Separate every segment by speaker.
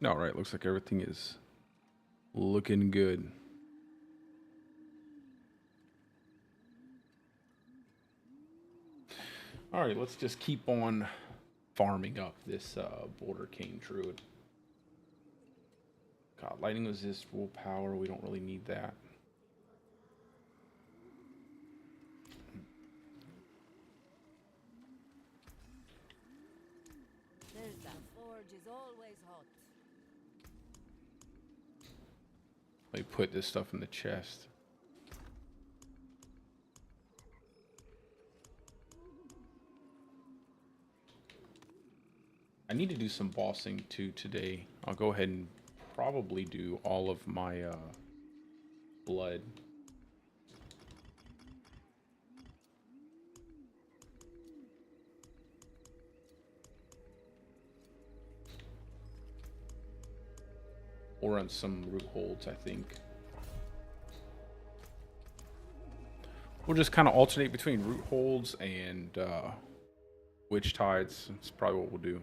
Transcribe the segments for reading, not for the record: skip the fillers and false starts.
Speaker 1: All right, looks like everything is looking good. All right, let's just keep on farming up this Bouldercane Druid. God, lightning resist, full power. We don't really need that.
Speaker 2: The forge is always hot.
Speaker 1: Let me put this stuff in the chest. I need to do some bossing too today. I'll go ahead and probably do all of my blood. Or on some root holds, I think. We'll just kind of alternate between root holds and witch tides. That's probably what we'll do.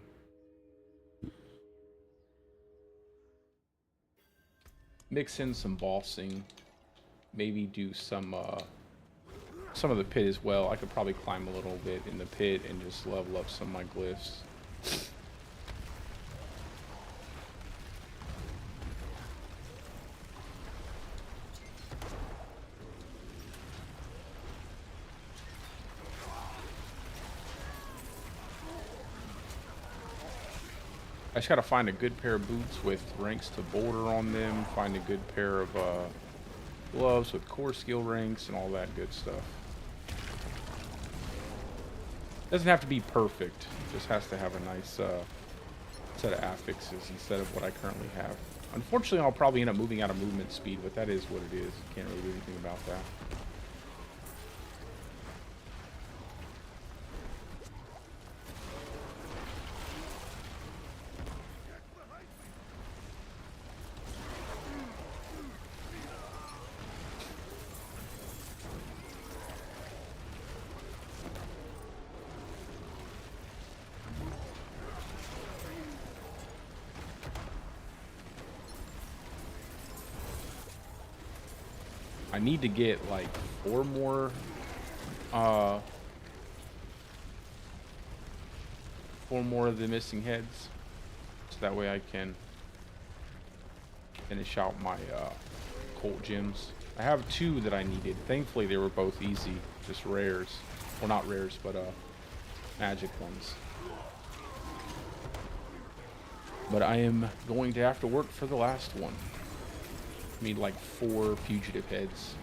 Speaker 1: Mix in some bossing. Maybe do some of the pit as well. I could probably climb a little bit in the pit and just level up some of my glyphs. I just gotta find a good pair of boots with ranks to boulder on them, find a good pair of gloves with core skill ranks and all that good stuff. Doesn't have to be perfect, it just has to have a nice set of affixes instead of what I currently have. Unfortunately, I'll probably end up moving out of movement speed, but that is what it is. Can't really do anything about that. I need to get like 4 more of the missing heads, so that way I can finish out my cult gems. I have 2 that I needed. Thankfully they were both easy, just rares. Well, not rares, but magic ones. But I am going to have to work for the last one. Need like 4 fugitive heads,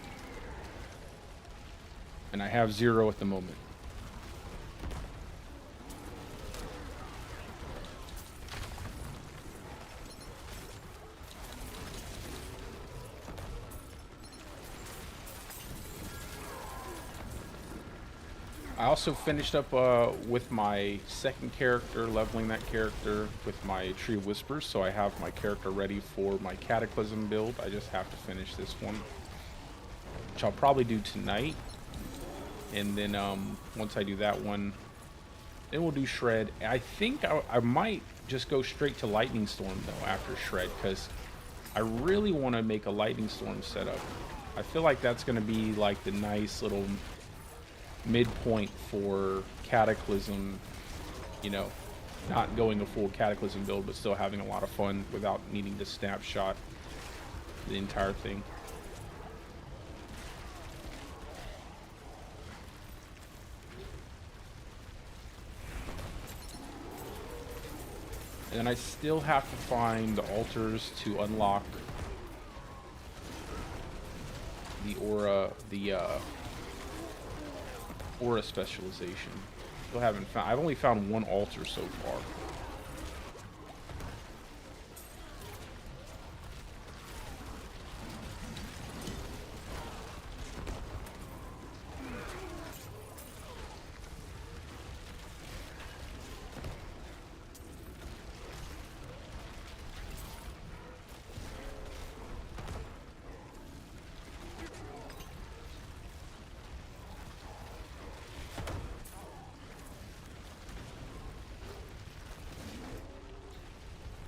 Speaker 1: and I have 0 at the moment. I also finished up with my second character, leveling that character with my Tree of Whispers, so I have my character ready for my Cataclysm build. I just have to finish this one, which I'll probably do tonight. And then once I do that one, then we'll do Shred. I think I might just go straight to Lightning Storm, though, after Shred, because I really want to make a Lightning Storm setup. I feel like that's going to be like the nice little midpoint for Cataclysm, you know, not going a full Cataclysm build, but still having a lot of fun without needing to snapshot the entire thing. And then I still have to find the altars to unlock the aura specialization. Still haven't found. I've only found 1 altar so far.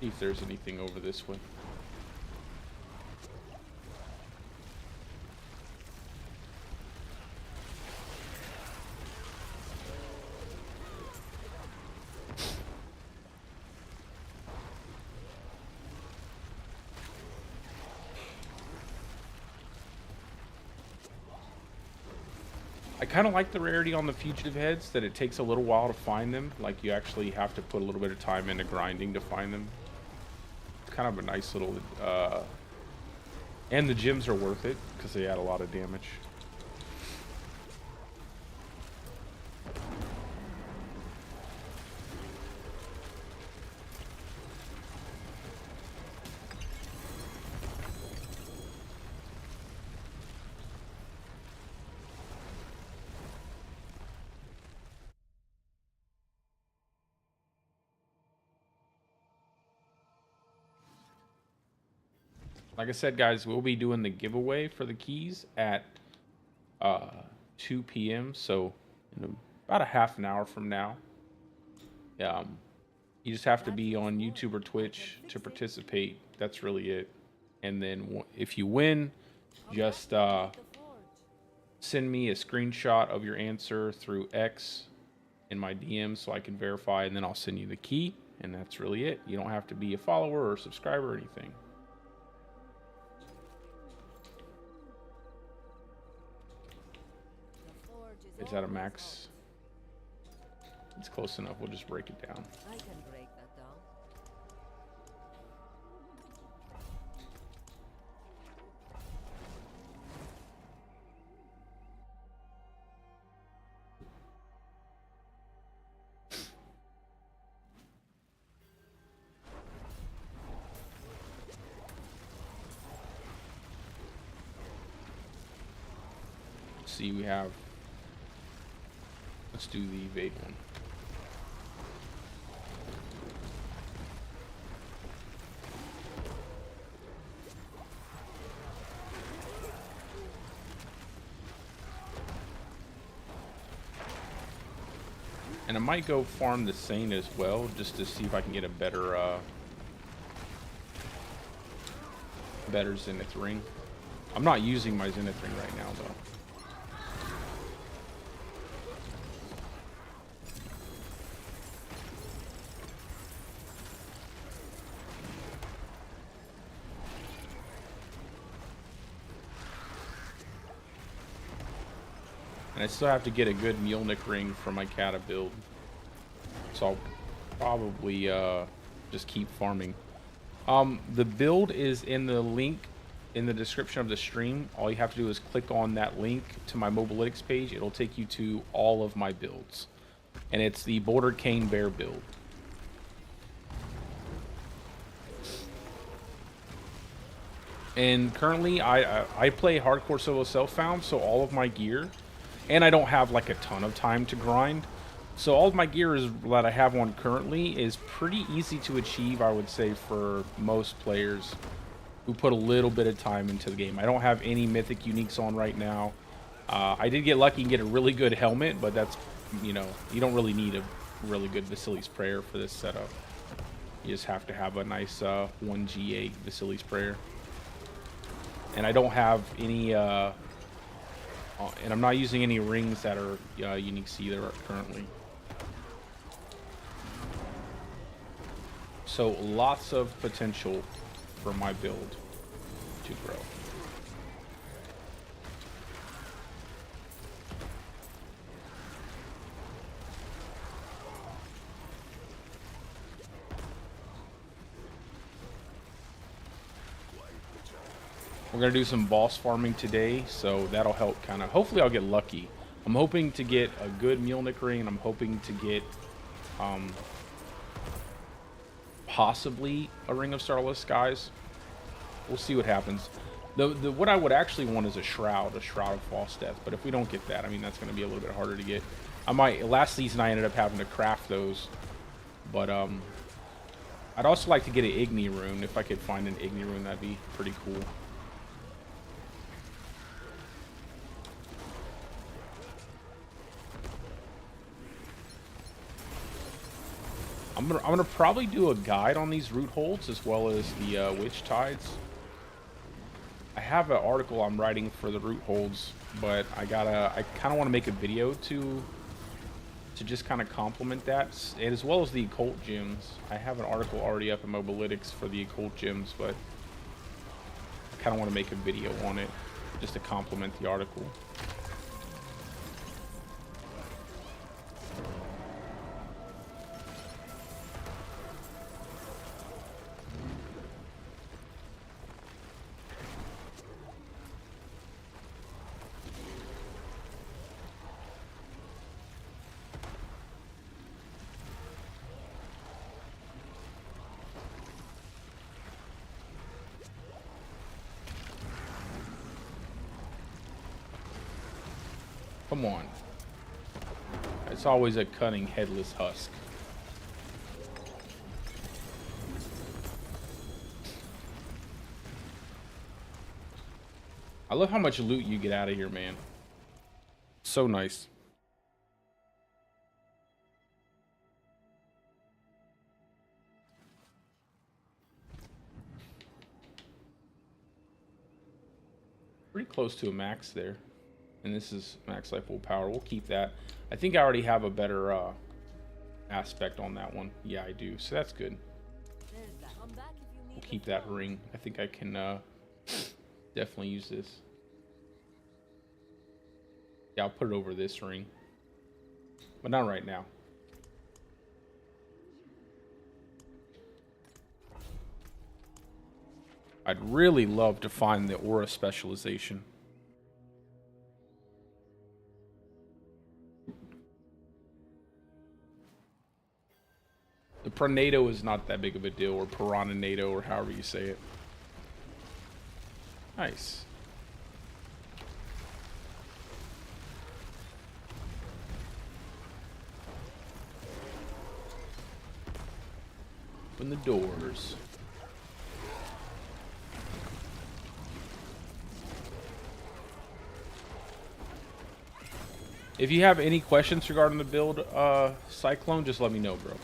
Speaker 1: See if there's anything over this way. I kind of like the rarity on the fugitive heads, that it takes a little while to find them. Like, you actually have to put a little bit of time into grinding to find them. It's kind of a nice little... and the gems are worth it, because they add a lot of damage. Like I said, guys, we'll be doing the giveaway for the keys at 2 p.m. So in about a half an hour from now. You just have to be on YouTube or Twitch to participate. That's really it. And then if you win, just send me a screenshot of your answer through X in my DM so I can verify, and then I'll send you the key. And that's really it. You don't have to be a follower or subscriber or anything. Is that a max? It's close enough. We'll just break it down.
Speaker 2: I can break that down.
Speaker 1: See, we have... Let's do the evade one. And I might go farm the Saint as well, just to see if I can get a better Zenith ring. I'm not using my Zenith ring right now, though. And I still have to get a good Mjolnir ring for my Kata build. So I'll probably just keep farming. The build is in the link in the description of the stream. All you have to do is click on that link to my Mobalytics page. It'll take you to all of my builds. And it's the Bouldercane bear build. And currently I play hardcore solo self-found, so all of my gear... And I don't have like a ton of time to grind. So all of my gear that I have on currently is pretty easy to achieve, I would say, for most players who put a little bit of time into the game. I don't have any mythic uniques on right now. I did get lucky and get a really good helmet, but that's, you know, you don't really need a really good Vasili's Prayer for this setup. You just have to have a nice 1G8 Vasili's Prayer. And I don't have any... and I'm not using any rings that are unique either currently. So lots of potential for my build to grow. We're going to do some boss farming today, so that'll help kind of... Hopefully I'll get lucky. I'm hoping to get a good Mjolnir ring, and I'm hoping to get possibly a Ring of Starless Skies. We'll see what happens. What I would actually want is a Shroud of False Death, but if we don't get that, I mean, that's going to be a little bit harder to get. Last season I ended up having to craft those, but I'd also like to get an Igni rune. If I could find an Igni rune, that'd be pretty cool. I'm I'm gonna probably do a guide on these root holds as well as the witch tides. I have an article I'm writing for the root holds, but I kind of want to make a video to just kind of complement that, and as well as the occult gems. I have an article already up in Mobalytics for the occult gems, but I kind of want to make a video on it just to complement the article. Come on. It's always a cunning headless husk. I love how much loot you get out of here, man. So nice. Pretty close to a max there. And this is max life full power. We'll keep that. I think I already have a better aspect on that one. Yeah, I do. So that's good. We'll keep that ring. I think I can definitely use this. Yeah, I'll put it over this ring. But not right now. I'd really love to find the aura specialization. The Pronado is not that big of a deal, or Piranha-nado, or however you say it. Nice. Open the doors. If you have any questions regarding the build, Cyclone, just let me know, bro.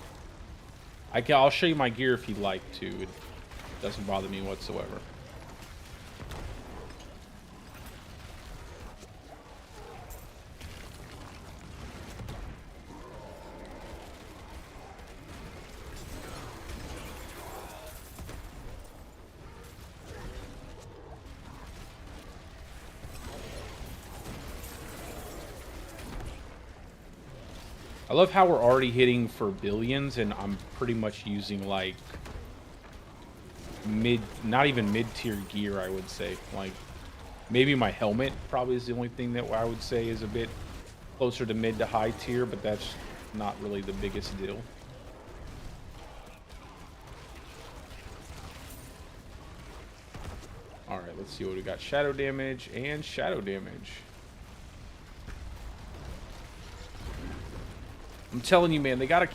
Speaker 1: I'll show you my gear if you'd like to. It doesn't bother me whatsoever. I love how we're already hitting for billions, and I'm pretty much using like not even mid-tier gear, I would say. Like maybe my helmet probably is the only thing that I would say is a bit closer to mid to high tier, but that's not really the biggest deal. All right, let's see what we got. Shadow damage and shadow damage. I'm telling you, man, they gotta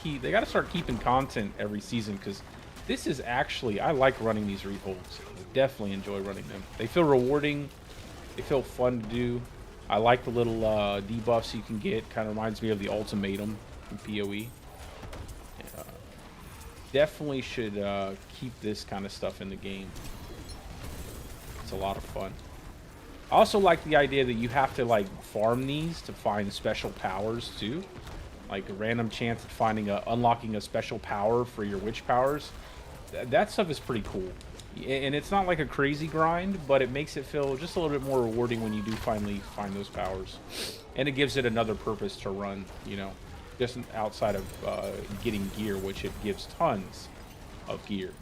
Speaker 1: start keeping content every season, because this is actually, I like running these reholds. I definitely enjoy running them. They feel rewarding. They feel fun to do. I like the little debuffs you can get. Kind of reminds me of the ultimatum in PoE. Definitely should keep this kind of stuff in the game. It's a lot of fun. I also like the idea that you have to like farm these to find special powers too. Like a random chance at unlocking a special power for your witch powers. That stuff is pretty cool. And it's not like a crazy grind, but it makes it feel just a little bit more rewarding when you do finally find those powers. And it gives it another purpose to run, you know, just outside of getting gear, which it gives tons of gear.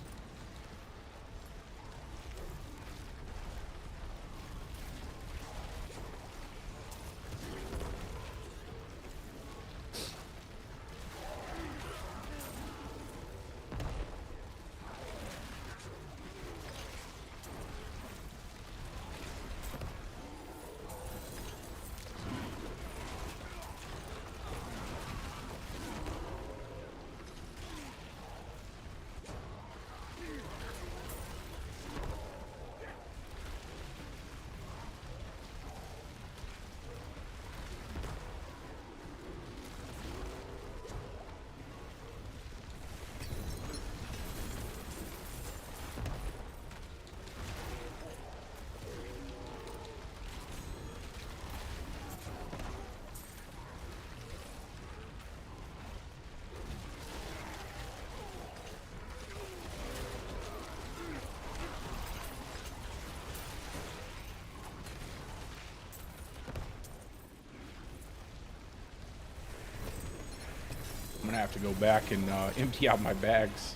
Speaker 1: have to go back and empty out my bags.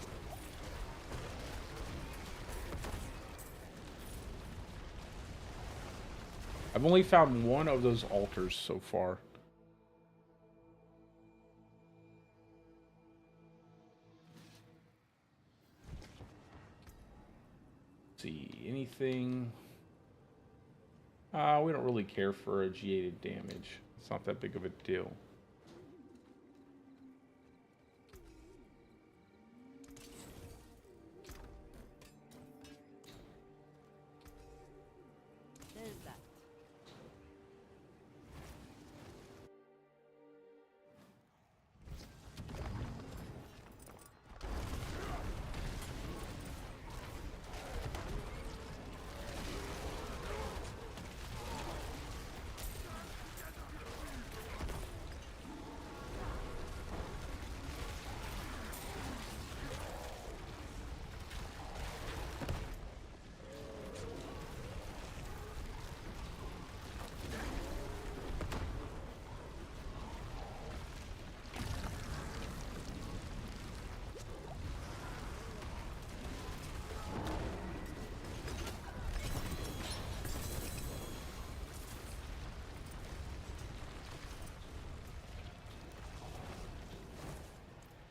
Speaker 1: I've only found one of those altars so far. Let's see, anything? We don't really care for a G8 damage. It's not that big of a deal.
Speaker 2: There's that.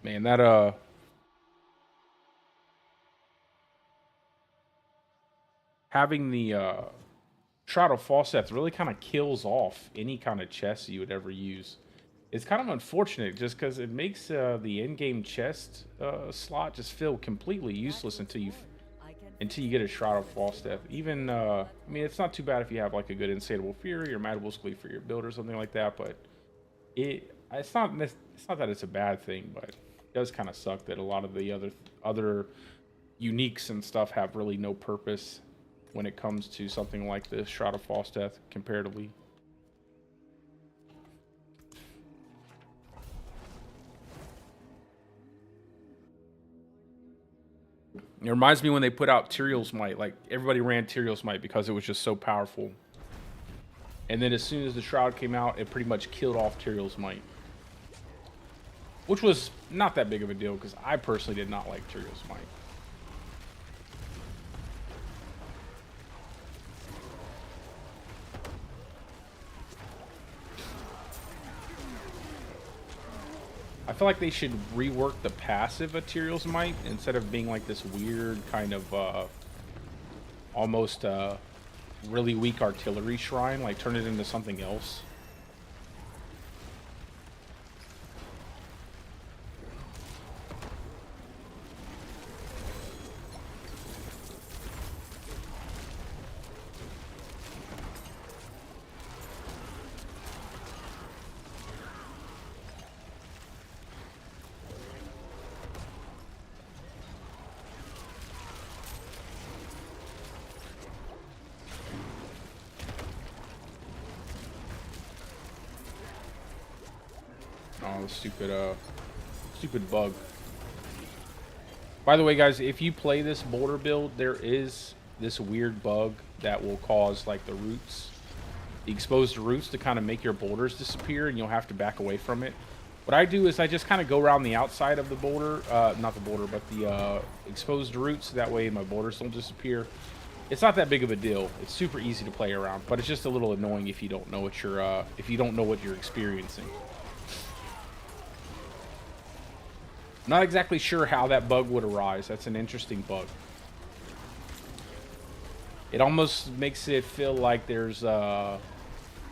Speaker 1: Man, that having the Shroud of Falsteth really kind of kills off any kind of chest you would ever use. It's kind of unfortunate just because it makes the endgame chest slot just feel completely useless until you get a Shroud of Falsteth. Even I mean, it's not too bad if you have like a good Insatiable Fury or Madable Glyph for your build or something like that, but it's not that it's a bad thing, but it does kind of suck that a lot of the other uniques and stuff have really no purpose when it comes to something like this Shroud of Falsteth comparatively. It reminds me when they put out Tyrael's Might. Like, everybody ran Tyrael's Might because it was just so powerful. And then as soon as the Shroud came out, it pretty much killed off Tyrael's Might. Which was not that big of a deal, because I personally did not like Tyrael's Might. I feel like they should rework the passive of Tyrael's Might instead of being like this weird kind of almost really weak artillery shrine. Like, turn it into something else. Oh, the stupid bug. By the way, guys, if you play this boulder build, there is this weird bug that will cause, like, the exposed roots to kind of make your boulders disappear, and you'll have to back away from it. What I do is I just kind of go around the outside of the boulder, not the boulder, but the exposed roots. That way my boulders don't disappear. It's not that big of a deal. It's super easy to play around, but it's just a little annoying if you don't know what you're experiencing. Not exactly sure how that bug would arise. That's an interesting bug. It almost makes it feel like there's a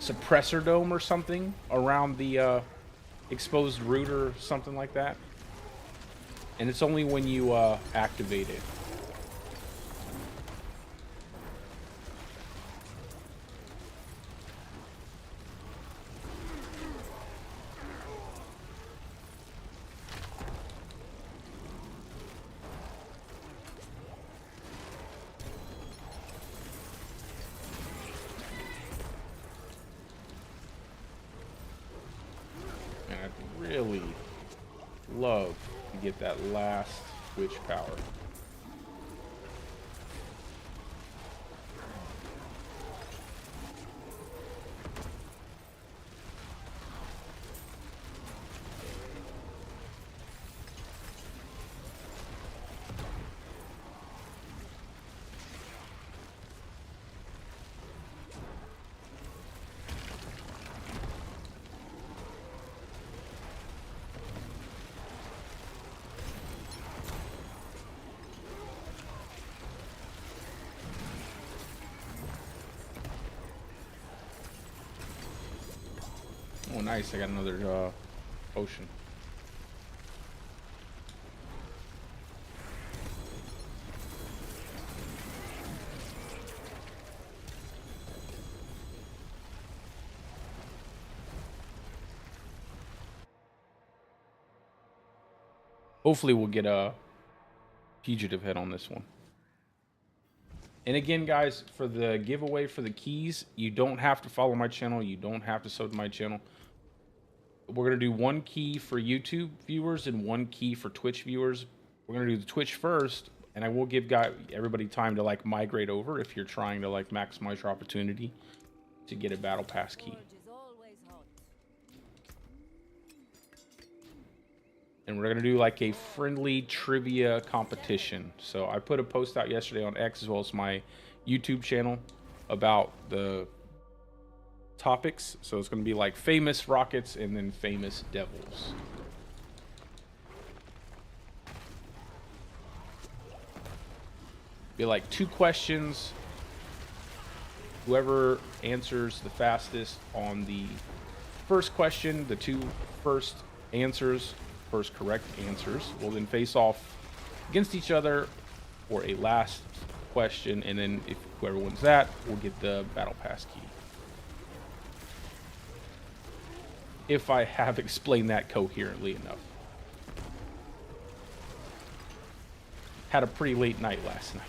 Speaker 1: suppressor dome or something around the exposed root or something like that. And it's only when you activate it. Really love to get that last witch power. nice. I got another potion. Hopefully we'll get a fugitive head on this one. And again, guys, for the giveaway for the keys, you don't have to follow my channel. You don't have to sub to my channel. We're going to do one key for YouTube viewers and one key for Twitch viewers. We're going to do the Twitch first, and I will give everybody time to like migrate over if you're trying to like maximize your opportunity to get a battle pass key. And we're going to do like a friendly trivia competition. So I put a post out yesterday on X as well as my YouTube channel about the topics. So it's going to be like famous rockets and then famous devils. Be like 2 questions. Whoever answers the fastest on the first question, the 2 first answers, first correct answers, will then face off against each other for a last question, and then if whoever wins that will get the battle pass key. If I have explained that coherently enough. Had a pretty late night last night.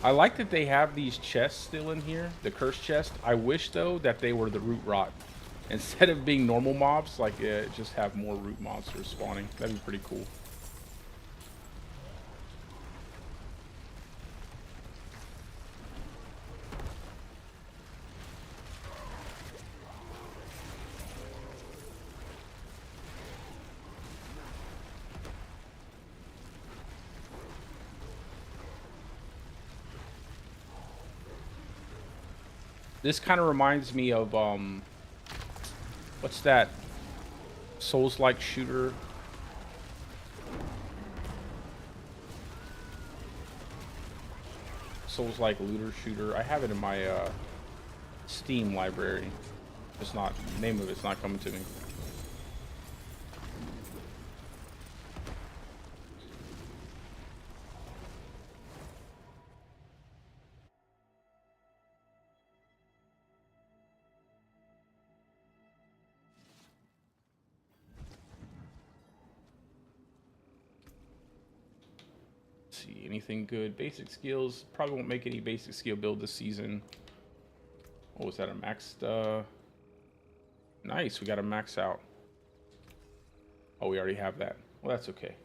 Speaker 1: I like that they have these chests still in here, the curse chest. I wish, though, that they were the root rot. Instead of being normal mobs, like just have more root monsters spawning. That'd be pretty cool. This kind of reminds me of, what's that Souls-like shooter? Souls-like looter shooter. I have it in my Steam library. It's not, the name of it's not coming to me. See, anything good? Basic skills. Probably won't make any basic skill build this season. What was that, a maxed? Nice, we got a max out. Oh, we already have that. Well, that's okay.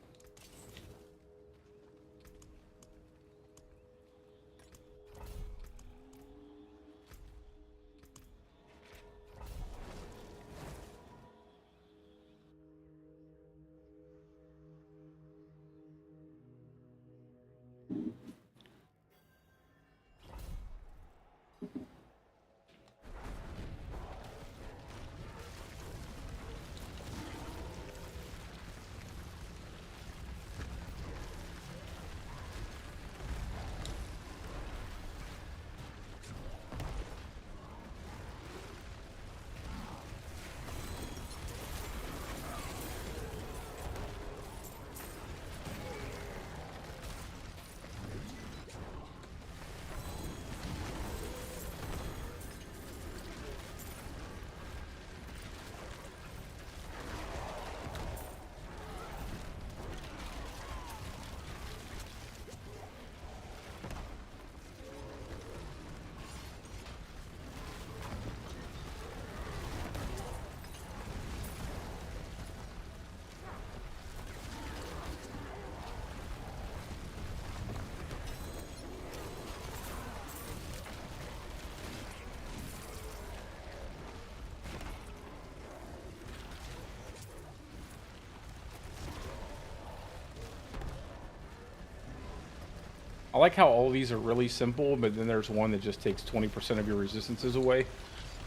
Speaker 1: I like how all of these are really simple, but then there's one that just takes 20% of your resistances away.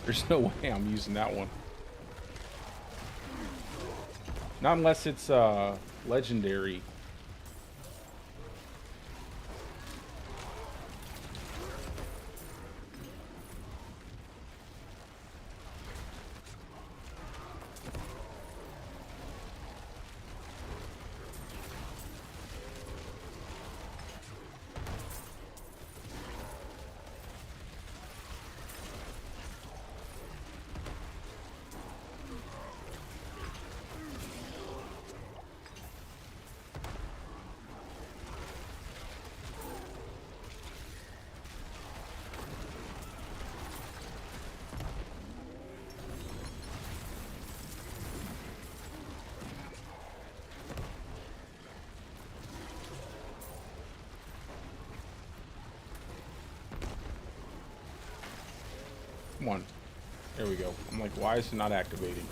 Speaker 1: There's no way I'm using that one. Not unless it's legendary. Come on. There we go. I'm like, why is it not activating?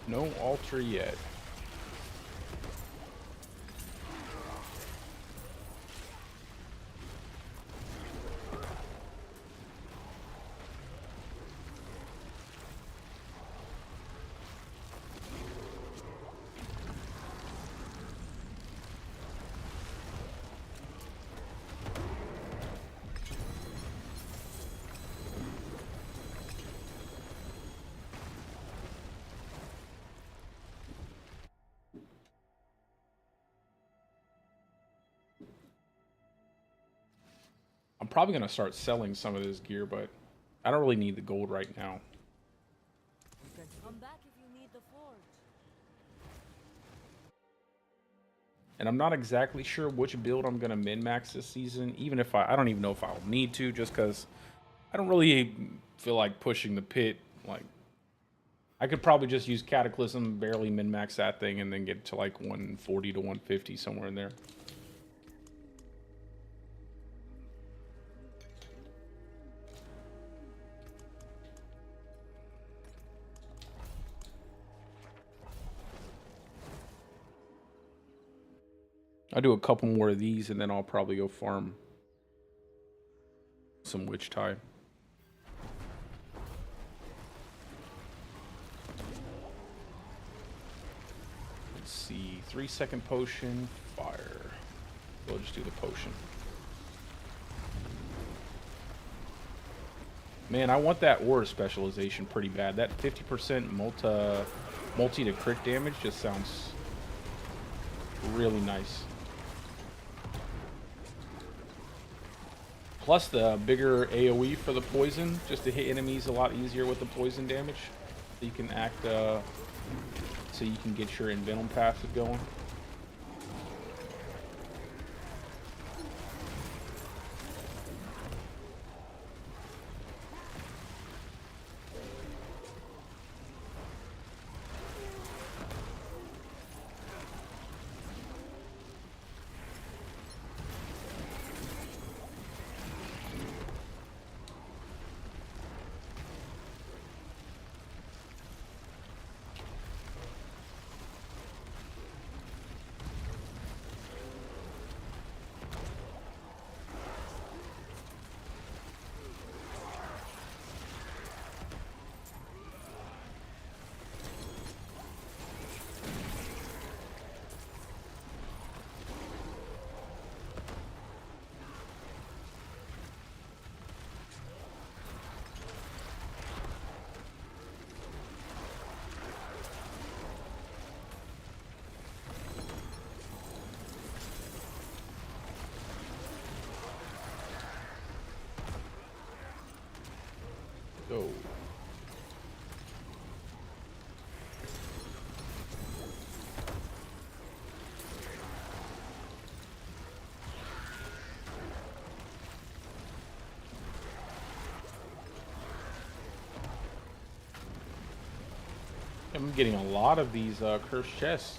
Speaker 1: No altar yet. I'm probably going to start selling some of this gear, but I don't really need the gold right now.
Speaker 2: Come back if you need the forge.
Speaker 1: And I'm not exactly sure which build I'm going to min-max this season, even if I don't even know if I'll need to, just because I don't really feel like pushing the pit. Like, I could probably just use Cataclysm, barely min-max that thing, and then get to like 140 to 150, somewhere in there. I'll do a couple more of these, and then I'll probably go farm some witch tie. Let's see, 3-second potion, fire. We'll just do the potion. Man, I want that aura specialization pretty bad. That 50% multi to crit damage just sounds really nice. Plus the bigger AoE for the poison, just to hit enemies a lot easier with the poison damage. So you can act, so you can get your Envenom passive going. go. I'm getting a lot of these cursed chests.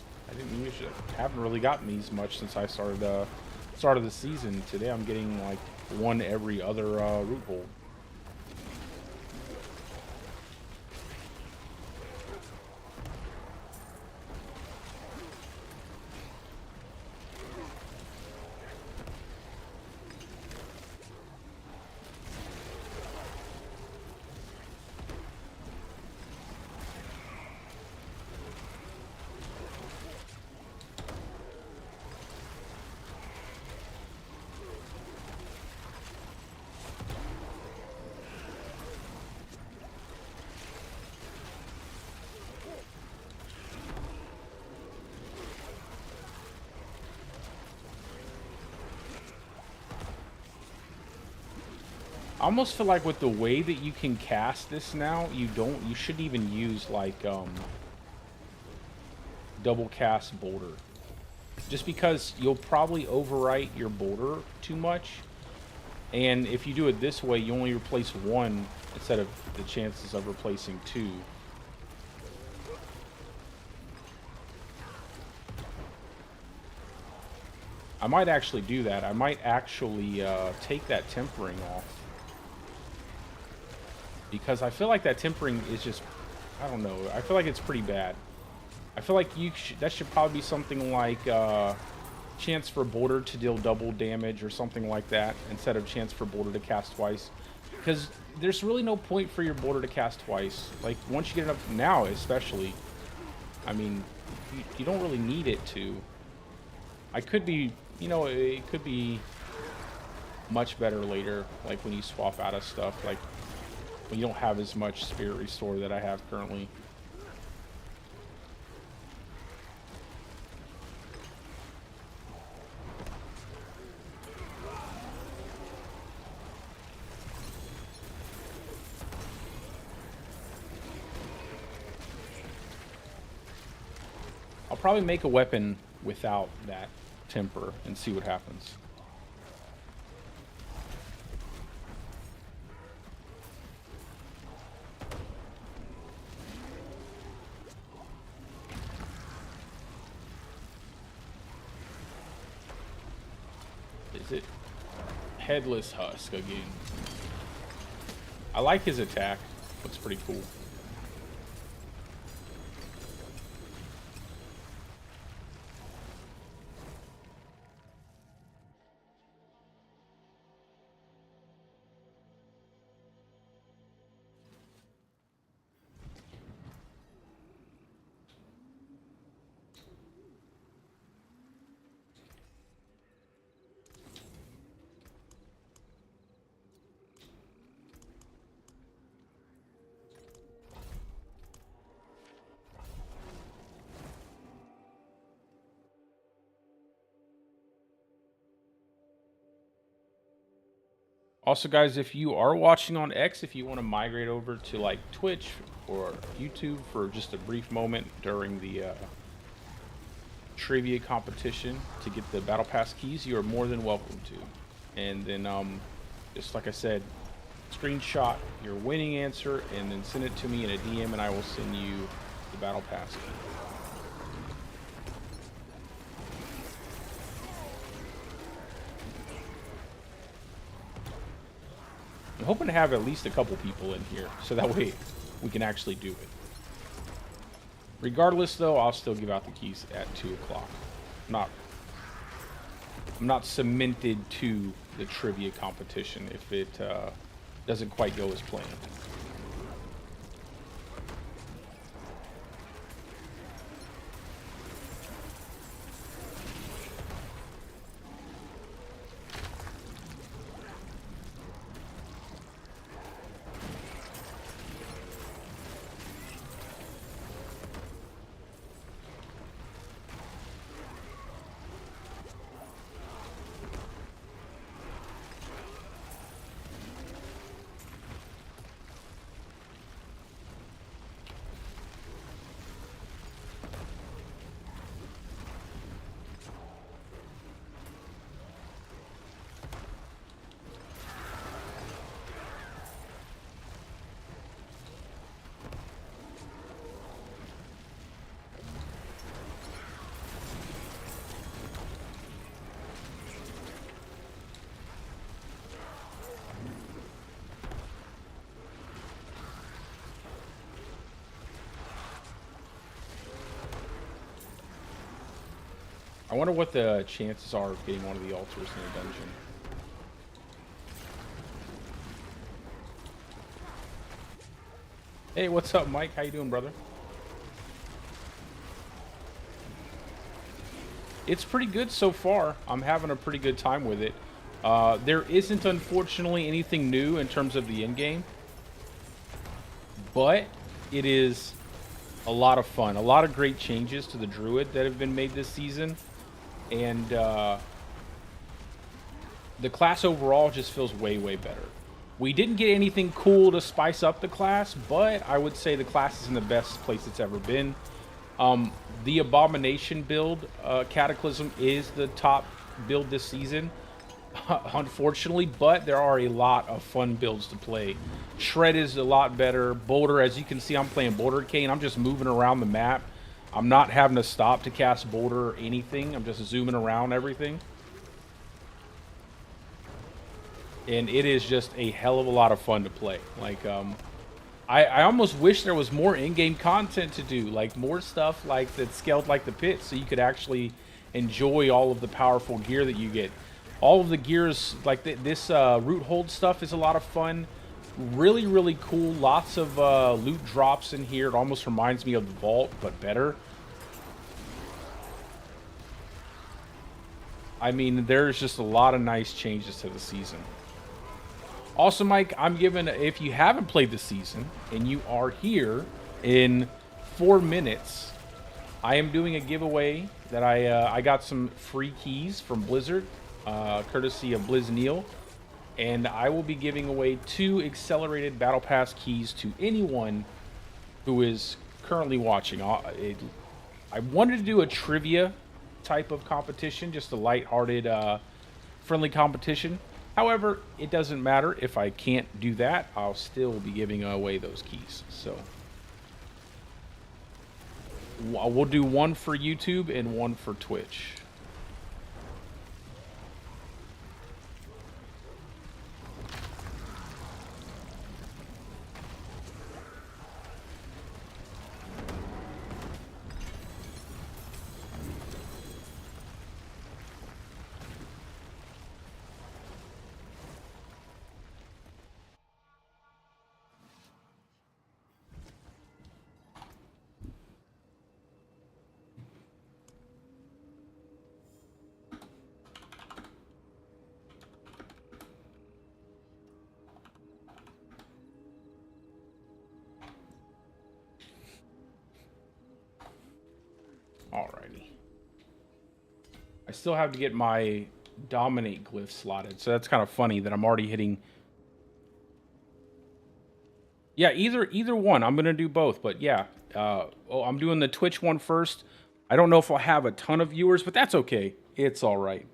Speaker 1: Haven't really gotten these much since I started the season. Today I'm getting like one every other root hold. I almost feel like with the way that you can cast this now, you shouldn't even use like double cast boulder. Just because you'll probably overwrite your boulder too much. And if you do it this way, you only replace one instead of the chances of replacing two. I might actually do that. I might actually take that tempering off. Because I feel like that tempering is just, I don't know, I feel like it's pretty bad. I feel like that should probably be something like chance for boulder to deal double damage or something like that, instead of chance for boulder to cast twice. Because there's really no point for your boulder to cast twice. Like, once you get it up now, especially, I mean, you don't really need it to. I could be, you know, it could be much better later, like when you swap out of stuff, like when you don't have as much spirit restore that I have currently. I'll probably make a weapon without that temper and see what happens. Is it Headless Husk again? I like his attack. Looks pretty cool. Also, guys, if you are watching on X, if you want to migrate over to like Twitch or YouTube for just a brief moment during the trivia competition to get the battle pass keys, you are more than welcome to. And then, just like I said, screenshot your winning answer and then send it to me in a DM, and I will send you the battle pass key. I'm hoping to have at least a couple people in here, so that way we can actually do it. Regardless, though, I'll still give out the keys at 2 o'clock. I'm not cemented to the trivia competition if it doesn't quite go as planned. I wonder what the chances are of getting one of the altars in a dungeon. Hey, what's up, Mike? How you doing, brother? It's pretty good so far. I'm having a pretty good time with it. There isn't, unfortunately, anything new in terms of the endgame, but it is a lot of fun. A lot of great changes to the Druid that have been made this season, and the class overall just feels way, way better. We didn't get anything cool to spice up the class, but I would say the class is in the best place it's ever been. The Abomination build, Cataclysm, is the top build this season, unfortunately, but there are a lot of fun builds to play. Shred is a lot better. Boulder, as you can see, I'm playing Bouldercane. I'm just moving around the map. I'm not having to stop to cast Boulder or anything. I'm just zooming around everything. And it is just a hell of a lot of fun to play. Like, I almost wish there was more in-game content to do, like more stuff like that scaled like the pit, so you could actually enjoy all of the powerful gear that you get. All of the gears, like this root hold stuff, is a lot of fun. Really, really cool. Lots of loot drops in here. It almost reminds me of the vault, but better. I mean, there's just a lot of nice changes to the season. Also, Mike, I'm giving, if you haven't played the season and you are here in 4 minutes, I am doing a giveaway that I got some free keys from Blizzard, courtesy of Blizz Neil, and I will be giving away 2 accelerated Battle Pass keys to anyone who is currently watching. I wanted to do a trivia type of competition, just a lighthearted, friendly competition. However, it doesn't matter if I can't do that. I'll still be giving away those keys. So we'll do one for YouTube and one for Twitch. Alrighty. I still have to get my dominate glyph slotted, so that's kind of funny that I'm already hitting. Yeah, either one. I'm gonna do both, but yeah. I'm doing the Twitch one first. I don't know if I'll have a ton of viewers, but that's okay. It's all right.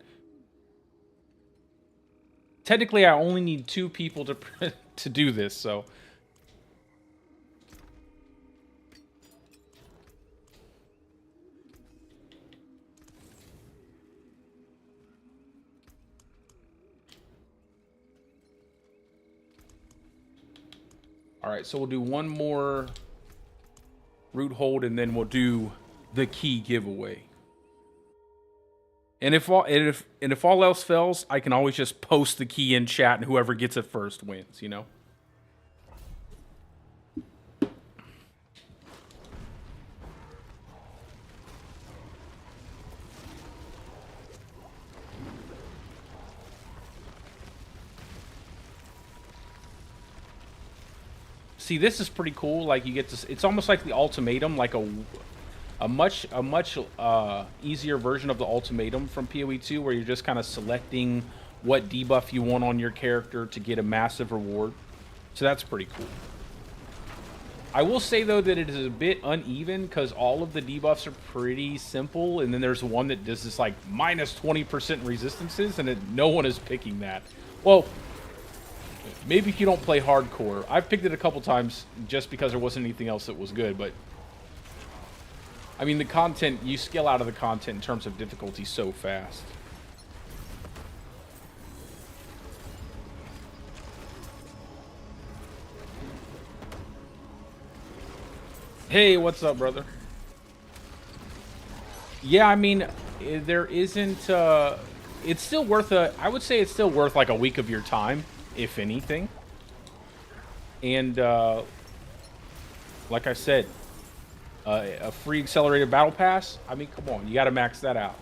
Speaker 1: Technically, I only need 2 people to do this, so. All right, so we'll do one more root hold, and then we'll do the key giveaway. And if all else fails, I can always just post the key in chat, and whoever gets it first wins, you know? See, this is pretty cool. Like, you get to, it's almost like the ultimatum, like a much easier version of the ultimatum from PoE 2, where you're just kind of selecting what debuff you want on your character to get a massive reward. So that's pretty cool. I will say, though, that it is a bit uneven, because all of the debuffs are pretty simple, and then there's one that does this, like, minus 20% resistances, and no one is picking that. Well, maybe if you don't play hardcore. I've picked it a couple times just because there wasn't anything else that was good, but I mean, the content, you scale out of the content in terms of difficulty so fast. Hey, what's up, brother? Yeah, I mean, there isn't. It's still worth I would say it's still worth like a week of your time, if anything. And like I said, a free accelerated battle pass. I mean, come on, you got to max that out.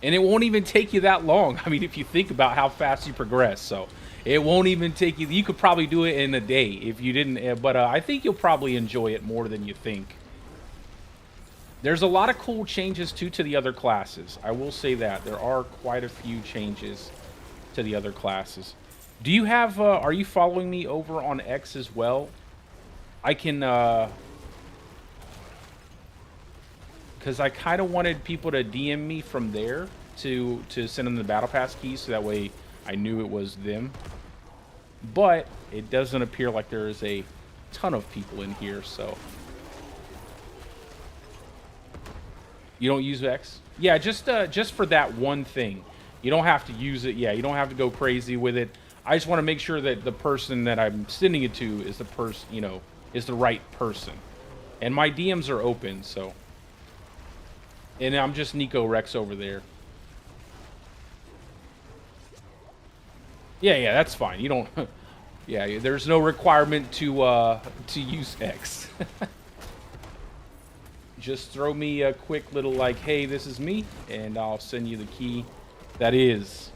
Speaker 1: And it won't even take you that long. I mean, if you think about how fast you progress. So it won't even take you. You could probably do it in a day if you didn't. But I think you'll probably enjoy it more than you think. There's a lot of cool changes, too, to the other classes. I will say that. There are quite a few changes to the other classes. Do you have... are you following me over on X as well? I can... because I kind of wanted people to DM me from there to send them the Battle Pass keys, so that way I knew it was them. But it doesn't appear like there is a ton of people in here, so... You don't use X? Yeah, just for that one thing. You don't have to use it. Yeah, you don't have to go crazy with it. I just want to make sure that the person that I'm sending it to is the person, you know, is the right person. And my DMs are open, so... And I'm just NikoWrex over there. Yeah, that's fine. You don't... Yeah, there's no requirement to use X. Just throw me a quick little, like, hey, this is me, and I'll send you the key. That is,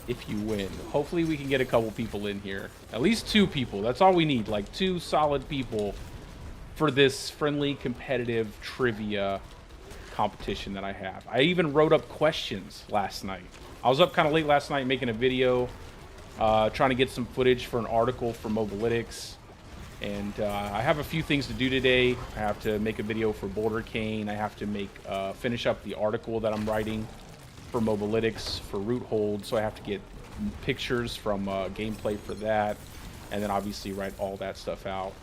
Speaker 1: if you win. Hopefully we can get a couple people in here. At least 2 people. That's all we need. Like, 2 solid people for this friendly, competitive trivia competition that I have. I even wrote up questions last night. I was up kind of late last night making a video, trying to get some footage for an article for Mobalytics. And I have a few things to do today. I have to make a video for Bouldercane. I have to make finish up the article that I'm writing for Mobalytics for Roothold. So I have to get pictures from gameplay for that, and then obviously write all that stuff out.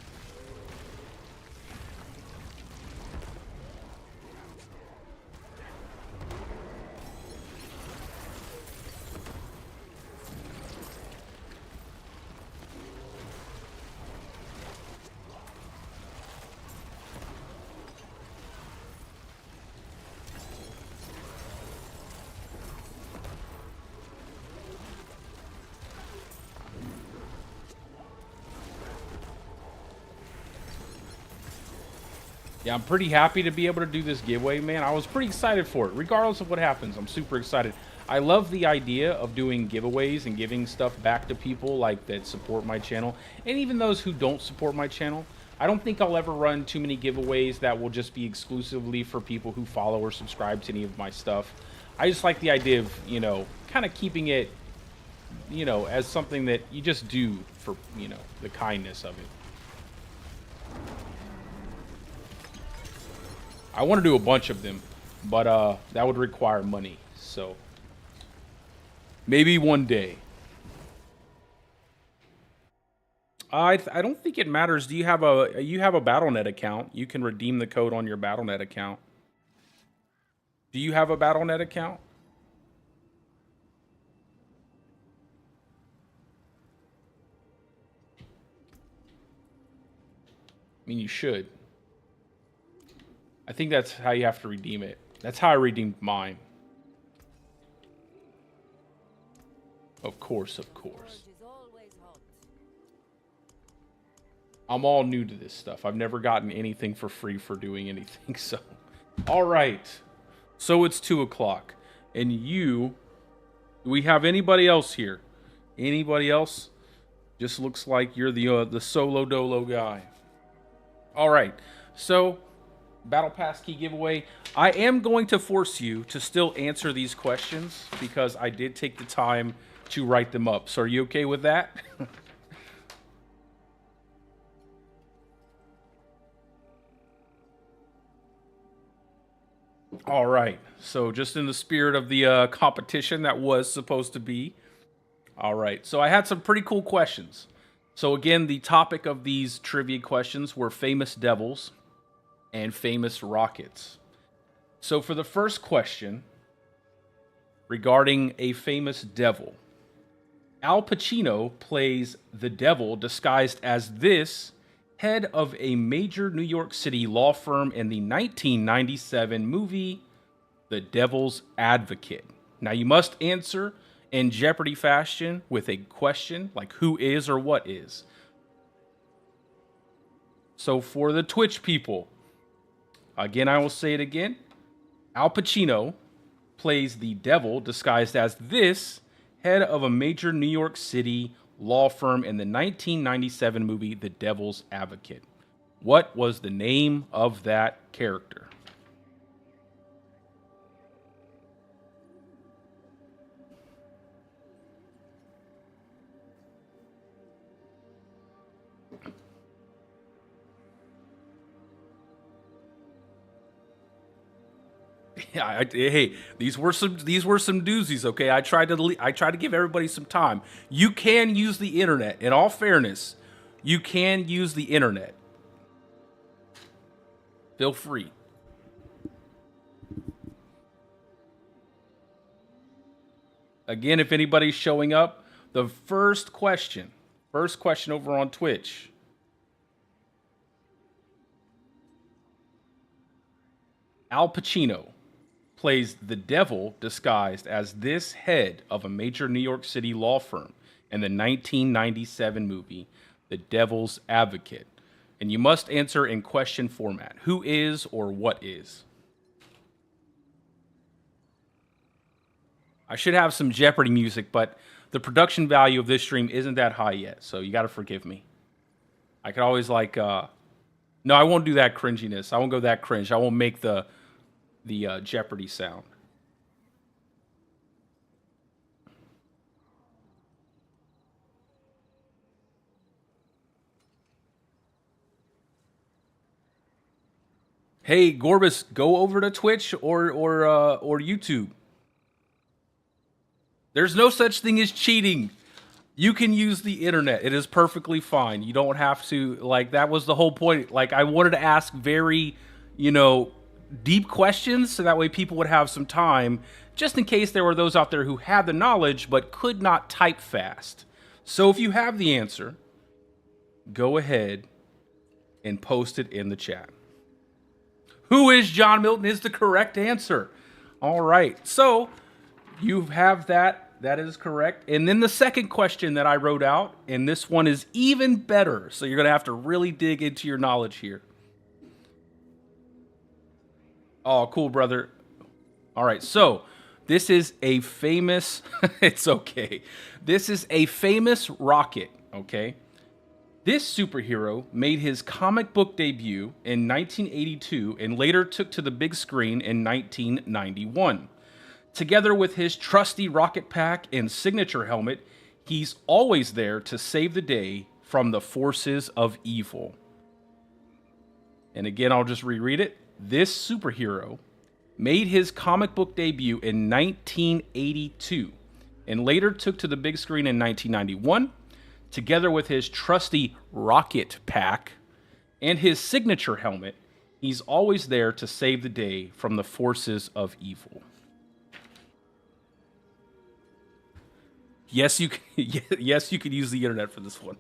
Speaker 1: Yeah, I'm pretty happy to be able to do this giveaway, man. I was pretty excited for it. Regardless of what happens, I'm super excited. I love the idea of doing giveaways and giving stuff back to people like that support my channel. And even those who don't support my channel. I don't think I'll ever run too many giveaways that will just be exclusively for people who follow or subscribe to any of my stuff. I just like the idea of, you know, kind of keeping it, you know, as something that you just do for, you know, the kindness of it. I want to do a bunch of them, but that would require money. So maybe one day. I don't think it matters. Do you have a Battle.net account? You can redeem the code on your Battle.net account. Do you have a Battle.net account? I mean, you should. I think that's how you have to redeem it. That's how I redeemed mine. Of course, of course. I'm all new to this stuff. I've never gotten anything for free for doing anything, so. All right. So it's 2 o'clock. And do we have anybody else here? Anybody else? Just looks like you're the solo dolo guy. All right. So... Battle Pass key giveaway. I am going to force you to still answer these questions because I did take the time to write them up. So are you okay with that? All right. So just in the spirit of the competition that was supposed to be. All right. So I had some pretty cool questions. So again, the topic of these trivia questions were famous devils and famous rockets. So for the first question regarding a famous devil, Al Pacino plays the devil disguised as this head of a major New York City law firm in the 1997 movie The Devil's Advocate. Now you must answer in Jeopardy fashion with a question like who is or what is. So for the Twitch people, again, I will say it again. Al Pacino plays the devil disguised as this head of a major New York City law firm in the 1997 movie The Devil's Advocate. What was the name of that character? Yeah, hey, these were some doozies. Okay, I tried to give everybody some time. You can use the internet. In all fairness, you can use the internet. Feel free. Again, if anybody's showing up, the first question over on Twitch. Al Pacino plays the devil disguised as this head of a major New York City law firm in the 1997 movie The Devil's Advocate. And you must answer in question format. Who is or what is? I should have some Jeopardy music, but the production value of this stream isn't that high yet, so you got to forgive me. I could always no, I won't do that cringiness. I won't go that cringe. I won't make the Jeopardy sound. Hey, Gorbis, go over to Twitch or YouTube. There's no such thing as cheating. You can use the internet. It is perfectly fine. You don't have to, that was the whole point. I wanted to ask very, deep questions so that way people would have some time, just in case there were those out there who had the knowledge but could not type fast. So if you have the answer, go ahead and post it in the chat. Who is John Milton is the correct answer. All right. So you have that. That is correct. And then the second question that I wrote out, and this one is even better. So you're going to have to really dig into your knowledge here. Oh, cool, brother. All right. So this is a famous, it's okay. This is a famous rocket, okay? This superhero made his comic book debut in 1982 and later took to the big screen in 1991. Together with his trusty rocket pack and signature helmet, he's always there to save the day from the forces of evil. And again, I'll just reread it. This superhero made his comic book debut in 1982 and later took to the big screen in 1991. Together with his trusty rocket pack and his signature helmet, he's always there to save the day from the forces of evil. Yes, you can, yes, you can use the internet for this one.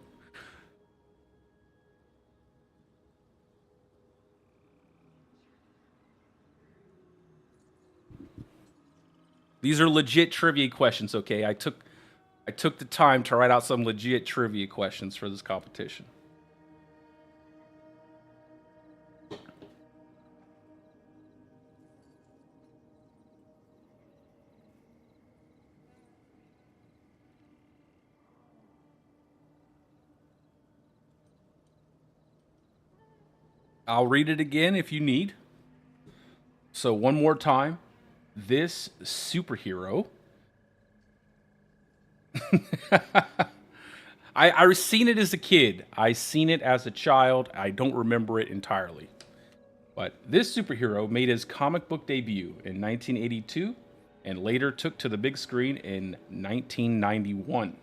Speaker 1: These are legit trivia questions, okay? I took the time to write out some legit trivia questions for this competition. I'll read it again if you need. So one more time. This superhero I seen it as a kid. I seen it as a child. I don't remember it entirely. But this superhero made his comic book debut in 1982 and later took to the big screen in 1991.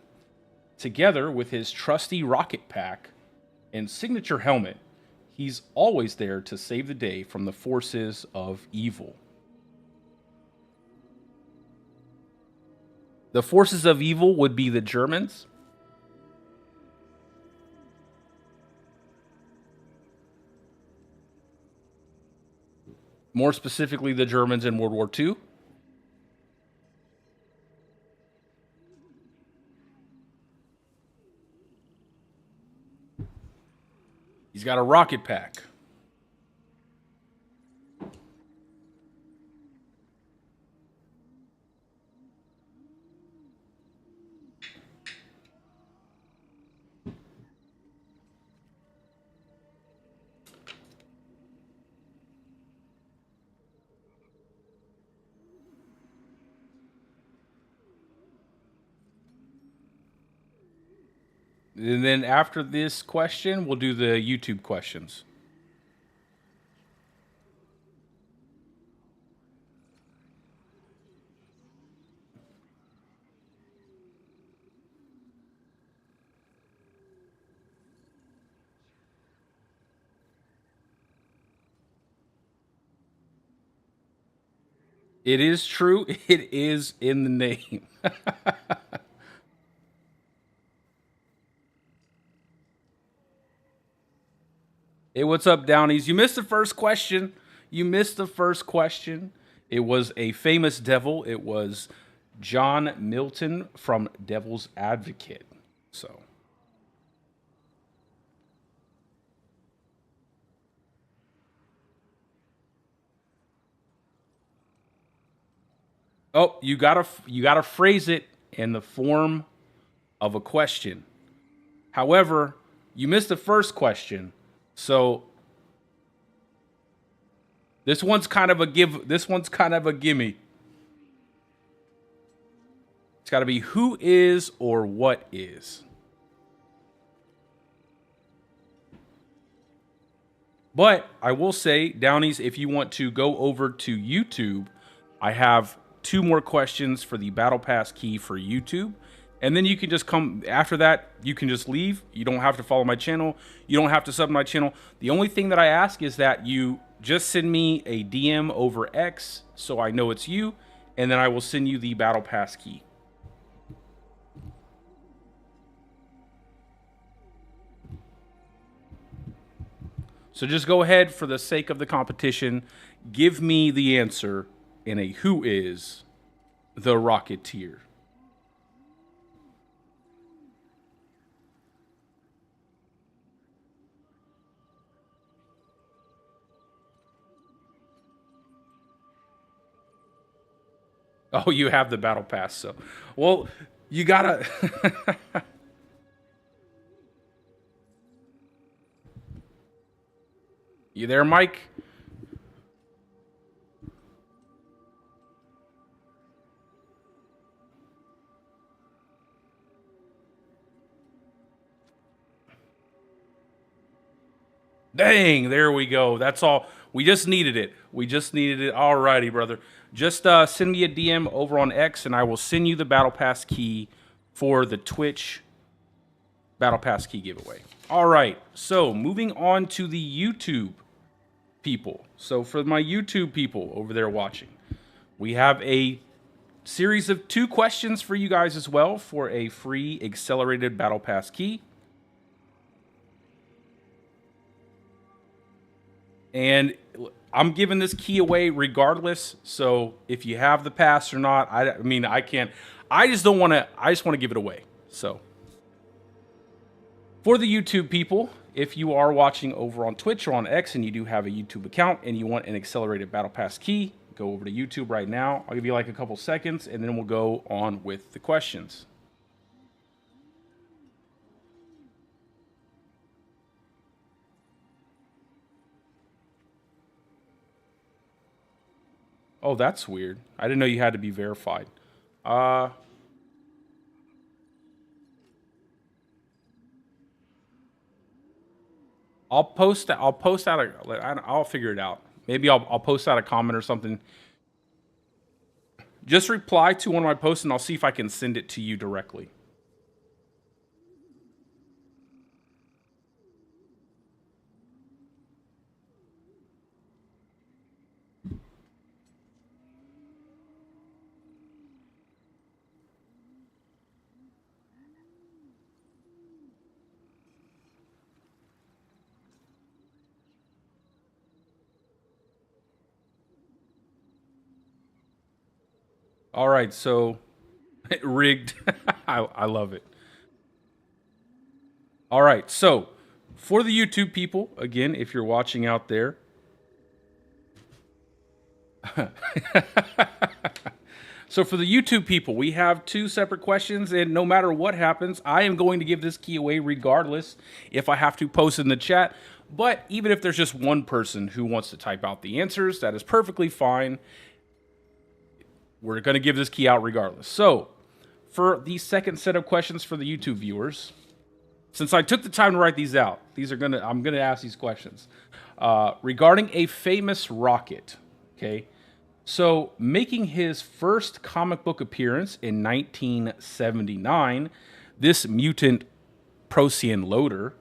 Speaker 1: Together with his trusty rocket pack and signature helmet, he's always there to save the day from the forces of evil. The forces of evil would be the Germans. More specifically, the Germans in World War II. He's got a rocket pack. And then after this question, we'll do the YouTube questions. It is true. It is in the name. Hey, what's up, Downies? You missed the first question. You missed the first question. It was a famous devil. It was John Milton from Devil's Advocate. So. Oh, you gotta phrase it in the form of a question. However, you missed the first question. So this one's kind of a give. This one's kind of a gimme. It's got to be who is or what is. But I will say, Downies, if you want to go over to YouTube, I have 2 more questions for the Battle Pass key for YouTube. And then you can just come after that. You can just leave. You don't have to follow my channel. You don't have to sub my channel. The only thing that I ask is that you just send me a DM over X so I know it's you. And then I will send you the Battle Pass key. So just go ahead, for the sake of the competition, give me the answer in a who is the Rocketeer. Oh, you have the Battle Pass, so. Well, you gotta... You there, Mike? Dang, there we go. That's all. We just needed it. We just needed it. Alrighty, brother. Just send me a DM over on X, and I will send you the Battle Pass key for the Twitch Battle Pass key giveaway. All right, so moving on to the YouTube people. So for my YouTube people over there watching, we have a series of 2 questions for you guys as well for a free accelerated Battle Pass key. And I'm giving this key away regardless. So if you have the pass or not, I mean, I can't. I just don't want to. I just want to give it away. So for the YouTube people, if you are watching over on Twitch or on X and you do have a YouTube account and you want an accelerated Battle Pass key, go over to YouTube right now. I'll give you like a couple seconds and then we'll go on with the questions. Oh, that's weird. I didn't know you had to be verified. I'll post out I'll figure it out. Maybe I'll post out a comment or something. Just reply to one of my posts and I'll see if I can send it to you directly. All right, so rigged. I love it. All right, so for the YouTube people, again, if you're watching out there, so for the YouTube people, we have two separate questions, and no matter what happens, I am going to give this key away regardless if I have to post it in the chat. But even if there's just one person who wants to type out the answers, that is perfectly fine. We're going to give this key out regardless. So for the second set of questions for the YouTube viewers, since I took the time to write these out, I'm gonna ask these questions regarding a famous rocket. Okay, so making his first comic book appearance in 1979, this mutant Procyon loader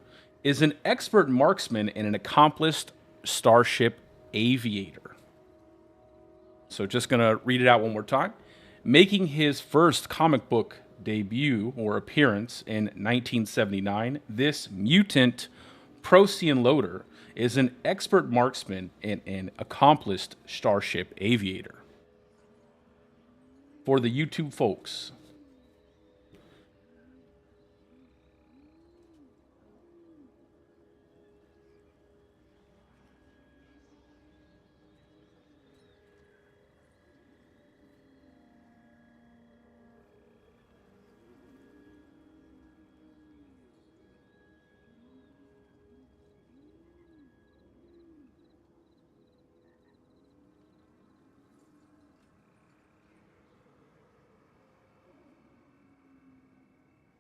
Speaker 1: is an expert marksman and an accomplished starship aviator. So just gonna read it out one more time. Making his first comic book debut or appearance in 1979, this mutant Procyon loader is an expert marksman and an accomplished starship aviator. For the YouTube folks,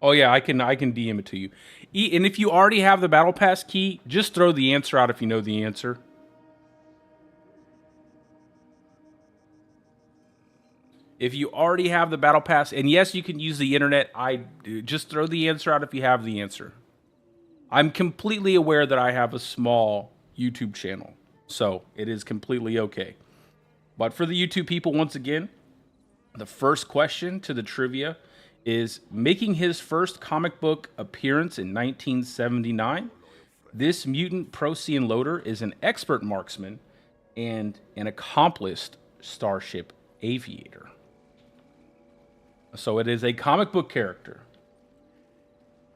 Speaker 1: oh yeah, I can DM it to you. And if you already have the battle pass key, just throw the answer out if you know the answer. If you already have the battle pass, and yes, you can use the internet, just throw the answer out if you have the answer. I'm completely aware that I have a small YouTube channel, so it is completely okay. But for the YouTube people, once again, the first question to the trivia is making his first comic book appearance in 1979. This mutant Procyon loader is an expert marksman and an accomplished starship aviator. So it is a comic book character.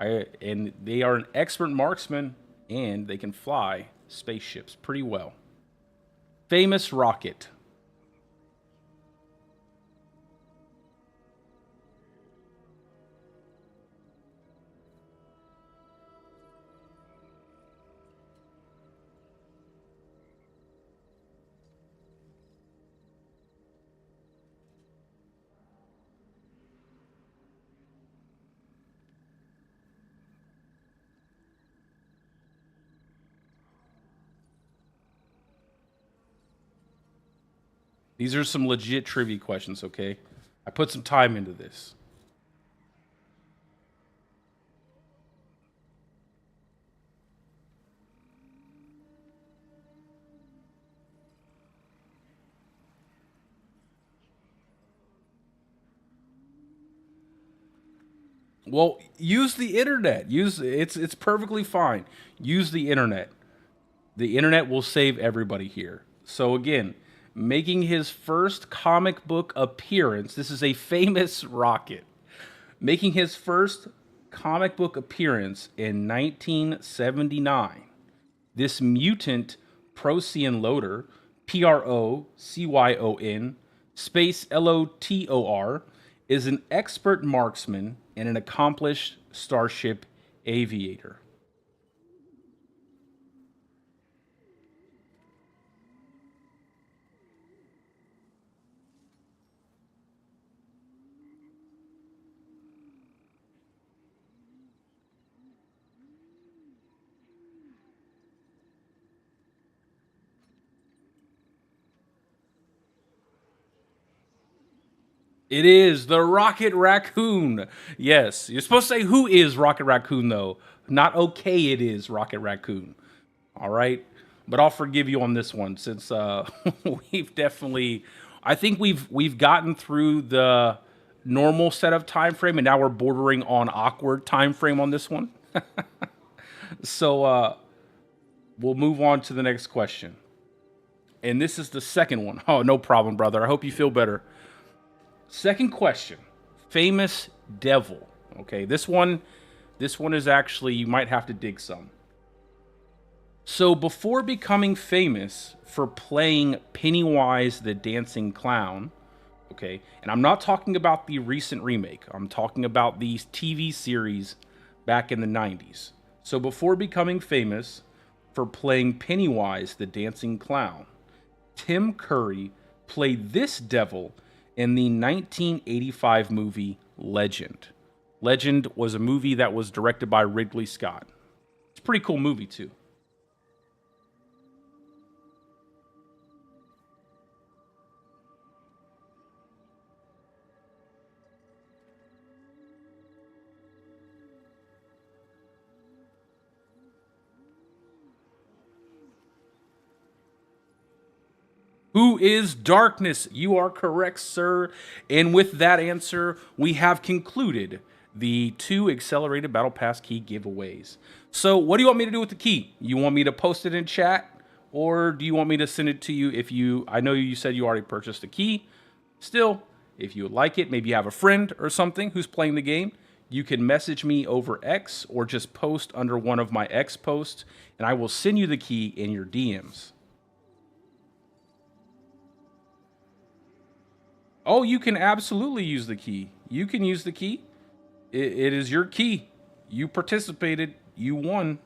Speaker 1: And they are an expert marksman and they can fly spaceships pretty well. Famous rocket. These are some legit trivia questions, okay? I put some time into this. Well, use the internet. It's perfectly fine. Use the internet. The internet will save everybody here. So again, making his first comic book appearance. This is a famous rocket. Making his first comic book appearance in 1979. This mutant Procyon loader, Procyon space LOTOR, is an expert marksman and an accomplished starship aviator. It is the Rocket Raccoon. Yes, you're supposed to say who is Rocket Raccoon though, not okay. It is Rocket Raccoon. All right, but I'll forgive you on this one since we've definitely. I think we've gotten through the normal set of time frame, and now we're bordering on awkward time frame on this one. So we'll move on to the next question, and this is the second one. Oh, no problem, brother. I hope you feel better. Second question. Famous devil. Okay, this one is actually, you might have to dig some. So before becoming famous for playing Pennywise the Dancing Clown, okay, and I'm not talking about the recent remake, I'm talking about the TV series back in the 90s. So before becoming famous for playing Pennywise the Dancing Clown, Tim Curry played this devil in the 1985 movie Legend. Legend was a movie that was directed by Ridley Scott. It's a pretty cool movie, too. Who is darkness? You are correct, sir. And with that answer, we have concluded the 2 accelerated battle pass key giveaways. So what do you want me to do with the key? You want me to post it in chat? Or do you want me to send it to you if you, I know you said you already purchased the key. Still, if you would like it, maybe you have a friend or something who's playing the game, you can message me over X or just post under one of my X posts, and I will send you the key in your DMs. Oh, you can absolutely use the key. You can use the key. It is your key. You participated. You won.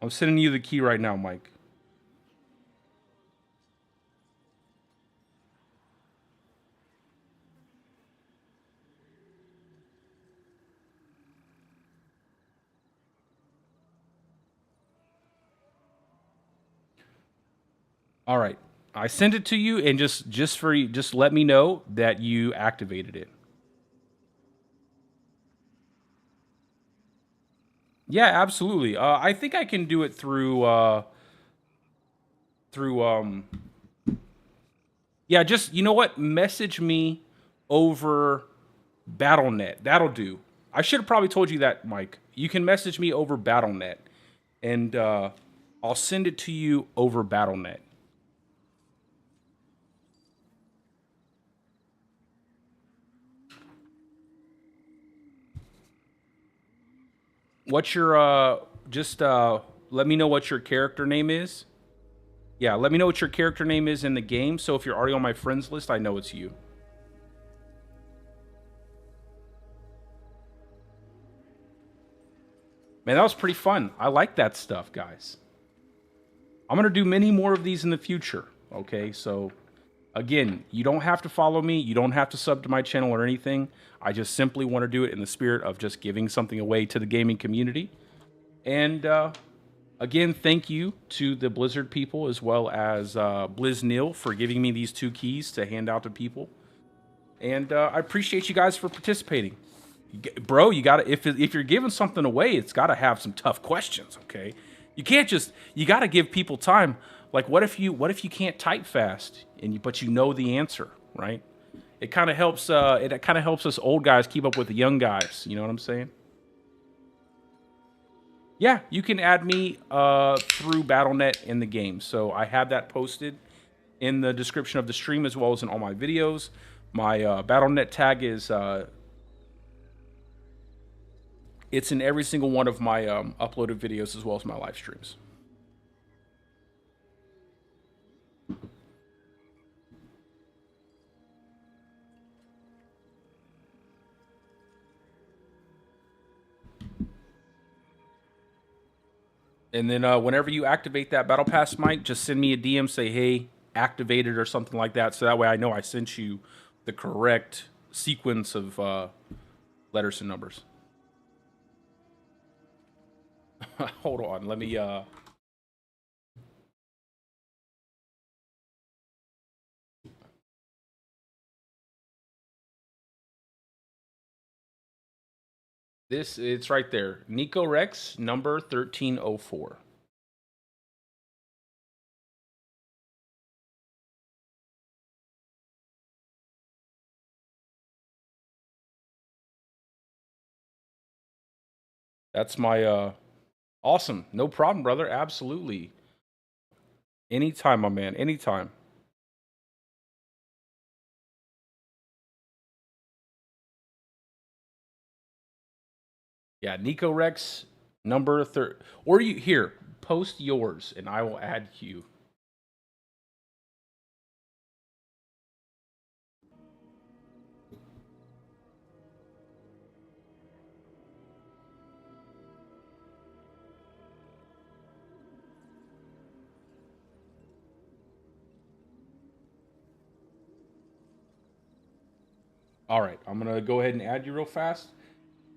Speaker 1: I'm sending you the key right now, Mike. All right. I sent it to you, and just let me know that you activated it. Yeah, absolutely. I think I can do it through. Yeah, just, you know what? Message me over BattleNet. That'll do. I should have probably told you that, Mike. You can message me over BattleNet, and I'll send it to you over BattleNet. What's your just let me know what your character name is. Yeah, let me know what your character name is in the game. So if you're already on my friends list, I know it's you. Man, that was pretty fun. I like that stuff, guys. I'm gonna do many more of these in the future. Okay, so again, you don't have to follow me. You don't have to sub to my channel or anything. I just simply want to do it in the spirit of just giving something away to the gaming community. And again, thank you to the Blizzard people as well as Blizznil for giving me these 2 keys to hand out to people. And I appreciate you guys for participating. Bro, you gotta, if you're giving something away, it's gotta have some tough questions, okay? You can't just, you gotta give people time. Like, what if you can't type fast but you know the answer, right? It kind of helps. It kind of helps us old guys keep up with the young guys. You know what I'm saying? Yeah, you can add me through BattleNet in the game. So I have that posted in the description of the stream as well as in all my videos. My BattleNet tag is it's in every single one of my uploaded videos as well as my live streams. And then whenever you activate that Battle Pass, Mike, just send me a DM, say, hey, activated or something like that. So that way I know I sent you the correct sequence of letters and numbers. Hold on. Let me... It's right there. NikoWrex number 1304. That's my awesome. No problem, brother. Absolutely. Anytime, my man. Anytime. Yeah, NikoWrex number or you here, post yours and I will add you. All right, I'm going to go ahead and add you real fast.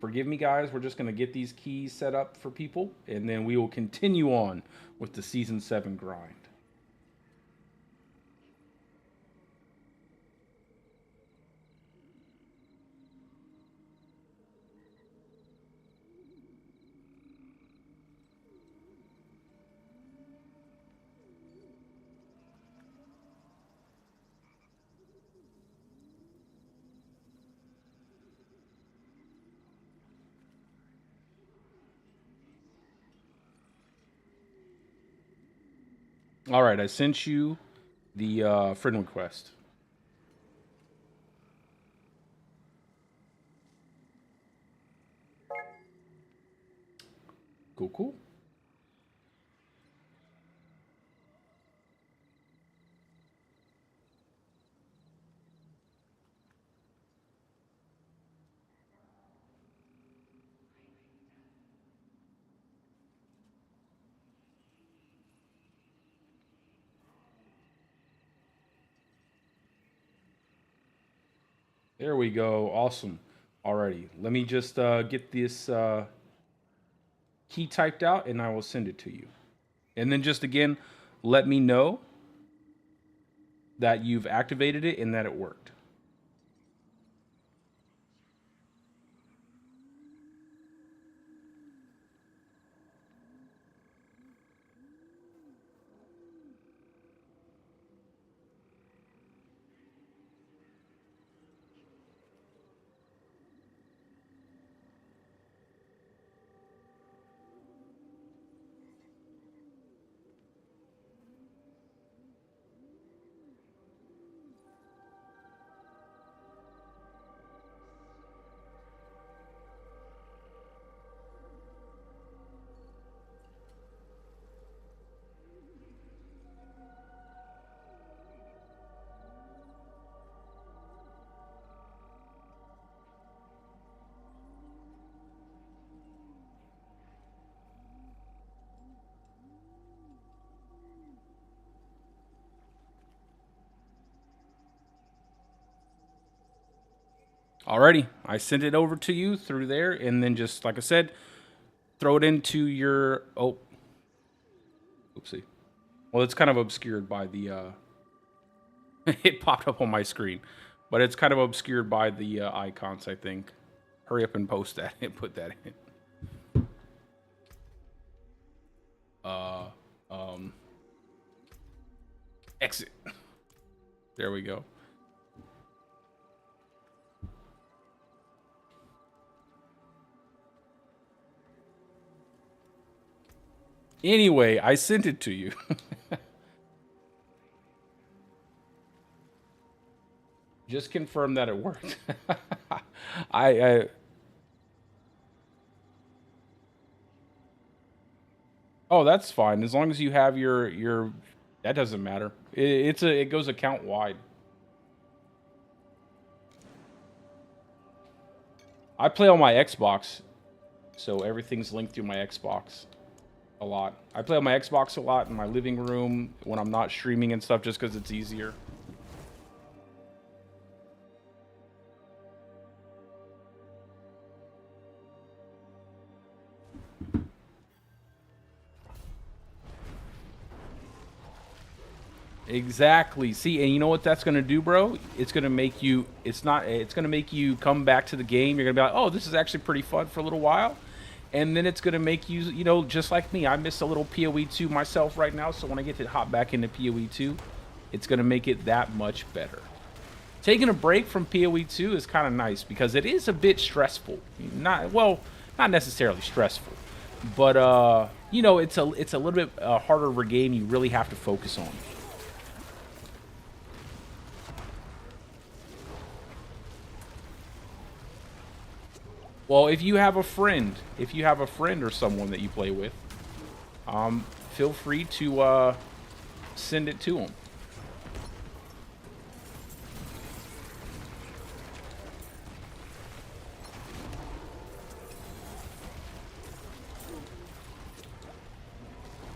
Speaker 1: Forgive me, guys. We're just going to get these keys set up for people, and then we will continue on with the Season 7 grind. All right, I sent you the friend request. Cool, cool. There we go. Awesome. Alrighty, let me just get this key typed out, and I will send it to you. And then just again, let me know that you've activated it and that it worked. Alrighty, I sent it over to you through there, and then just like I said, throw it into your oopsie. Well, it's kind of obscured by the it popped up on my screen, but it's kind of obscured by the icons. I think. Hurry up and post that and put that in. Uh, um, exit. There we go. Anyway, I sent it to you. Just confirm that it worked. I oh, that's fine as long as you have your. That doesn't matter. It goes account wide. I play on my Xbox, so everything's linked through my Xbox a lot. I play on my Xbox a lot in my living room when I'm not streaming and stuff, just because it's easier. Exactly. See, and you know what that's gonna do, bro? It's gonna make you. It's not. It's gonna make you come back to the game. You're gonna be like, oh, this is actually pretty fun for a little while, and then it's gonna make you, you know, just like me. I miss a little PoE 2 myself right now, so when I get to hop back into PoE 2, it's gonna make it that much better. Taking a break from PoE 2 is kind of nice because it is a bit stressful. Not well, not necessarily stressful, but you know, it's a little bit harder of a game. You really have to focus on. Well, if you have a friend, or someone that you play with, feel free to send it to them.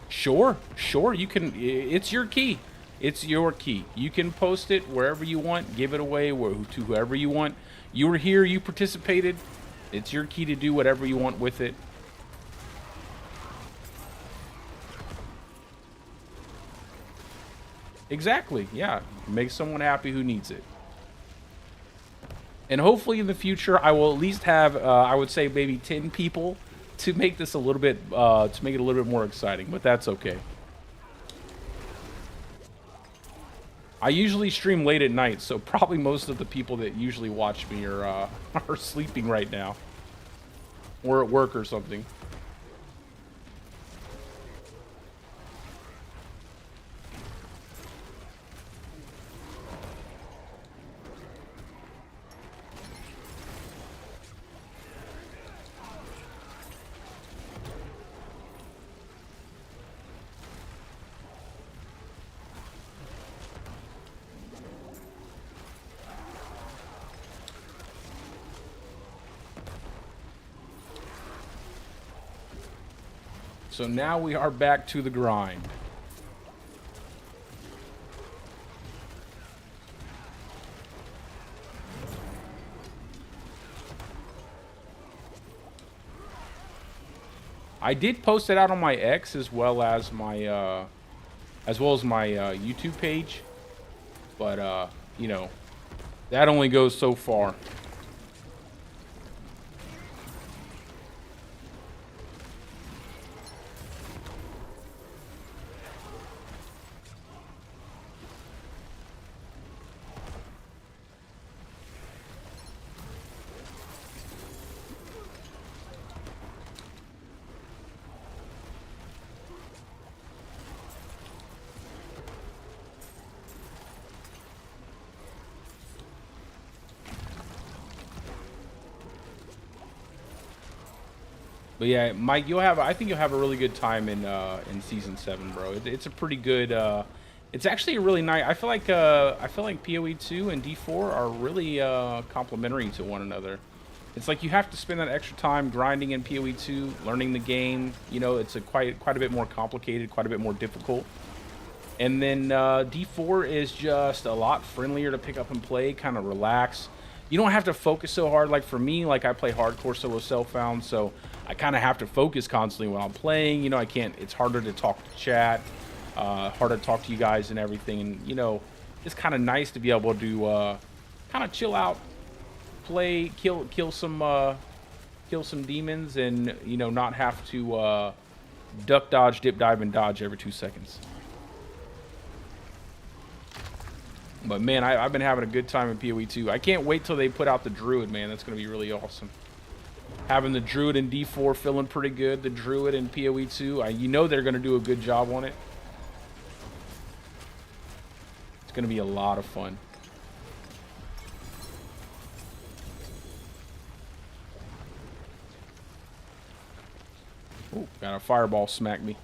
Speaker 1: Sure, sure, you can. It's your key. It's your key. You can post it wherever you want, give it away to whoever you want. You were here, you participated. It's your key to do whatever you want with it. Exactly, yeah. Make someone happy who needs it. And hopefully in the future, I will at least have, I would say maybe 10 people to make this a little bit, to make it a little bit more exciting, but that's okay. I usually stream late at night, so probably most of the people that usually watch me are, are sleeping right now. Or at work or something. So now we are back to the grind. I did post it out on my X as well as my YouTube page, but you know, that only goes so far. But yeah, Mike, I think you'll have a really good time in season 7, bro. It's a pretty good. It's actually a really nice. I feel like PoE 2 and D4 are really complementary to one another. It's like you have to spend that extra time grinding in PoE 2, learning the game. You know, it's quite a bit more complicated, quite a bit more difficult. And then D4 is just a lot friendlier to pick up and play, kind of relax. You don't have to focus so hard. Like for me, like I play hardcore solo self-found, so I kind of have to focus constantly when I'm playing. You know, I can't. It's harder to talk to chat, harder to talk to you guys and everything. And you know, it's kind of nice to be able to kind of chill out, play, kill some demons, and you know, not have to duck, dodge, dip, dive, and dodge every 2 seconds. But man, I've been having a good time in PoE 2. I can't wait till they put out the Druid, man. That's going to be really awesome. Having the Druid in D4 feeling pretty good. The Druid in PoE 2. You know they're going to do a good job on it. It's going to be a lot of fun. Ooh, got a fireball smack me.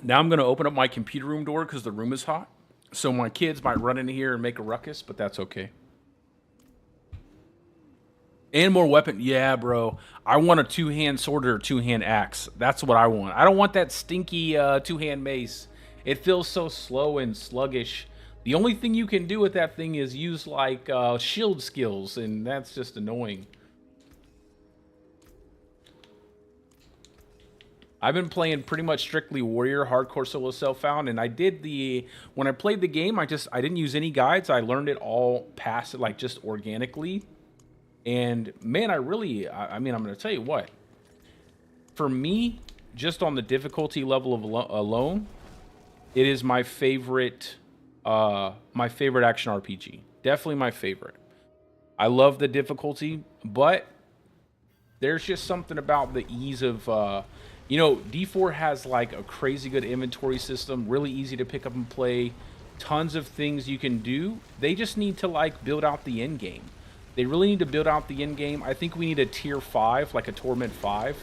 Speaker 1: Now I'm going to open up my computer room door because the room is hot. So my kids might run in here and make a ruckus, but that's okay. And more weapon. Yeah, bro. I want a two-hand sword or a two-hand axe. That's what I want. I don't want that stinky two-hand mace. It feels so slow and sluggish. The only thing you can do with that thing is use, like, shield skills, and that's just annoying. I've been playing pretty much strictly warrior, hardcore solo self-found, and I did when I played the game, I didn't use any guides. I learned it all past it, like just organically. And man, I mean, I'm gonna tell you what. For me, just on the difficulty level of alone, it is my favorite action RPG. Definitely my favorite. I love the difficulty, but there's just something about the ease of, you know, D4 has like a crazy good inventory system, really easy to pick up and play, tons of things you can do. They just need to like build out the end game. They really need to build out the end game. I think we need a tier 5, like a Torment 5.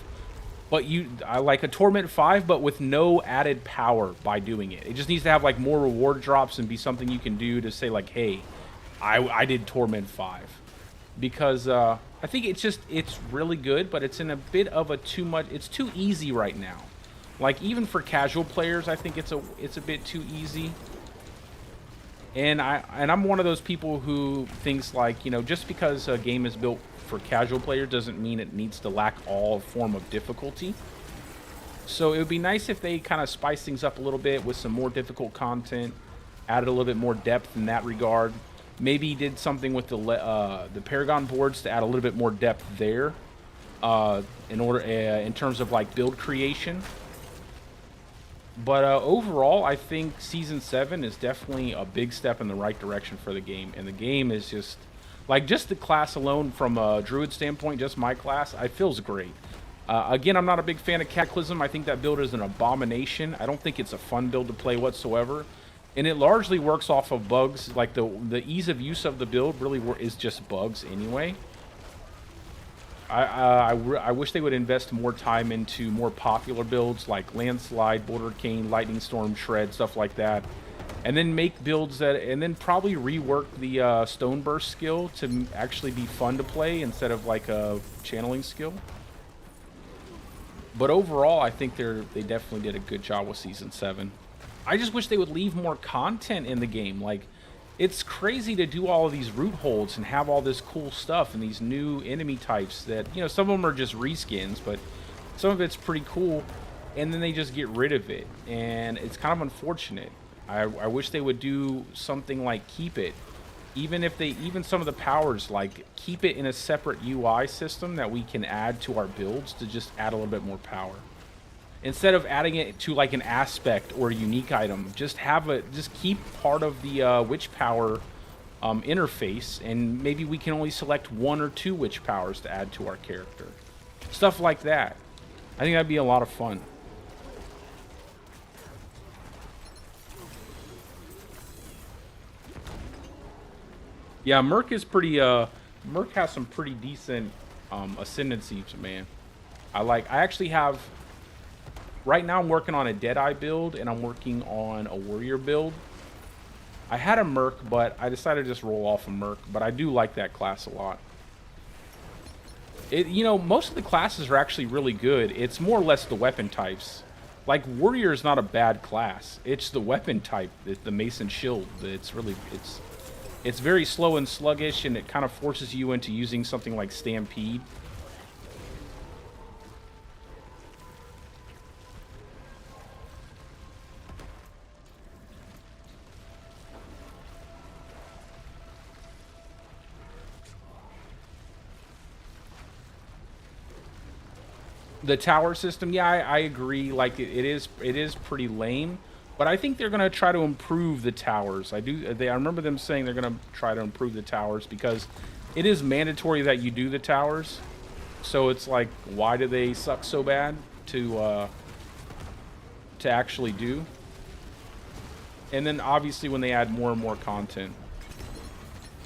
Speaker 1: But I like a Torment 5, but with no added power by doing it. It just needs to have like more reward drops and be something you can do to say like, hey, I did Torment 5. Because I think it's really good, but it's in a bit of a it's too easy right now. Like even for casual players, I think it's a bit too easy. And I'm one of those people who thinks like, you know, just because a game is built for casual players doesn't mean it needs to lack all form of difficulty. So it would be nice if they kind of spice things up a little bit with some more difficult content, added a little bit more depth in that regard. Maybe did something with the Paragon boards to add a little bit more depth there, in terms of like build creation. But overall, I think Season 7 is definitely a big step in the right direction for the game. And the game is just, like, just the class alone from a Druid standpoint, just my class, it feels great. Again, I'm not a big fan of Cataclysm. I think that build is an abomination. I don't think it's a fun build to play whatsoever. And it largely works off of bugs. Like, the ease of use of the build really is just bugs anyway. I wish they would invest more time into more popular builds like Landslide, Bouldercane, Lightning Storm, Shred, stuff like that. And then make builds and then probably rework the Stone Burst skill to actually be fun to play instead of like a channeling skill. But overall, I think they definitely did a good job with Season 7. I just wish they would leave more content in the game. Like, it's crazy to do all of these root holds and have all this cool stuff and these new enemy types that, you know, some of them are just reskins, but some of it's pretty cool, and then they just get rid of it, and it's kind of unfortunate. I wish they would do something like keep it, even some of the powers, like keep it in a separate UI system that we can add to our builds to just add a little bit more power. Instead of adding it to like an aspect or a unique item, just keep part of the witch power interface, and maybe we can only select 1 or 2 witch powers to add to our character. Stuff like that. I think that'd be a lot of fun. Yeah, Merc is pretty. Merc has some pretty decent ascendancies, man. I actually have. Right now I'm working on a Deadeye build, and I'm working on a Warrior build. I had a Merc, but I decided to just roll off a Merc, but I do like that class a lot. You know, most of the classes are actually really good. It's more or less the weapon types. Like, Warrior is not a bad class. It's the weapon type, the Mason Shield. It's very slow and sluggish, and it kind of forces you into using something like Stampede. The tower system, yeah, I agree. Like it is pretty lame, but I think they're gonna try to improve the towers. I remember them saying they're gonna try to improve the towers because it is mandatory that you do the towers. So it's like, why do they suck so bad to actually do? And then obviously when they add more and more content,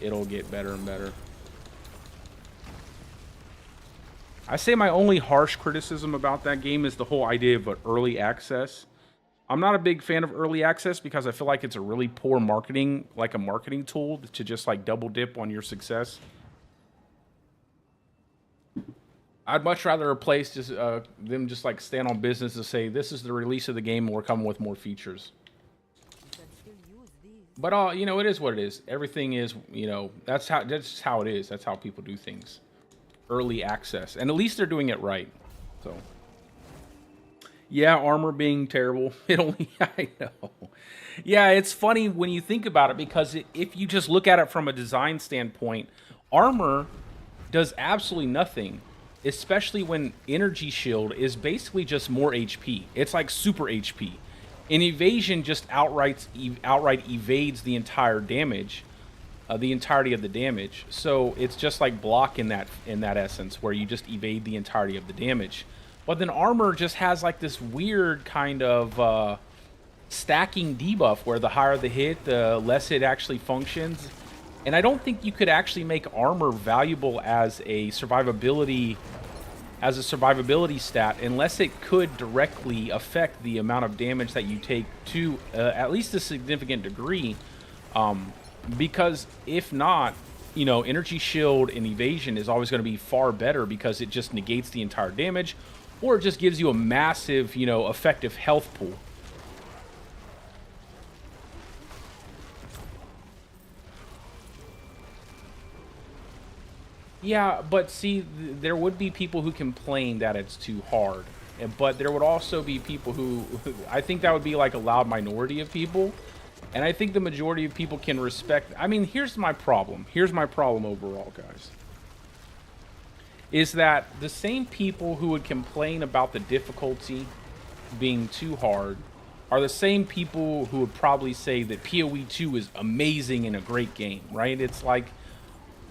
Speaker 1: it'll get better and better. I say my only harsh criticism about that game is the whole idea of early access. I'm not a big fan of early access because I feel like it's a really poor marketing tool to just like double dip on your success. I'd much rather replace them just like stand on business to say this is the release of the game and we're coming with more features. But you know, it is what it is. Everything is, you know, that's how it is. That's how people do things. Early access, and at least they're doing it right. So Yeah, armor being terrible. It only I know. Yeah, it's funny when you think about it because if you just look at it from a design standpoint, armor does absolutely nothing, especially when energy shield is basically just more HP. It's like super HP. And evasion just outright evades the entire damage, the entirety of the damage. So it's just like block in that essence, where you just evade the entirety of the damage. But then armor just has like this weird kind of stacking debuff, where the higher the hit, the less it actually functions. And I don't think you could actually make armor valuable as a survivability stat unless it could directly affect the amount of damage that you take to at least a significant degree. Because if not, you know, energy shield and evasion is always going to be far better because it just negates the entire damage, or it just gives you a massive, you know, effective health pool. Yeah, but see, there would be people who complain that it's too hard. But there would also be people who I think that would be like a loud minority of people. And I think the majority of people can respect. I mean, here's my problem. Here's my problem overall, guys. Is that the same people who would complain about the difficulty being too hard are the same people who would probably say that PoE 2 is amazing and a great game, right? It's like,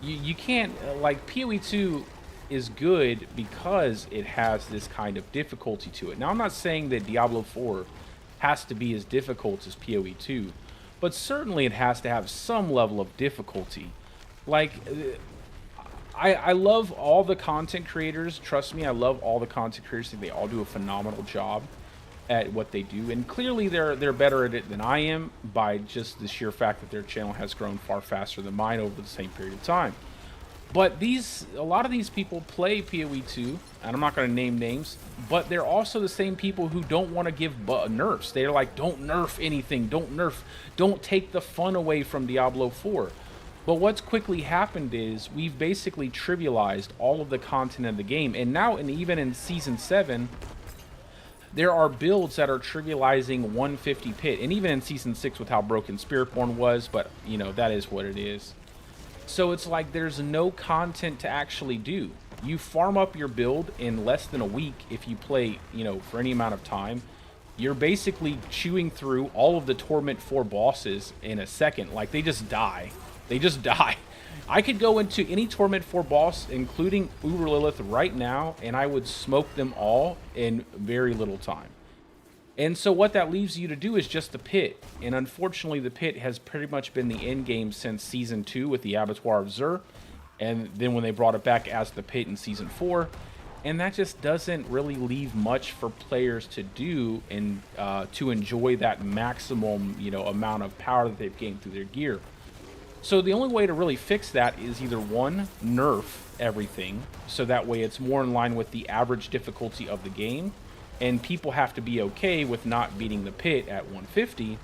Speaker 1: you can't, like, PoE 2 is good because it has this kind of difficulty to it. Now, I'm not saying that Diablo 4 has to be as difficult as PoE 2, but certainly it has to have some level of difficulty. Like, I love all the content creators. Trust me, I love all the content creators. I think they all do a phenomenal job at what they do, and clearly they're better at it than I am by just the sheer fact that their channel has grown far faster than mine over the same period of time. But a lot of these people play PoE 2, and I'm not going to name names, but they're also the same people who don't want to give nerfs. They're like, don't nerf anything, don't take the fun away from Diablo 4. But what's quickly happened is we've basically trivialized all of the content of the game, and now, and even in Season 7, there are builds that are trivializing 150 pit, and even in Season 6 with how broken Spiritborn was, but, you know, that is what it is. So it's like there's no content to actually do. You farm up your build in less than a week if you play, you know, for any amount of time. You're basically chewing through all of the Torment 4 bosses in a second. Like, they just die. They just die. I could go into any Torment 4 boss, including Uber Lilith right now, and I would smoke them all in very little time. And so what that leaves you to do is just the pit. And unfortunately, the pit has pretty much been the end game since Season 2 with the Abattoir of Zur. And then when they brought it back as the pit in Season 4. And that just doesn't really leave much for players to do and to enjoy that maximum, you know, amount of power that they've gained through their gear. So the only way to really fix that is either, one, nerf everything, so that way it's more in line with the average difficulty of the game, and people have to be okay with not beating the pit at 150,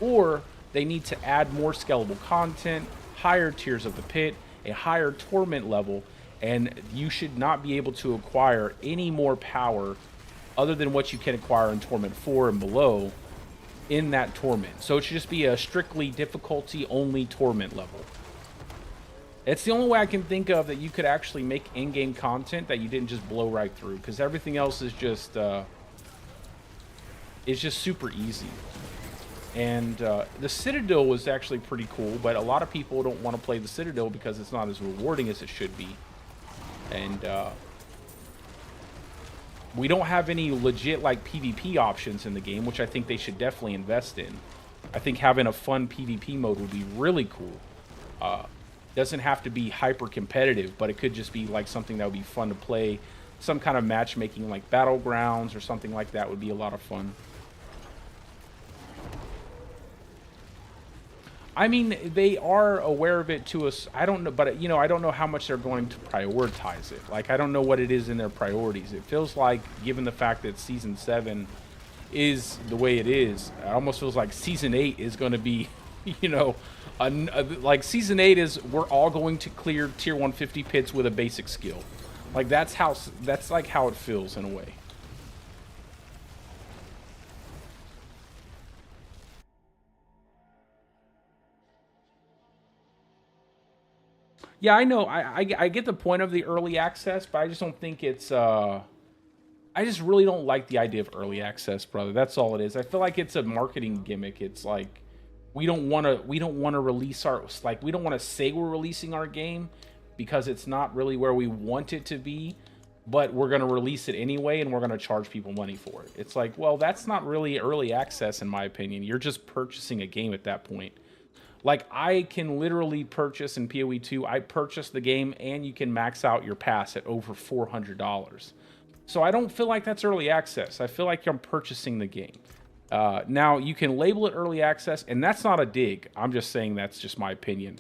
Speaker 1: or they need to add more scalable content, higher tiers of the pit, a higher torment level, and you should not be able to acquire any more power other than what you can acquire in Torment 4 and below in that torment. So it should just be a strictly difficulty only torment level. It's the only way I can think of that you could actually make in-game content that you didn't just blow right through, because everything else is just super easy. And the Citadel was actually pretty cool, but a lot of people don't want to play the Citadel because it's not as rewarding as it should be. And we don't have any legit, like, PvP options in the game, which I think they should definitely invest in. I think having a fun PvP mode would be really cool. Doesn't have to be hyper competitive, but it could just be like something that would be fun to play. Some kind of matchmaking like Battlegrounds or something like that would be a lot of fun. I mean, they are aware of it to us. I don't know, but, you know, I don't know how much they're going to prioritize it. Like, I don't know what it is in their priorities. It feels like, given the fact that Season 7 is the way it is, it almost feels like Season 8 is going to be, you know, like Season 8 is, we're all going to clear Tier 150 pits with a basic skill. Like, that's like how it feels in a way. Yeah, I know. I get the point of the early access, but I just don't think it's. I just really don't like the idea of early access, brother. That's all it is. I feel like it's a marketing gimmick. It's like we don't want to release our like we don't want to say we're releasing our game because it's not really where we want it to be, but we're going to release it anyway and we're going to charge people money for it. It's like, well, that's not really early access in my opinion. You're just purchasing a game at that point. Like I can literally purchase in PoE 2, I purchased the game and you can max out your pass at over $400. So I don't feel like that's early access. I feel like I'm purchasing the game. Now you can label it early access, and that's not a dig. I'm just saying that's just my opinion.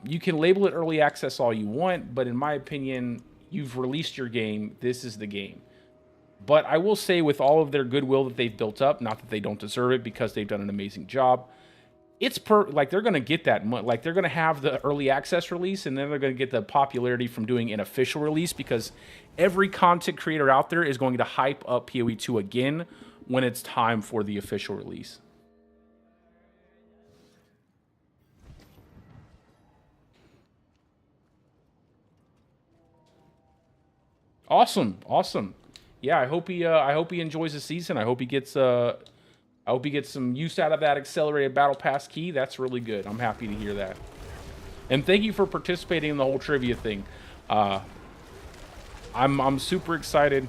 Speaker 1: You can label it early access all you want, but in my opinion, you've released your game. This is the game. But I will say, with all of their goodwill that they've built up, not that they don't deserve it because they've done an amazing job. It's like they're going to get that like they're going to have the early access release, and then they're going to get the popularity from doing an official release, because every content creator out there is going to hype up PoE 2 again when it's time for the official release. Awesome. Yeah, I hope he enjoys the season. I hope he gets some use out of that accelerated battle pass key. That's really good. I'm happy to hear that. And thank you for participating in the whole trivia thing. I'm super excited.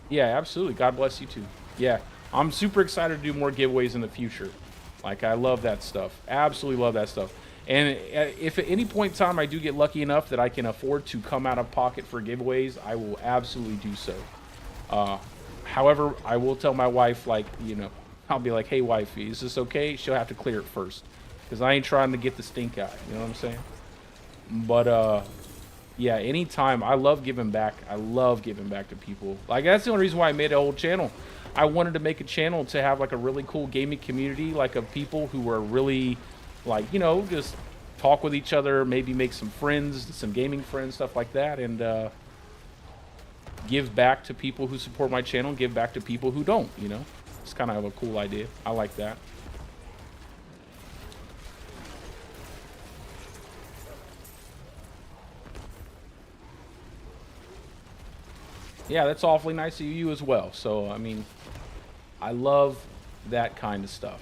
Speaker 1: Yeah, absolutely. God bless you too. Yeah, I'm super excited to do more giveaways in the future. Like, I love that stuff. Absolutely love that stuff. And if at any point in time I do get lucky enough that I can afford to come out of pocket for giveaways, I will absolutely do so. However, I will tell my wife, like, you know, I'll be like, hey, wifey, is this okay? She'll have to clear it first, because I ain't trying to get the stink eye. You know what I'm saying? But, yeah, anytime. I love giving back. I love giving back to people. Like, that's the only reason why I made a whole channel. I wanted to make a channel to have, like, a really cool gaming community, like, of people who are really, like, you know, just talk with each other, maybe make some friends, some gaming friends, stuff like that, and, give back to people who support my channel, give back to people who don't, you know? It's kind of a cool idea. I like that. Yeah, that's awfully nice of you as well. So, I mean, I love that kind of stuff.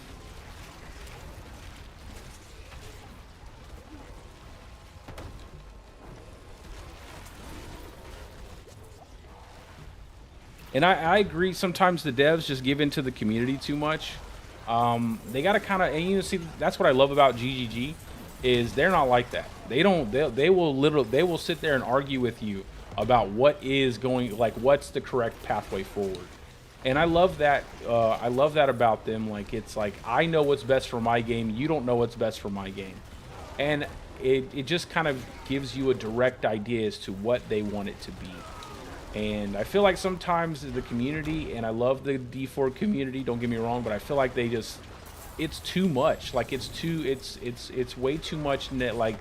Speaker 1: And I agree, sometimes the devs just give into the community too much. They got to kind of, and you know, see, that's what I love about GGG, is they're not like that. They will sit there and argue with you about what is going, like, what's the correct pathway forward. And I love that. I love that about them. Like, it's like, I know what's best for my game. You don't know what's best for my game. And it just kind of gives you a direct idea as to what they want it to be. And I feel like sometimes the community, and I love the D4 community, don't get me wrong, but I feel like they just, it's too much. Like, it's way too much. Like,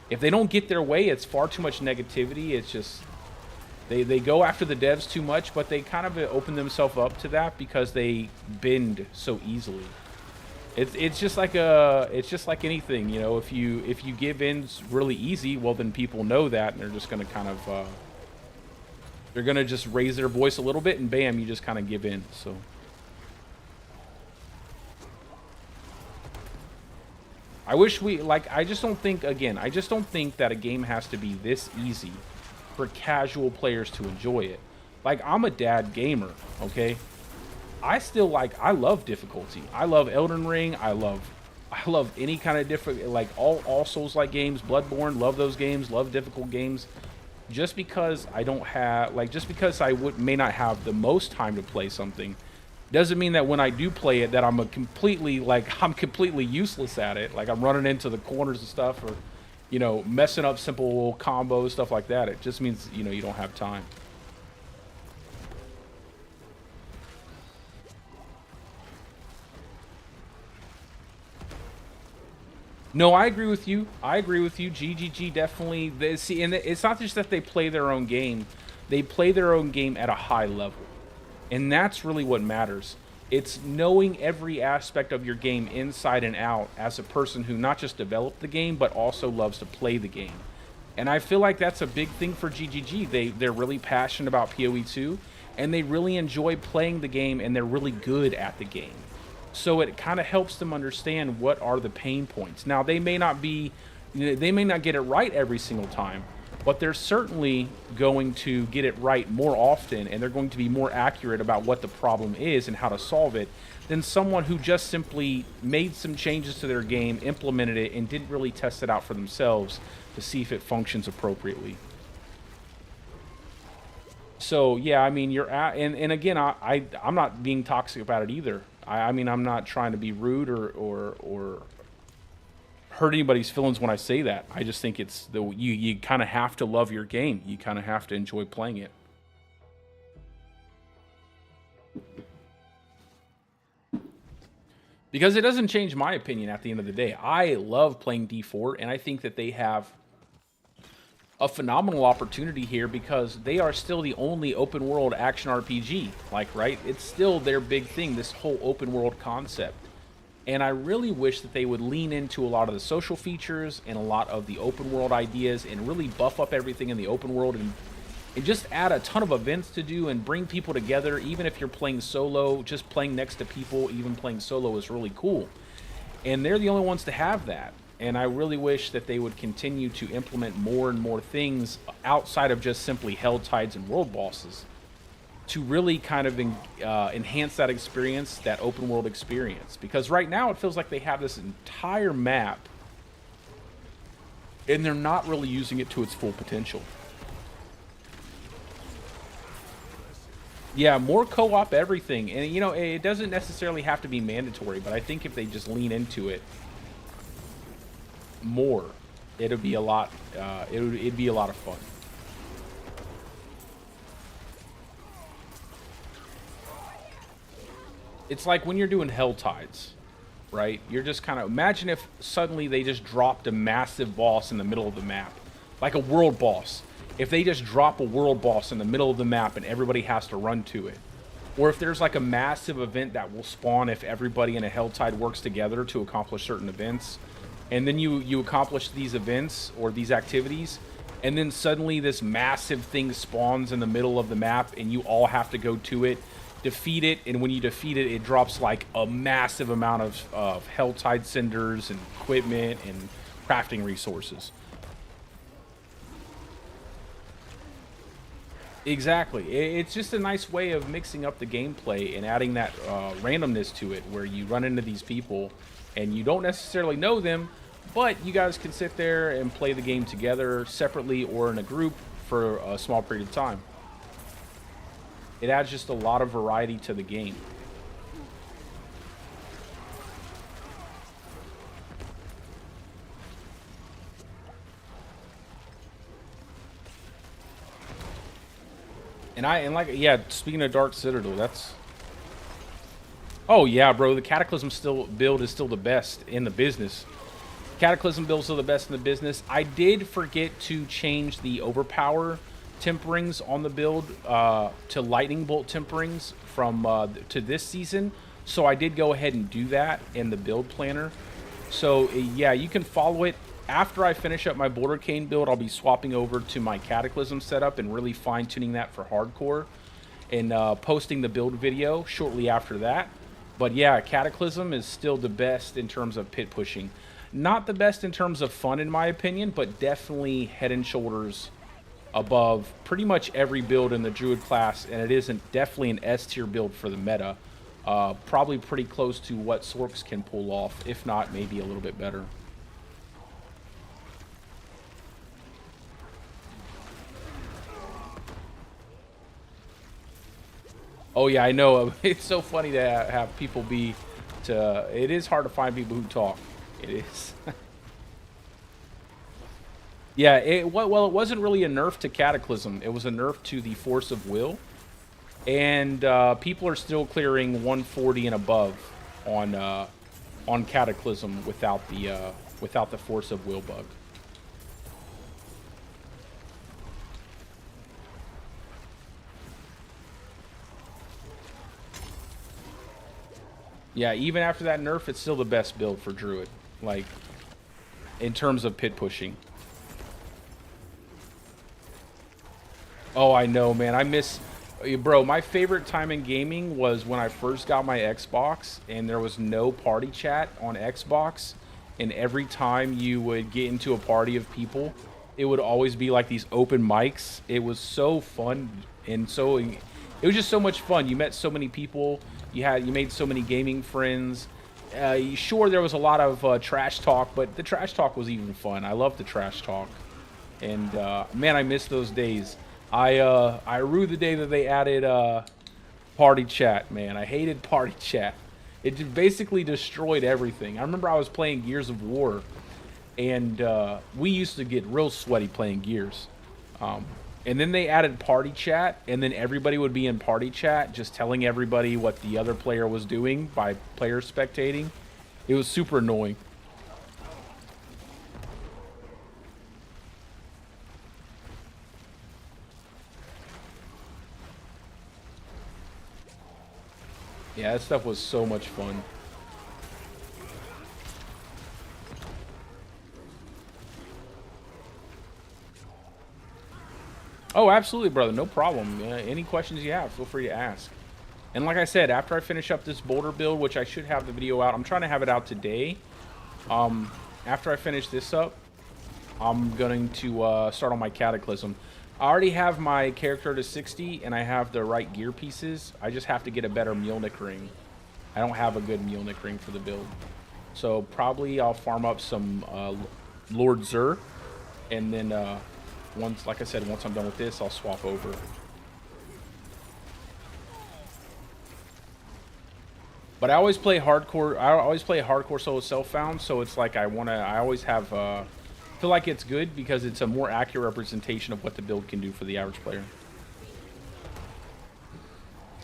Speaker 1: if they don't get their way, it's far too much negativity. It's just, they go after the devs too much, but they kind of open themselves up to that because they bend so easily. It's just like anything, you know. If you give in really easy, well, then people know that, and they're just going to kind of they're going to just raise their voice a little bit, and bam, you just kind of give in. So I wish we, like, I just don't think that a game has to be this easy for casual players to enjoy it. Like, I'm a dad gamer, okay? I love difficulty. I love Elden Ring. I love any kind of different, like, all Souls-like games, Bloodborne, love those games, love difficult games. Just because I don't have, like, just because I may not have the most time to play something, doesn't mean that when I do play it that I'm completely useless at it. Like, I'm running into the corners and stuff, or, you know, messing up simple combos, stuff like that. It just means, you know, you don't have time. No, I agree with you. GGG definitely. See, and it's not just that they play their own game. They play their own game at a high level. And that's really what matters. It's knowing every aspect of your game inside and out as a person who not just developed the game, but also loves to play the game. And I feel like that's a big thing for GGG. They're really passionate about PoE2, and they really enjoy playing the game, and they're really good at the game. So it kind of helps them understand what are the pain points. Now, they may not get it right every single time, but they're certainly going to get it right more often, and they're going to be more accurate about what the problem is and how to solve it than someone who just simply made some changes to their game, implemented it, and didn't really test it out for themselves to see if it functions appropriately. So yeah, I mean, you're at, and again, I'm not being toxic about it either. I mean, I'm not trying to be rude or hurt anybody's feelings when I say that. I just think it's you kind of have to love your game. You kind of have to enjoy playing it. Because it doesn't change my opinion at the end of the day. I love playing D4, and I think that they have a phenomenal opportunity here because they are still the only open world action RPG. Like, right? It's still their big thing, this whole open world concept. And I really wish that they would lean into a lot of the social features and a lot of the open world ideas and really buff up everything in the open world and just add a ton of events to do and bring people together. Even if you're playing solo, just playing next to people, even playing solo is really cool. And they're the only ones to have that. And I really wish that they would continue to implement more and more things outside of just simply Hell Tides and world bosses to really kind of enhance that experience, that open world experience. Because right now it feels like they have this entire map and they're not really using it to its full potential. Yeah, more co-op everything. And, you know, it doesn't necessarily have to be mandatory, but I think if they just lean into it more, it'd be a lot, it'd be a lot of fun. It's like when you're doing Hell Tides, right? You're just kind of, imagine if suddenly they just dropped a massive boss in the middle of the map, like a world boss. If they just drop a world boss in the middle of the map and everybody has to run to it. Or if there's like a massive event that will spawn if everybody in a Hell Tide works together to accomplish certain events. And then you accomplish these events or these activities, and then suddenly this massive thing spawns in the middle of the map and you all have to go to it, defeat it, and when you defeat it, it drops like a massive amount of Hell Tide cinders and equipment and crafting resources. Exactly. It's just a nice way of mixing up the gameplay and adding that randomness to it, where you run into these people and you don't necessarily know them, but you guys can sit there and play the game together separately or in a group for a small period of time. It adds just a lot of variety to the game. And like, yeah, speaking of Dark Citadel, that's, oh yeah, bro, the Cataclysm build is still the best in the business. Cataclysm builds are the best in the business. I did forget to change the overpower temperings on the build to lightning bolt temperings from to this season, so I did go ahead and do that in the build planner. So yeah, you can follow it. After I finish up my Bouldercane build, I'll be swapping over to my Cataclysm setup and really fine-tuning that for hardcore, and posting the build video shortly after that. But yeah, Cataclysm is still the best in terms of pit pushing. Not the best in terms of fun, in my opinion, but definitely head and shoulders above pretty much every build in the Druid class, and it isn't definitely an S tier build for the meta. Probably pretty close to what Sorks can pull off, if not maybe a little bit better. Oh yeah, I know. It's so funny to have people it is hard to find people who talk. It is. Yeah, well, it wasn't really a nerf to Cataclysm. It was a nerf to the Force of Will. And people are still clearing 140 and above on Cataclysm without the Force of Will bug. Yeah, even after that nerf, it's still the best build for Druid. Like, in terms of pit pushing. Oh, I know, man. I miss... Bro, my favorite time in gaming was when I first got my Xbox and there was no party chat on Xbox. And every time you would get into a party of people, it would always be like these open mics. It was so fun and so... It was just so much fun. You met so many people. You made so many gaming friends. Sure, there was a lot of trash talk, but the trash talk was even fun. I loved the trash talk. And, man, I miss those days. I rue the day that they added party chat, man. I hated party chat. It just basically destroyed everything. I remember I was playing Gears of War, and we used to get real sweaty playing Gears. And then they added party chat, and then everybody would be in party chat just telling everybody what the other player was doing by players spectating. It was super annoying. Yeah, that stuff was so much fun. Oh, absolutely, brother. No problem. Any questions you have, feel free to ask. And like I said, after I finish up this boulder build, which I should have the video out, I'm trying to have it out today. After I finish this up, I'm going to start on my Cataclysm. I already have my character to 60, and I have the right gear pieces. I just have to get a better Mjolnir ring. I don't have a good Mjolnir ring for the build. So probably I'll farm up some Lord Zur, and then like I said, once I'm done with this, I'll swap over. But I always play hardcore. I always play hardcore solo self-found, so it's like I always have feel like it's good because it's a more accurate representation of what the build can do for the average player.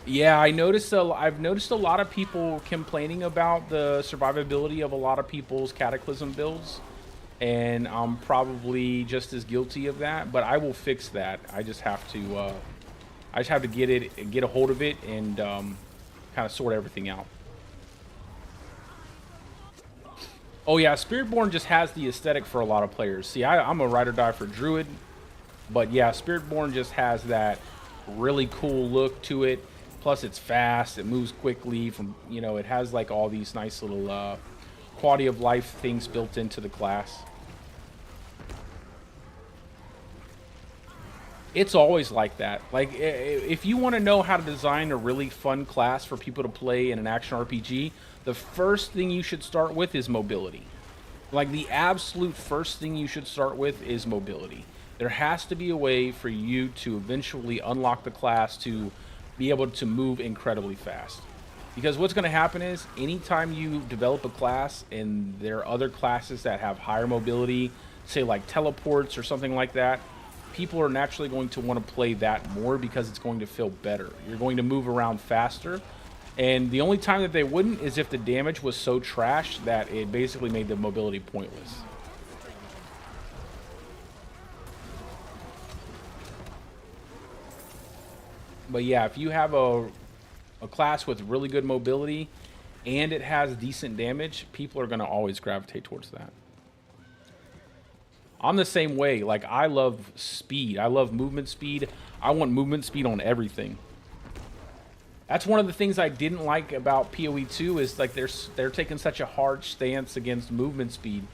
Speaker 1: Yeah, I've noticed a lot of people complaining about the survivability of a lot of people's Cataclysm builds, and I'm probably just as guilty of that. But I will fix that. I just have to get a hold of it, and kind of sort everything out. Oh yeah, Spiritborn just has the aesthetic for a lot of players. See, I'm a ride or die for Druid, but yeah, Spiritborn just has that really cool look to it. Plus, it's fast. It moves quickly. It has like all these nice little quality of life things built into the class. It's always like that. Like, if you want to know how to design a really fun class for people to play in an action RPG, the first thing you should start with is mobility. Like, the absolute first thing you should start with is mobility. There has to be a way for you to eventually unlock the class to be able to move incredibly fast. Because what's going to happen is, anytime you develop a class and there are other classes that have higher mobility, say like teleports or something like that, people are naturally going to want to play that more because it's going to feel better. You're going to move around faster. And the only time that they wouldn't is if the damage was so trash that it basically made the mobility pointless. But yeah, if you have a class with really good mobility and it has decent damage, people are going to always gravitate towards that. I'm the same way. Like, I love speed. I love movement speed. I want movement speed on everything. That's one of the things I didn't like about PoE 2 is like they're taking such a hard stance against movement speed.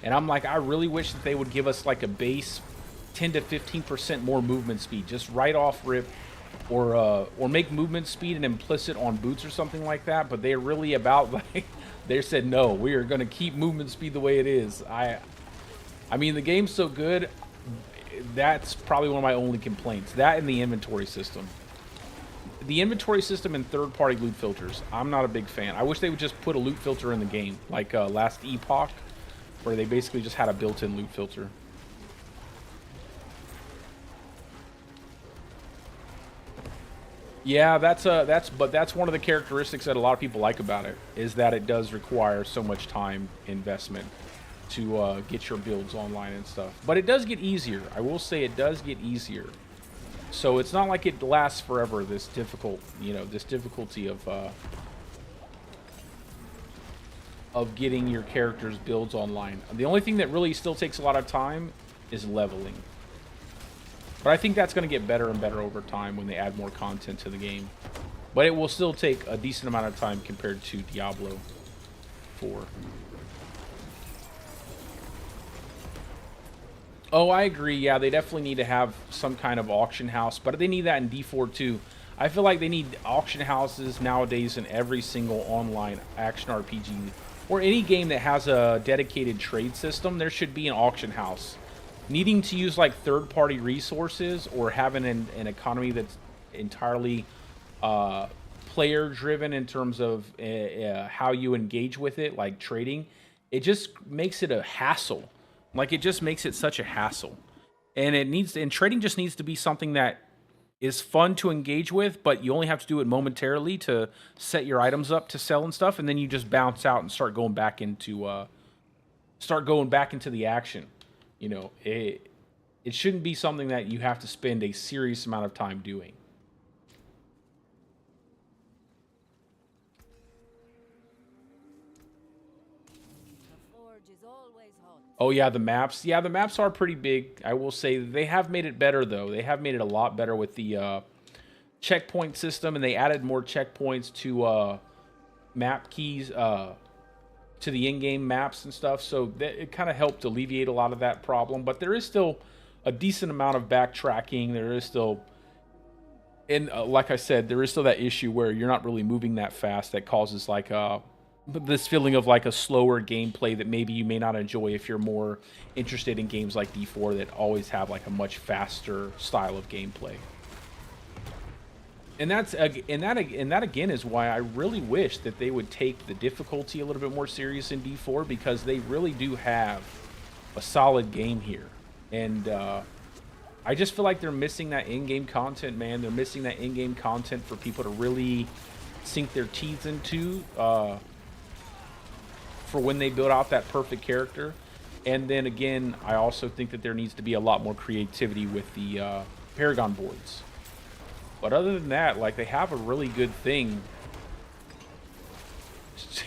Speaker 1: And I'm like, I really wish that they would give us like a base 10 to 15% more movement speed, just right off rip, or make movement speed an implicit on boots or something like that. But they're really about like, they said, no, we are going to keep movement speed the way it is. I mean, the game's so good, that's probably one of my only complaints. That and the inventory system. The inventory system and third-party loot filters, I'm not a big fan. I wish they would just put a loot filter in the game, like last Epoch, where they basically just had a built-in loot filter. Yeah, that's one of the characteristics that a lot of people like about it, is that it does require so much time investment to get your builds online and stuff. But it does get easier. I will say it does get easier. So it's not like it lasts forever, this difficulty of of getting your characters builds online. The only thing that really still takes a lot of time is leveling. But I think that's going to get better and better over time when they add more content to the game. But it will still take a decent amount of time compared to Diablo 4. Oh, I agree. Yeah, they definitely need to have some kind of auction house, but they need that in D4 too. I feel like they need auction houses nowadays in every single online action RPG or any game that has a dedicated trade system. There should be an auction house. Needing to use like third-party resources or having an economy that's entirely player-driven in terms of how you engage with it, like trading, it just makes it a hassle. Like, it just makes it such a hassle. And trading just needs to be something that is fun to engage with, but you only have to do it momentarily to set your items up to sell and stuff, and then you just bounce out and start going back into the action. You know, it shouldn't be something that you have to spend a serious amount of time doing. Oh, yeah, the maps. Yeah, the maps are pretty big. I will say they have made it better, though. They have made it a lot better with the checkpoint system, and they added more checkpoints to map keys, to the in-game maps and stuff. So it kind of helped alleviate a lot of that problem. But there is still a decent amount of backtracking. There is still... And like I said, there is still that issue where you're not really moving that fast. That causes like this feeling of like a slower gameplay that maybe you may not enjoy if you're more interested in games like D4 that always have like a much faster style of gameplay. And that again is why I really wish that they would take the difficulty a little bit more serious in D4, because they really do have a solid game here. And I just feel like they're missing that in-game content, man. They're missing that in-game content for people to really sink their teeth into for when they build out that perfect character. And then again, I also think that there needs to be a lot more creativity with the Paragon boards. But other than that, like, they have a really good thing.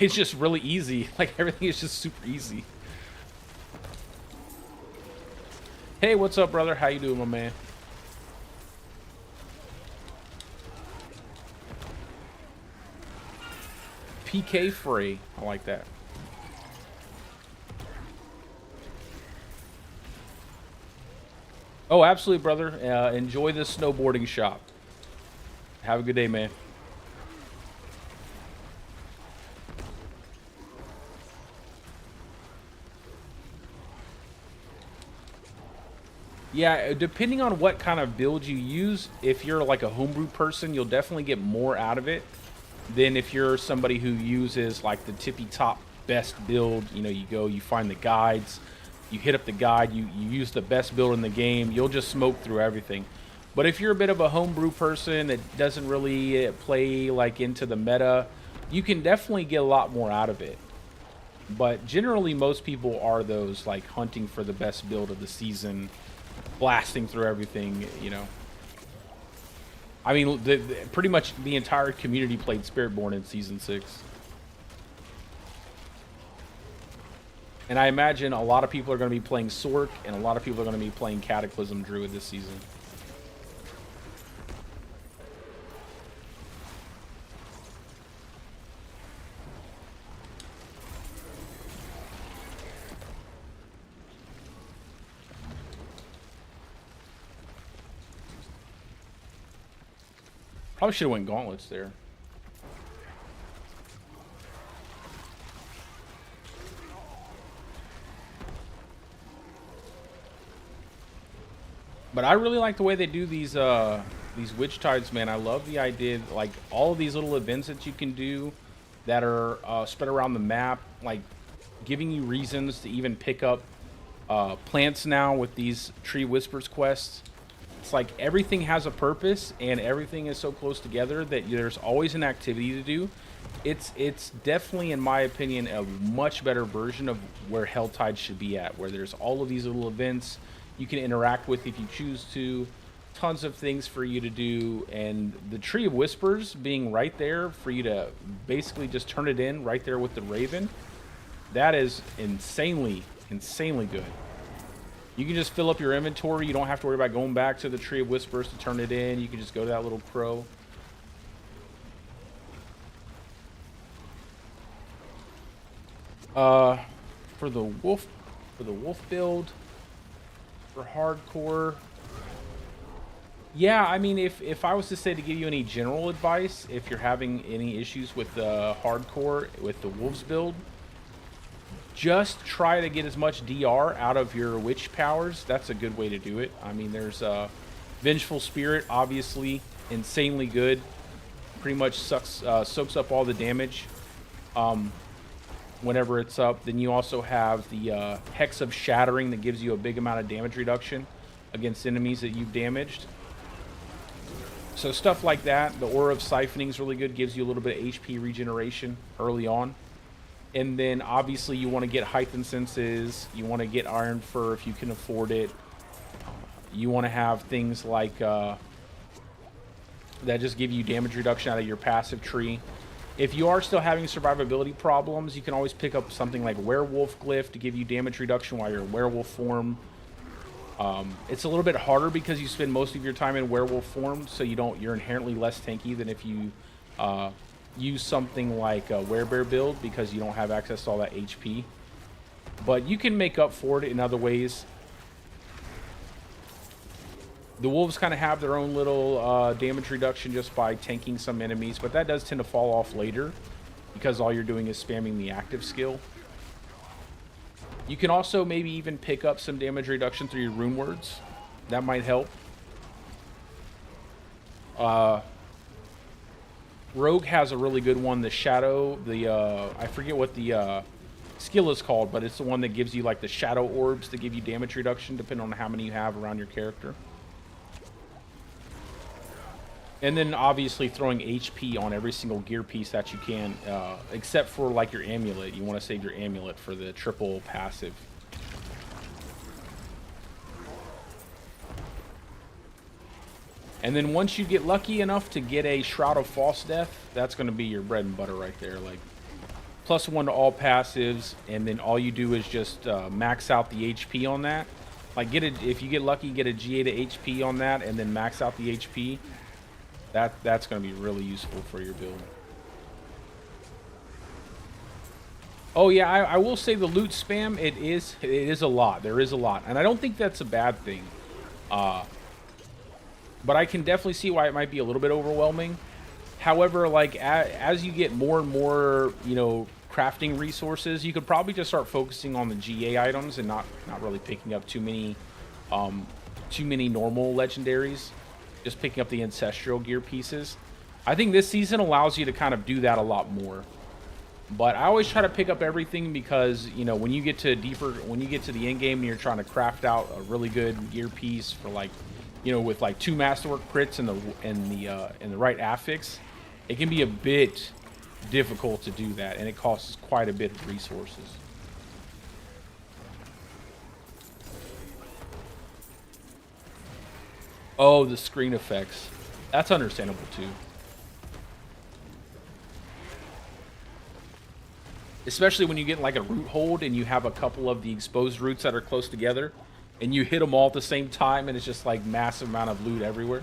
Speaker 1: It's just really easy. Like, everything is just super easy. Hey, what's up, brother? How you doing, my man? PK Free. I like that. Oh, absolutely, brother. Enjoy this snowboarding shop. Have a good day, man. Yeah, depending on what kind of build you use, if you're like a homebrew person, you'll definitely get more out of it than if you're somebody who uses like the tippy top best build. You know, you go, you find the guides, you hit up the guide, you use the best build in the game, you'll just smoke through everything. But if you're a bit of a homebrew person that doesn't really play like into the meta, you can definitely get a lot more out of it. But generally, most people are those like hunting for the best build of the season, blasting through everything, you know. I mean, pretty much the entire community played Spiritborn in Season 6. And I imagine a lot of people are going to be playing Sork, and a lot of people are going to be playing Cataclysm Druid this season. Probably should have went gauntlets there. But I really like the way they do these witch tides, man. I love the idea, like all of these little events that you can do that are spread around the map, like giving you reasons to even pick up plants now with these Tree Whispers quests. It's like everything has a purpose and everything is so close together that there's always an activity to do. It's definitely, in my opinion, a much better version of where Helltide should be at, where there's all of these little events you can interact with if you choose to, tons of things for you to do, and the Tree of Whispers being right there for you to basically just turn it in right there with the Raven That is insanely good. You can just fill up your inventory. You don't have to worry about going back to the Tree of Whispers to turn it in. You can just go to that little crow. For the wolf build, for hardcore, yeah, I mean, if I was to say to give you any general advice, if you're having any issues with the hardcore with the wolves build, just try to get as much DR out of your witch powers. That's a good way to do it. I mean, there's Vengeful Spirit, obviously insanely good. Pretty much soaks up all the damage whenever it's up. Then you also have the Hex of Shattering that gives you a big amount of damage reduction against enemies that you've damaged. So stuff like that. The Aura of Siphoning is really good. Gives you a little bit of HP regeneration early on. And then obviously you want to get Heightened Senses. You want to get Iron Fur if you can afford it. You want to have things like that just give you damage reduction out of your passive tree. If you are still having survivability problems, you can always pick up something like Werewolf Glyph to give you damage reduction while you're in werewolf form. It's a little bit harder because you spend most of your time in werewolf form, so you're inherently less tanky than if you use something like a werebear build because you don't have access to all that HP. But you can make up for it in other ways. The wolves kind of have their own little damage reduction just by tanking some enemies, but that does tend to fall off later because all you're doing is spamming the active skill. You can also maybe even pick up some damage reduction through your rune words. That might help. Rogue has a really good one, the Shadow, I forget what the skill is called, but it's the one that gives you like the Shadow Orbs to give you damage reduction depending on how many you have around your character. And then obviously throwing HP on every single gear piece that you can, except for like your amulet. You want to save your amulet for the triple passive. And then once you get lucky enough to get a Shroud of False Death, that's going to be your bread and butter right there. Like +1 to all passives, and then all you do is just max out the HP on that. Like if you get lucky, get a GA to HP on that, and then max out the HP. That's going to be really useful for your build. Oh yeah, I will say the loot spam, it is a lot. There is a lot, and I don't think that's a bad thing. But I can definitely see why it might be a little bit overwhelming. However, like as you get more and more, crafting resources, you could probably just start focusing on the GA items and not really picking up too many normal legendaries. Just picking up the ancestral gear pieces. I think this season allows you to kind of do that a lot more. But I always try to pick up everything because, when you get to the end game and you're trying to craft out a really good gear piece for like, with like 2 masterwork crits and the right affix, it can be a bit difficult to do that, and it costs quite a bit of resources. Oh, the screen effects. That's understandable too. Especially when you get like a root hold and you have a couple of the exposed roots that are close together and you hit them all at the same time and it's just like massive amount of loot everywhere.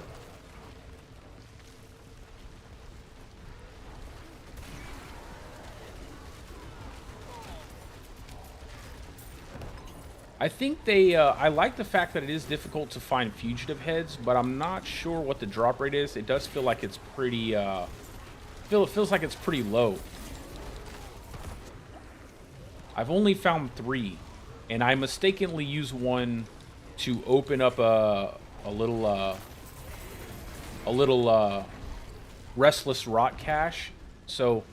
Speaker 1: I think I like the fact that it is difficult to find fugitive heads, but I'm not sure what the drop rate is. It does feel like it's pretty, it feels like it's pretty low. I've only found 3, and I mistakenly used one to open up a little restless rot cache. So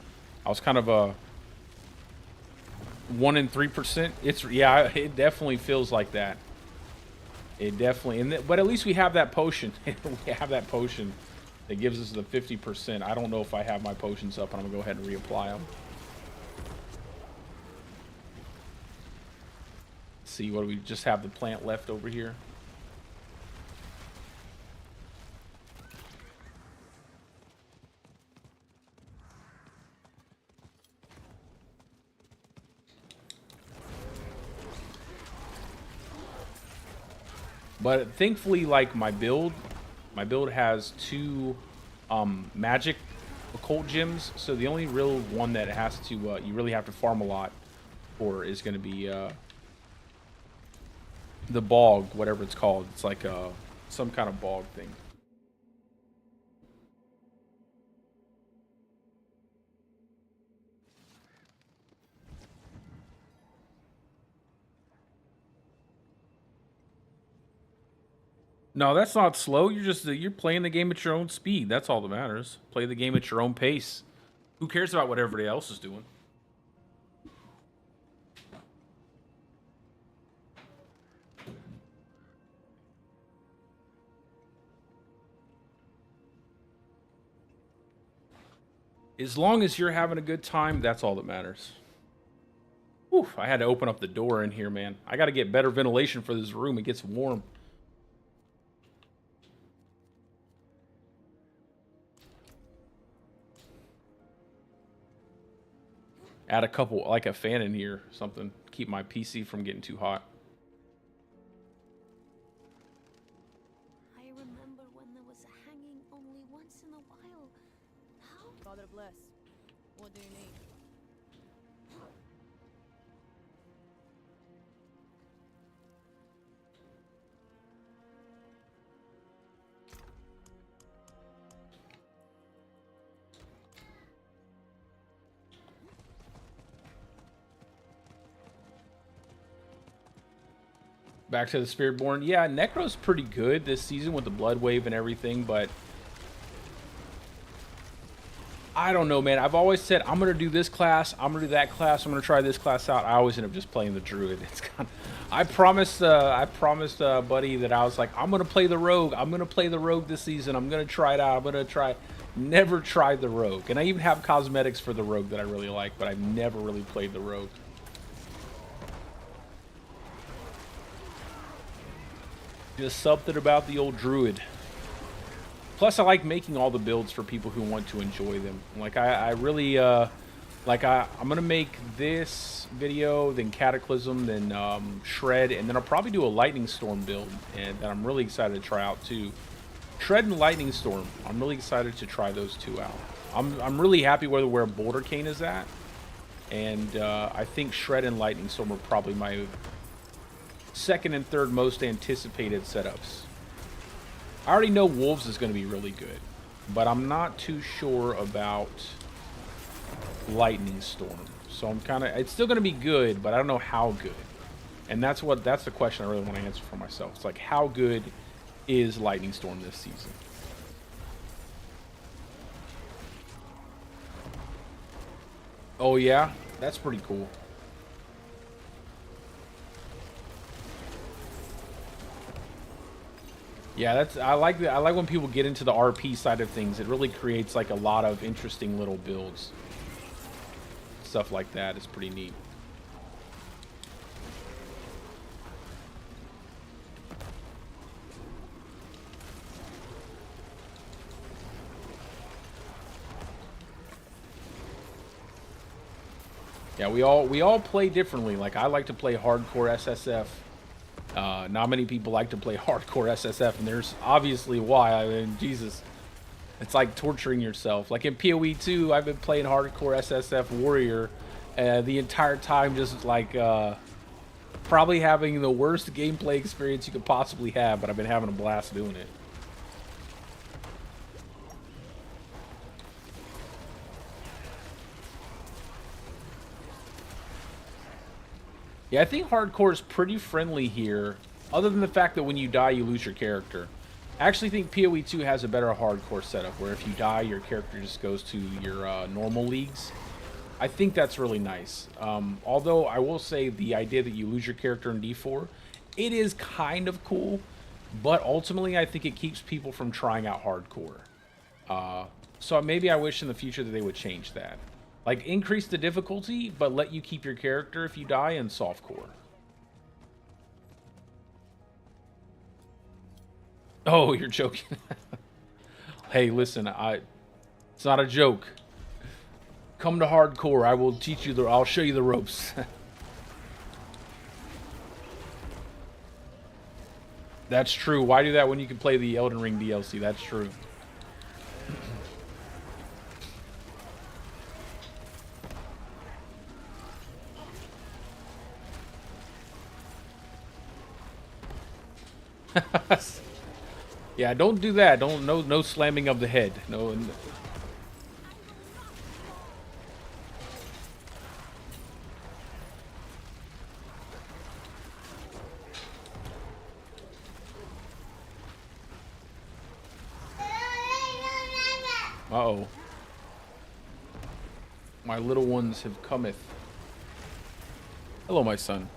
Speaker 1: I was kind of 1 in 3%. It definitely feels like that. It definitely, but at least we have that potion. We have that potion that gives us the 50%. I don't know if I have my potions up, and I'm gonna go ahead and reapply them. Let's see, what do we just have the plant left over here? But thankfully, like my build has 2 magic occult gems, so the only real one that has to you really have to farm a lot for is going to be the bog, whatever it's called. It's like some kind of bog thing. No, that's not slow. You're playing the game at your own speed. That's all that matters. Play the game at your own pace. Who cares about what everybody else is doing? As long as you're having a good time, that's all that matters. Whew, I had to open up the door in here, man. I got to get better ventilation for this room. It gets warm. Add a couple, like a fan in here, something. Keep my PC from getting too hot.
Speaker 2: I remember when there was a hanging only once in a while. How? Father bless. What do you need?
Speaker 1: Back to the Spiritborn. Yeah, Necro's pretty good this season with the Blood Wave and everything, but I don't know, man. I've always said, I'm going to do this class, I'm going to do that class, I'm going to try this class out. I always end up just playing the Druid. It's kind of, I promised Buddy that I was like, I'm going to play the Rogue. I'm going to play the Rogue this season. I'm going to try it out. I'm going to try. Never tried the Rogue. And I even have cosmetics for the Rogue that I really like, but I've never really played the Rogue. Just something about the old Druid. Plus, I like making all the builds for people who want to enjoy them. Like, I really, I'm going to make this video, then Cataclysm, then Shred, and then I'll probably do a Lightning Storm build, and that I'm really excited to try out, too. Shred and Lightning Storm, I'm really excited to try those 2 out. I'm really happy with where Bouldercane is at, and I think Shred and Lightning Storm are probably my second and third most anticipated setups. I already know Wolves is going to be really good, but I'm not too sure about Lightning Storm. So I'm kind of, it's still going to be good, but I don't know how good. And that's the question I really want to answer for myself. It's like, how good is Lightning Storm this season? Oh yeah, that's pretty cool. Yeah, I like when people get into the RP side of things. It really creates like a lot of interesting little builds. Stuff like that is pretty neat. Yeah, we all play differently. Like, I like to play hardcore SSF. Not many people like to play hardcore SSF, and there's obviously why. I mean, Jesus, it's like torturing yourself. Like in PoE 2, I've been playing hardcore SSF Warrior the entire time, just like probably having the worst gameplay experience you could possibly have, but I've been having a blast doing it. Yeah, I think hardcore is pretty friendly here, other than the fact that when you die, you lose your character. I actually think PoE 2 has a better hardcore setup, where if you die, your character just goes to your normal leagues. I think that's really nice. Although, I will say the idea that you lose your character in D4, it is kind of cool, but ultimately, I think it keeps people from trying out hardcore. So maybe I wish in the future that they would change that. Like, increase the difficulty, but let you keep your character if you die in softcore. Oh, you're joking. Hey, listen, it's not a joke. Come to hardcore. I will teach you I'll show you the ropes. That's true. Why do that when you can play the Elden Ring DLC? That's true. Yeah, don't do that. No slamming of the head. No. Uh-oh. My little ones have cometh. Hello, my son.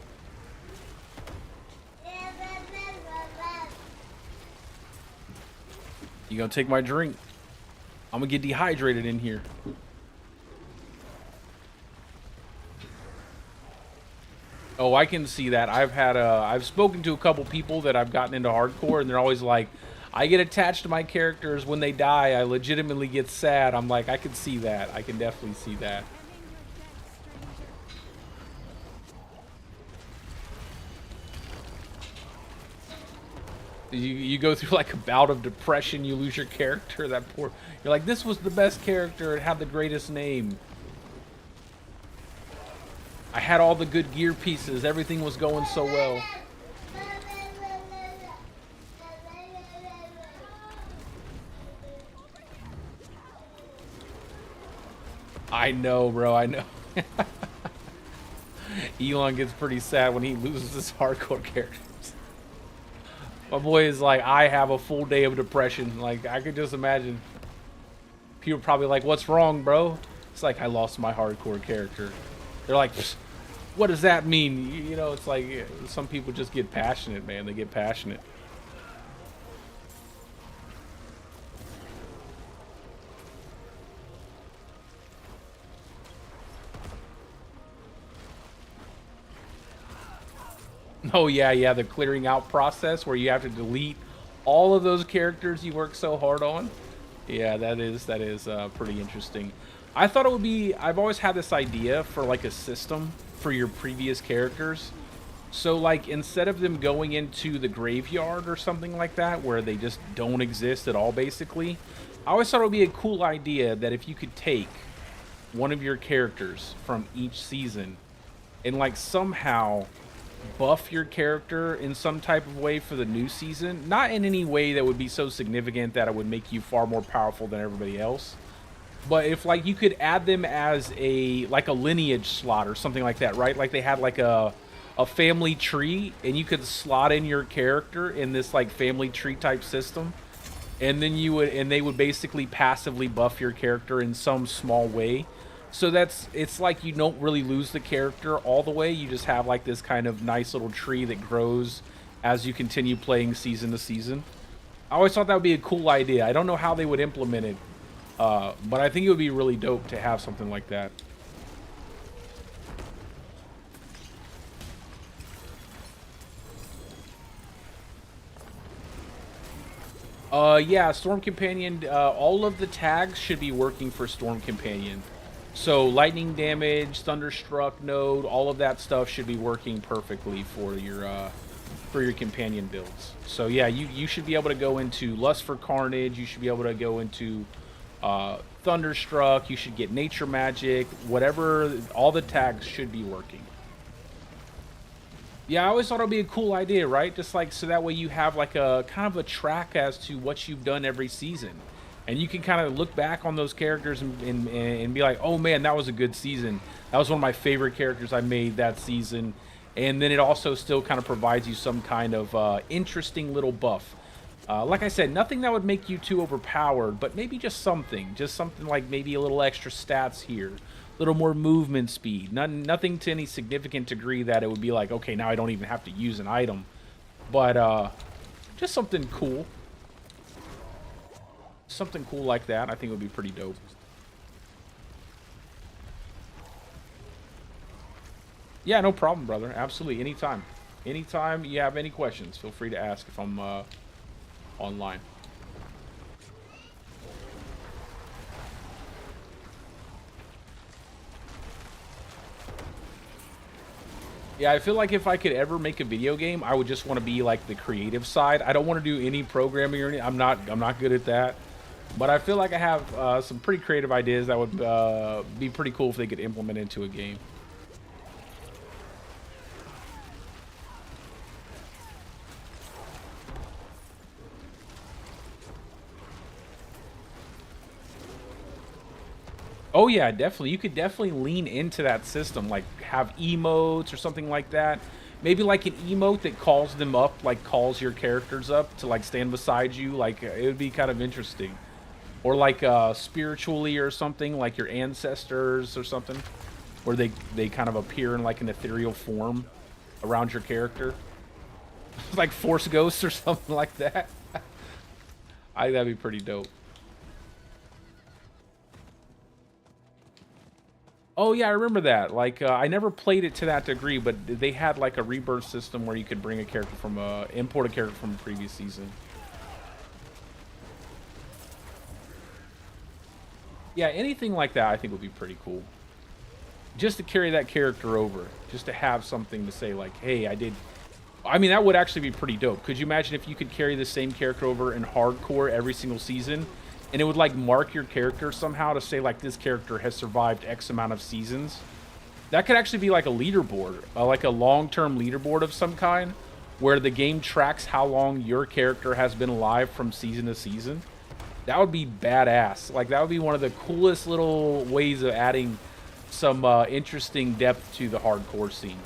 Speaker 1: You gonna take my drink? I'm gonna get dehydrated in here. Oh, I can see that. I've spoken to a couple people that I've gotten into hardcore, and they're always like, I get attached to my characters when they die. I legitimately get sad. I'm like, I can see that. I can definitely see that. You go through like a bout of depression, you lose your character. That poor, you're like, this was the best character. It had the greatest name. I had all the good gear pieces. Everything was going so well. I know, bro. I know. Elon gets pretty sad when he loses his hardcore characters. My boy is like, I have a full day of depression. Like, I could just imagine. People probably like, what's wrong, bro? It's like, I lost my hardcore character. They're like, what does that mean? You know, it's like, some people just get passionate, man. They get passionate. Oh, yeah, the clearing out process where you have to delete all of those characters you worked so hard on. Yeah, that is pretty interesting. I thought it would be, I've always had this idea for like a system for your previous characters. So like, instead of them going into the graveyard or something like that, where they just don't exist at all, basically, I always thought it would be a cool idea that if you could take one of your characters from each season and like somehow buff your character in some type of way for the new season, not in any way that would be so significant that it would make you far more powerful than everybody else, but if like you could add them as a like a lineage slot or something like that, right? Like they had like a family tree, and you could slot in your character in this like family tree type system, and then they would basically passively buff your character in some small way. So it's like you don't really lose the character all the way. You just have like this kind of nice little tree that grows as you continue playing season to season. I always thought that would be a cool idea. I don't know how they would implement it, but I think it would be really dope to have something like that. Yeah, Storm Companion, all of the tags should be working for Storm Companion. So lightning damage, thunderstruck node, all of that stuff should be working perfectly for your companion builds. So yeah, you should be able to go into Lust for Carnage. You should be able to go into thunderstruck. You should get nature magic. Whatever, all the tags should be working. Yeah, I always thought it would be a cool idea, right? Just like so that way you have like a kind of a track as to what you've done every season. And you can kind of look back on those characters and be like, oh man, that was a good season. That was one of my favorite characters I made that season. And then it also still kind of provides you some kind of interesting little buff. Like I said, nothing that would make you too overpowered, but maybe just something like maybe a little extra stats here, a little more movement speed. Nothing to any significant degree that it would be like, okay, now I don't even have to use an item. But just something cool. Something cool like that, I think would be pretty dope. Yeah, no problem, brother. Absolutely, anytime. Anytime you have any questions, feel free to ask if I'm online. Yeah, I feel like if I could ever make a video game, I would just want to be like the creative side. I don't want to do any programming or anything. I'm not good at that. But I feel like I have some pretty creative ideas that would be pretty cool if they could implement into a game. Oh yeah, definitely. You could definitely lean into that system, like have emotes or something like that. Maybe like an emote that calls them up, like calls your characters up to like stand beside you. Like it would be kind of interesting. Or like spiritually or something, like your ancestors or something, where they kind of appear in like an ethereal form around your character. Like force ghosts or something like that. I think that'd be pretty dope. Oh yeah, I remember that. Like I never played it to that degree, but they had like a rebirth system where you could bring a character from import a character from a previous season. Yeah, anything like that I think would be pretty cool. Just to carry that character over, just to have something to say like, "Hey, I did." I mean, that would actually be pretty dope. Could you imagine if you could carry the same character over in hardcore every single season, and it would like mark your character somehow to say like this character has survived X amount of seasons? That could actually be like a leaderboard, like a long-term leaderboard of some kind, where the game tracks how long your character has been alive from season to season. That would be badass. Like, that would be one of the coolest little ways of adding some interesting depth to the hardcore scene.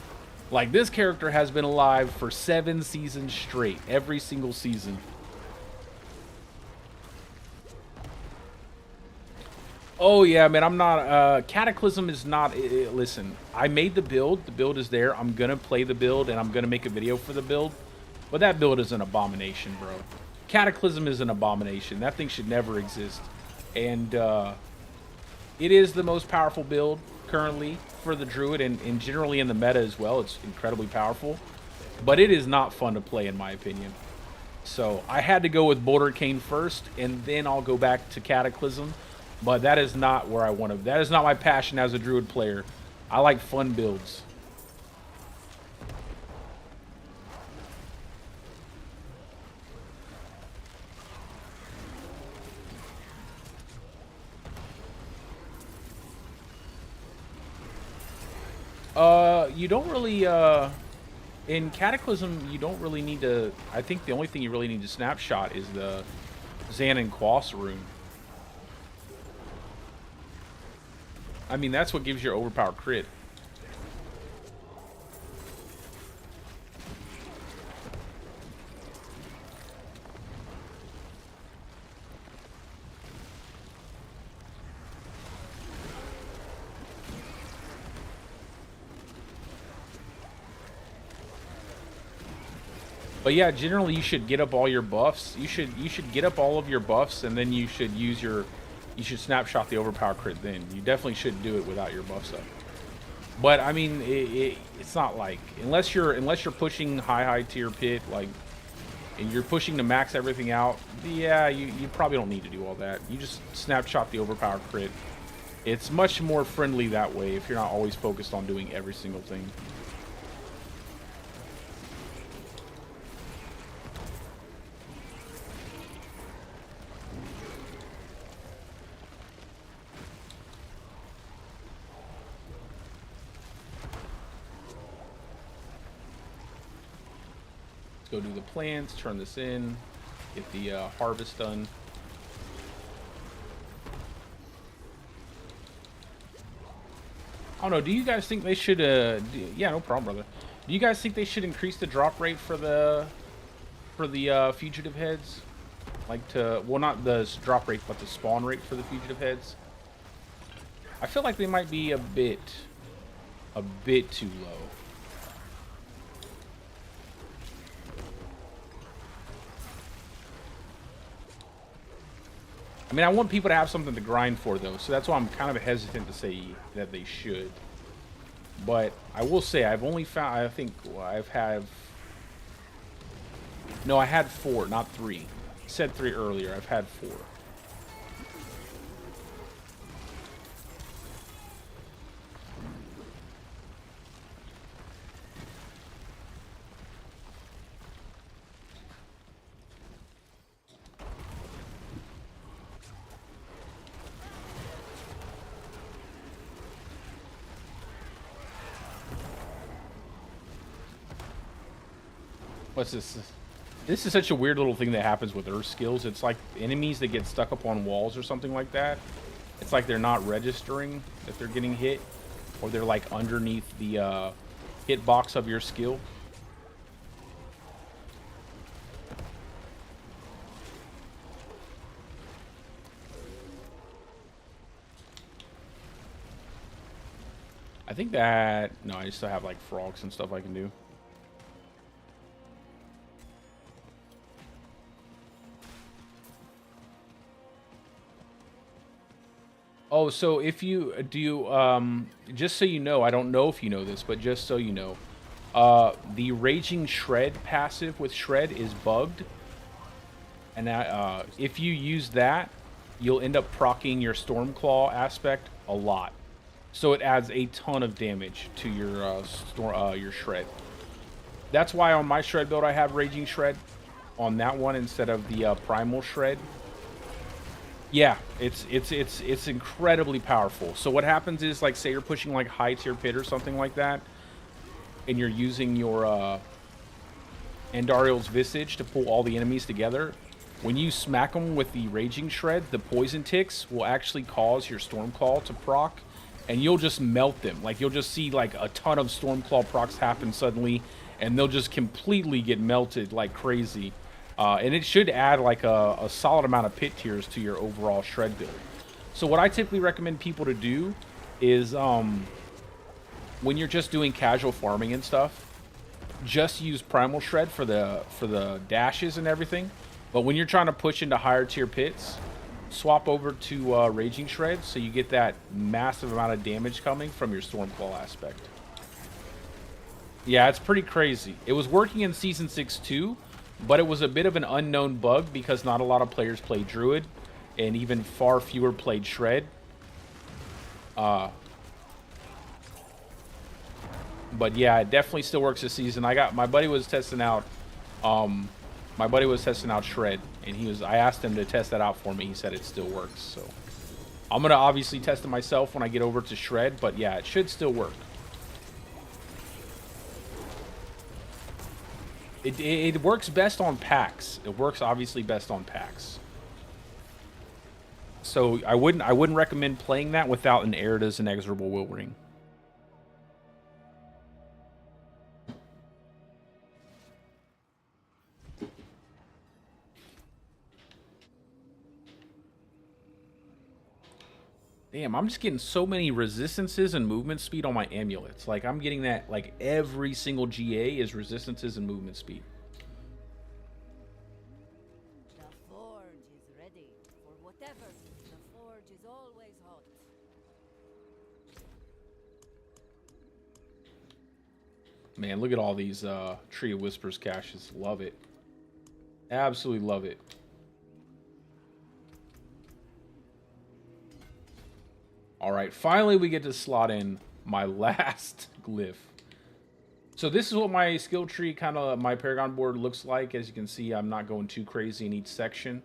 Speaker 1: Like, this character has been alive for 7 seasons straight, every single season. Oh yeah, man, I'm not Cataclysm is not listen, I made the build is there. I'm gonna play the build and I'm gonna make a video for the build. But that build is an abomination, bro. Cataclysm is an abomination. That thing should never exist. And it is the most powerful build currently for the Druid and generally in the meta as well. It's incredibly powerful. But it is not fun to play in my opinion. So I had to go with Bouldercane first, and then I'll go back to Cataclysm. But that is not where I want to. That is not my passion as a Druid player. I like fun builds. You don't really, in Cataclysm, you don't really need to, I think the only thing you really need to snapshot is the Zan and Quas rune. I mean, that's what gives you your overpowered crit. But yeah, generally you should get up all your buffs. You should get up all of your buffs, and then you should use your, you should snapshot the overpower crit. Then you definitely shouldn't do it without your buffs up. But I mean, it's not like unless you're pushing high tier pit, like, and you're pushing to max everything out. Yeah, you probably don't need to do all that. You just snapshot the overpower crit. It's much more friendly that way if you're not always focused on doing every single thing. Go do the plants, turn this in, get the harvest done. I don't know, do you guys think they should, yeah, no problem, brother. Do you guys think they should increase the drop rate for the fugitive heads? Like to, well, not the drop rate, but the spawn rate for the fugitive heads? I feel like they might be a bit too low. I mean, I want people to have something to grind for, though, so that's why I'm kind of hesitant to say that they should. But I will say, I've only found, I think, I've had... No, I had 4, not 3. I said 3 earlier. I've had 4. What's this? This is such a weird little thing that happens with Earth skills. It's like enemies that get stuck up on walls or something like that. It's like they're not registering that they're getting hit, or they're like underneath the hitbox of your skill. I think that... No, I still have like frogs and stuff I can do. Oh, so if you do, just so you know, I don't know if you know this, but just so you know, the Raging Shred passive with Shred is bugged. And if you use that, you'll end up proccing your Stormclaw aspect a lot. So it adds a ton of damage to your Shred. That's why on my Shred build I have Raging Shred on that one instead of the Primal Shred. Yeah, it's incredibly powerful. So what happens is, like, say you're pushing like high tier pit or something like that, and you're using your Andariel's Visage to pull all the enemies together. When you smack them with the Raging Shred, the poison ticks will actually cause your Stormclaw to proc, and you'll just melt them. Like, you'll just see like a ton of Stormclaw procs happen suddenly, and they'll just completely get melted like crazy. And it should add like a solid amount of pit tiers to your overall Shred build. So what I typically recommend people to do is, when you're just doing casual farming and stuff, just use Primal Shred for the dashes and everything. But when you're trying to push into higher tier pits, swap over to Raging Shred so you get that massive amount of damage coming from your Stormclaw aspect. Yeah, it's pretty crazy. It was working in Season 6 too, but it was a bit of an unknown bug because not a lot of players play Druid, and even far fewer played Shred. But yeah, it definitely still works this season. My buddy was testing out Shred, and I asked him to test that out for me. He said it still works. So I'm gonna obviously test it myself when I get over to Shred, but yeah, it should still work. It works best on packs. It works obviously best on packs. So I wouldn't recommend playing that without an Erida's Inexorable Will Ring. Damn, I'm just getting so many resistances and movement speed on my amulets. Like, I'm getting that, like, every single GA is resistances and movement speed.
Speaker 2: The forge is ready for whatever. The forge is always hot.
Speaker 1: Man, look at all these Tree of Whispers caches. Love it. Absolutely love it. Alright, finally we get to slot in my last glyph. So this is what my skill tree, kind of my Paragon board looks like. As you can see, I'm not going too crazy in each section.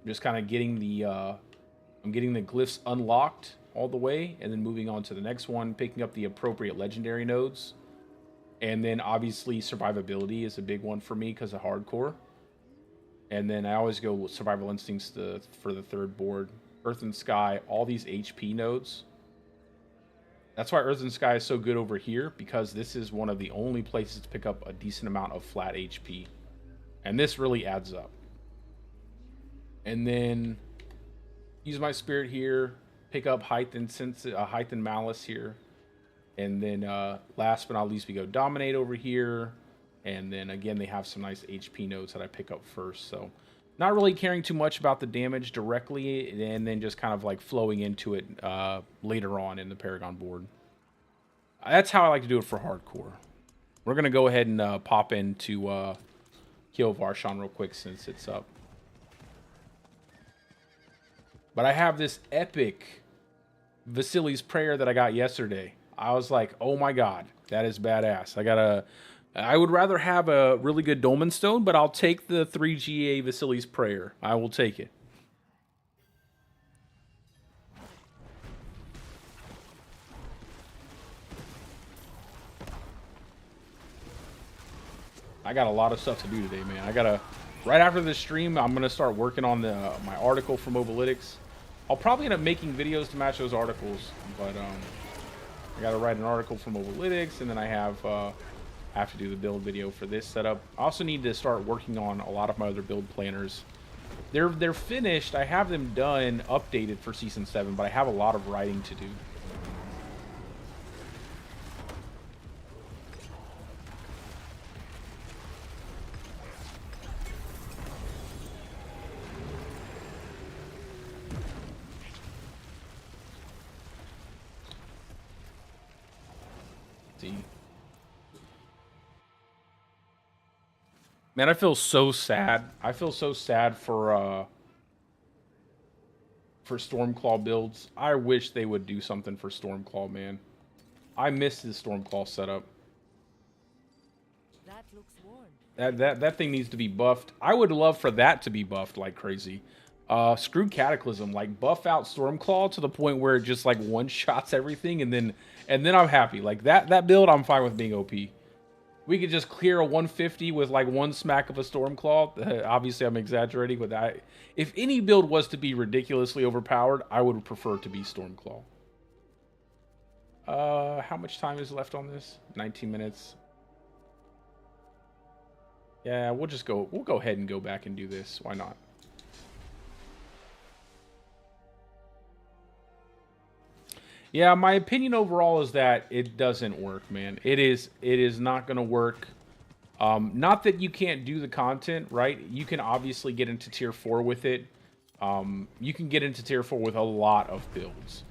Speaker 1: I'm just kind of getting the glyphs unlocked all the way, and then moving on to the next one, picking up the appropriate legendary nodes. And then obviously survivability is a big one for me because of hardcore. And then I always go with survival instincts for the third board. Earth and Sky, all these HP nodes. That's why Earth and Sky is so good over here, because this is one of the only places to pick up a decent amount of flat HP. And this really adds up. And then use my spirit here, pick up height and malice here. And then last but not least, we go dominate over here. And then again, they have some nice HP nodes that I pick up first. So not really caring too much about the damage directly, and then just kind of like flowing into it later on in the Paragon board. That's how I like to do it for hardcore. We're going to go ahead and pop into Kill Varshan real quick since it's up. But I have this epic Vasili's Prayer that I got yesterday. I was like, oh my god, that is badass. I would rather have a really good Dolmen Stone, but I'll take the 3GA Vasili's Prayer. I will take it. I got a lot of stuff to do today, man. I gotta, right after this stream, I'm gonna start working on my article from Mobalytics. I'll probably end up making videos to match those articles, but I gotta write an article from Mobalytics, and then I have to do the build video for this setup. I also need to start working on a lot of my other build planners. They're finished. I have them done, updated for Season 7, but I have a lot of writing to do. See. Man, I feel so sad. I feel so sad for Stormclaw builds. I wish they would do something for Stormclaw, man. I missed the Stormclaw setup.
Speaker 2: That looks worn.
Speaker 1: That thing needs to be buffed. I would love for that to be buffed like crazy. Screw Cataclysm, like buff out Stormclaw to the point where it just like one-shots everything, and then I'm happy. Like that build, I'm fine with being OP. We could just clear a 150 with like one smack of a Stormclaw. Obviously, I'm exaggerating with that. If any build was to be ridiculously overpowered, I would prefer it to be Stormclaw. How much time is left on this? 19 minutes. Yeah, we'll go ahead and go back and do this. Why not? Yeah, my opinion overall is that it doesn't work, man. It is not going to work. Not that you can't do the content, right? You can obviously get into tier 4 with it. You can get into tier 4 with a lot of builds.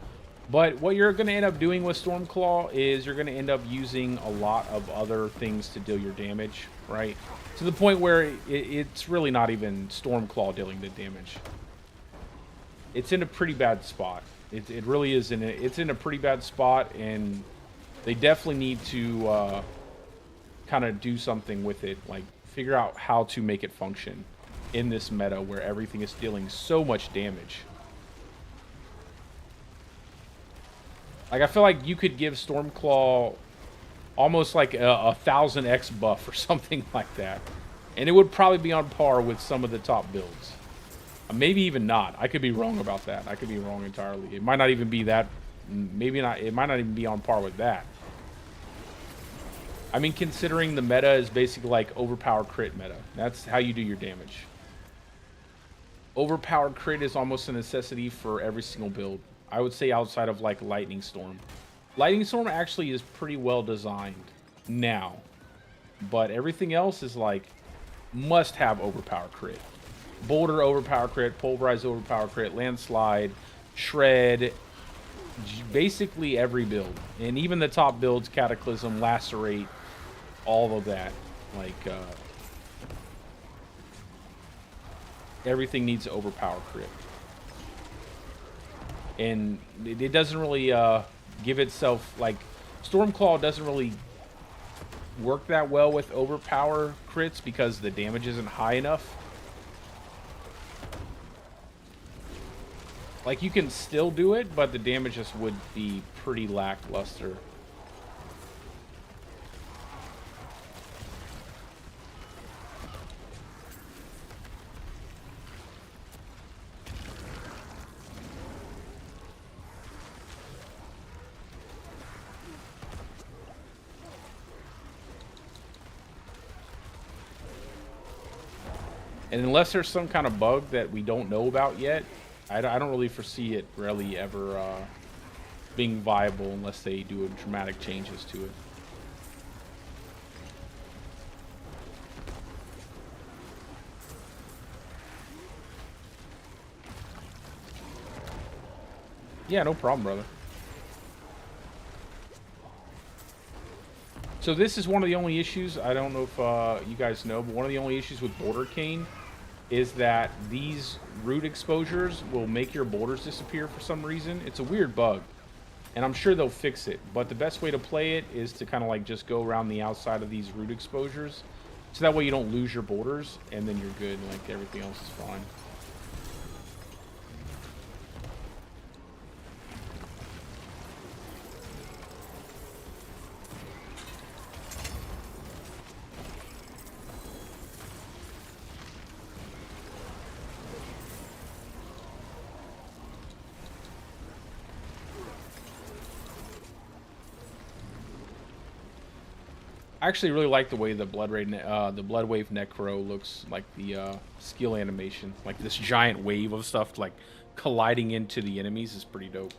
Speaker 1: But what you're going to end up doing with Stormclaw is you're going to end up using a lot of other things to deal your damage, right? To the point where it's really not even Stormclaw dealing the damage. It's in a pretty bad spot. It really is it's in a pretty bad spot, and they definitely need to kind of do something with it, like figure out how to make it function in this meta where everything is dealing so much damage. Like, I feel like you could give Stormclaw almost like a 1000x buff or something like that, and it would probably be on par with some of the top builds. Maybe even not. I could be wrong about that. I could be wrong entirely. It might not even be that. Maybe not. It might not even be on par with that. I mean, considering the meta is basically like overpowered crit meta. That's how you do your damage. Overpowered crit is almost a necessity for every single build. I would say outside of like Lightning Storm. Lightning Storm actually is pretty well designed now. But everything else is like must have overpowered crit. Boulder overpower crit, Pulverize overpower crit, Landslide, Shred, basically every build. And even the top builds, Cataclysm, Lacerate, all of that. Like, everything needs to overpower crit. And it doesn't really give itself, like, Stormclaw doesn't really work that well with overpower crits because the damage isn't high enough. Like, you can still do it, but the damage just would be pretty lackluster. And unless there's some kind of bug that we don't know about yet, I don't really foresee it really ever being viable unless they do dramatic changes to it. Yeah, no problem, brother. So this is one of the only issues, I don't know if you guys know, but one of the only issues with Bouldercane is that these root exposures will make your borders disappear for some reason. It's a weird bug, and I'm sure they'll fix it. But the best way to play it is to kind of like just go around the outside of these root exposures, so that way you don't lose your borders, and then you're good, and like everything else is fine. I actually really like the way the the Bloodwave Necro looks, like the skill animation. Like this giant wave of stuff like colliding into the enemies is pretty dope.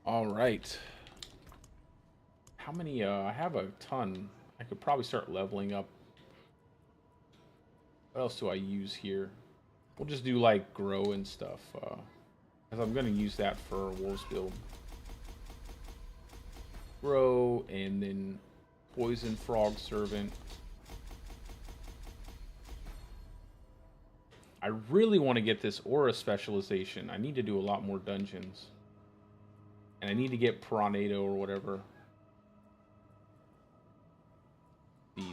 Speaker 1: All right. How many? I have a ton. I could probably start leveling up. What else do I use here? We'll just do like grow and stuff. Because I'm going to use that for Wolves build. Grow and then Poison Frog Servant. I really want to get this Aura specialization. I need to do a lot more dungeons. And I need to get Piranado or whatever.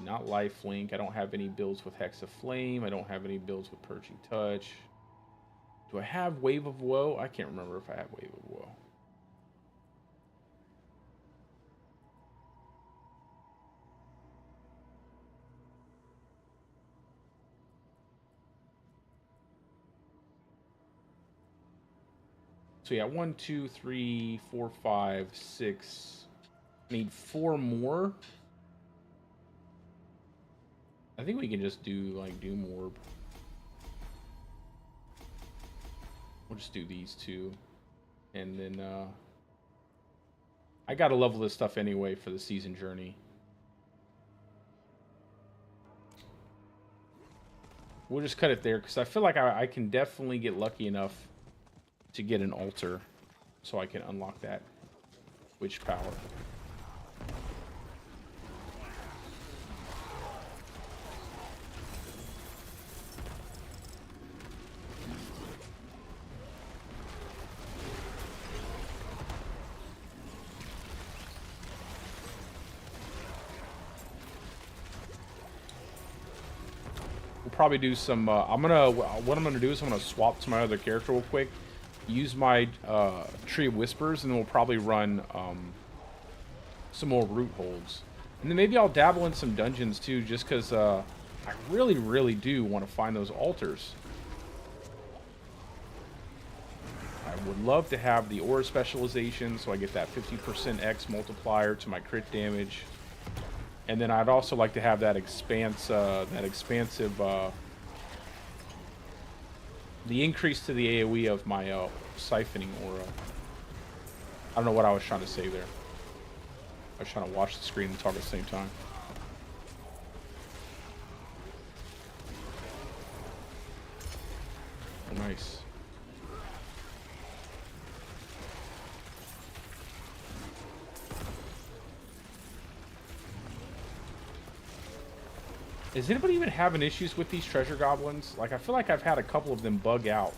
Speaker 1: Not Lifelink. I don't have any builds with Hex of Flame. I don't have any builds with Purging Touch. Do I have Wave of Woe? I can't remember if I have Wave of Woe. So yeah, 1, 2, 3, 4, 5, 6. I need 4 more. I think we can just do like Doom Orb. We'll just do these two. And then I gotta level this stuff anyway for the season journey. We'll just cut it there because I feel like I can definitely get lucky enough to get an altar so I can unlock that witch power. We'll probably do some what I'm gonna do is I'm gonna swap to my other character real quick, use my Tree of Whispers, and then we'll probably run some more root holds. And then maybe I'll dabble in some dungeons too, just because I really do want to find those altars. I would love to have the aura specialization, so I get that 50% X multiplier to my crit damage. And then I'd also like to have that expansive, the increase to the AoE of my siphoning aura. I don't know what I was trying to say there. I was trying to watch the screen and talk at the same time. Oh, nice. Is anybody even having issues with these treasure goblins? Like, I feel like I've had a couple of them bug out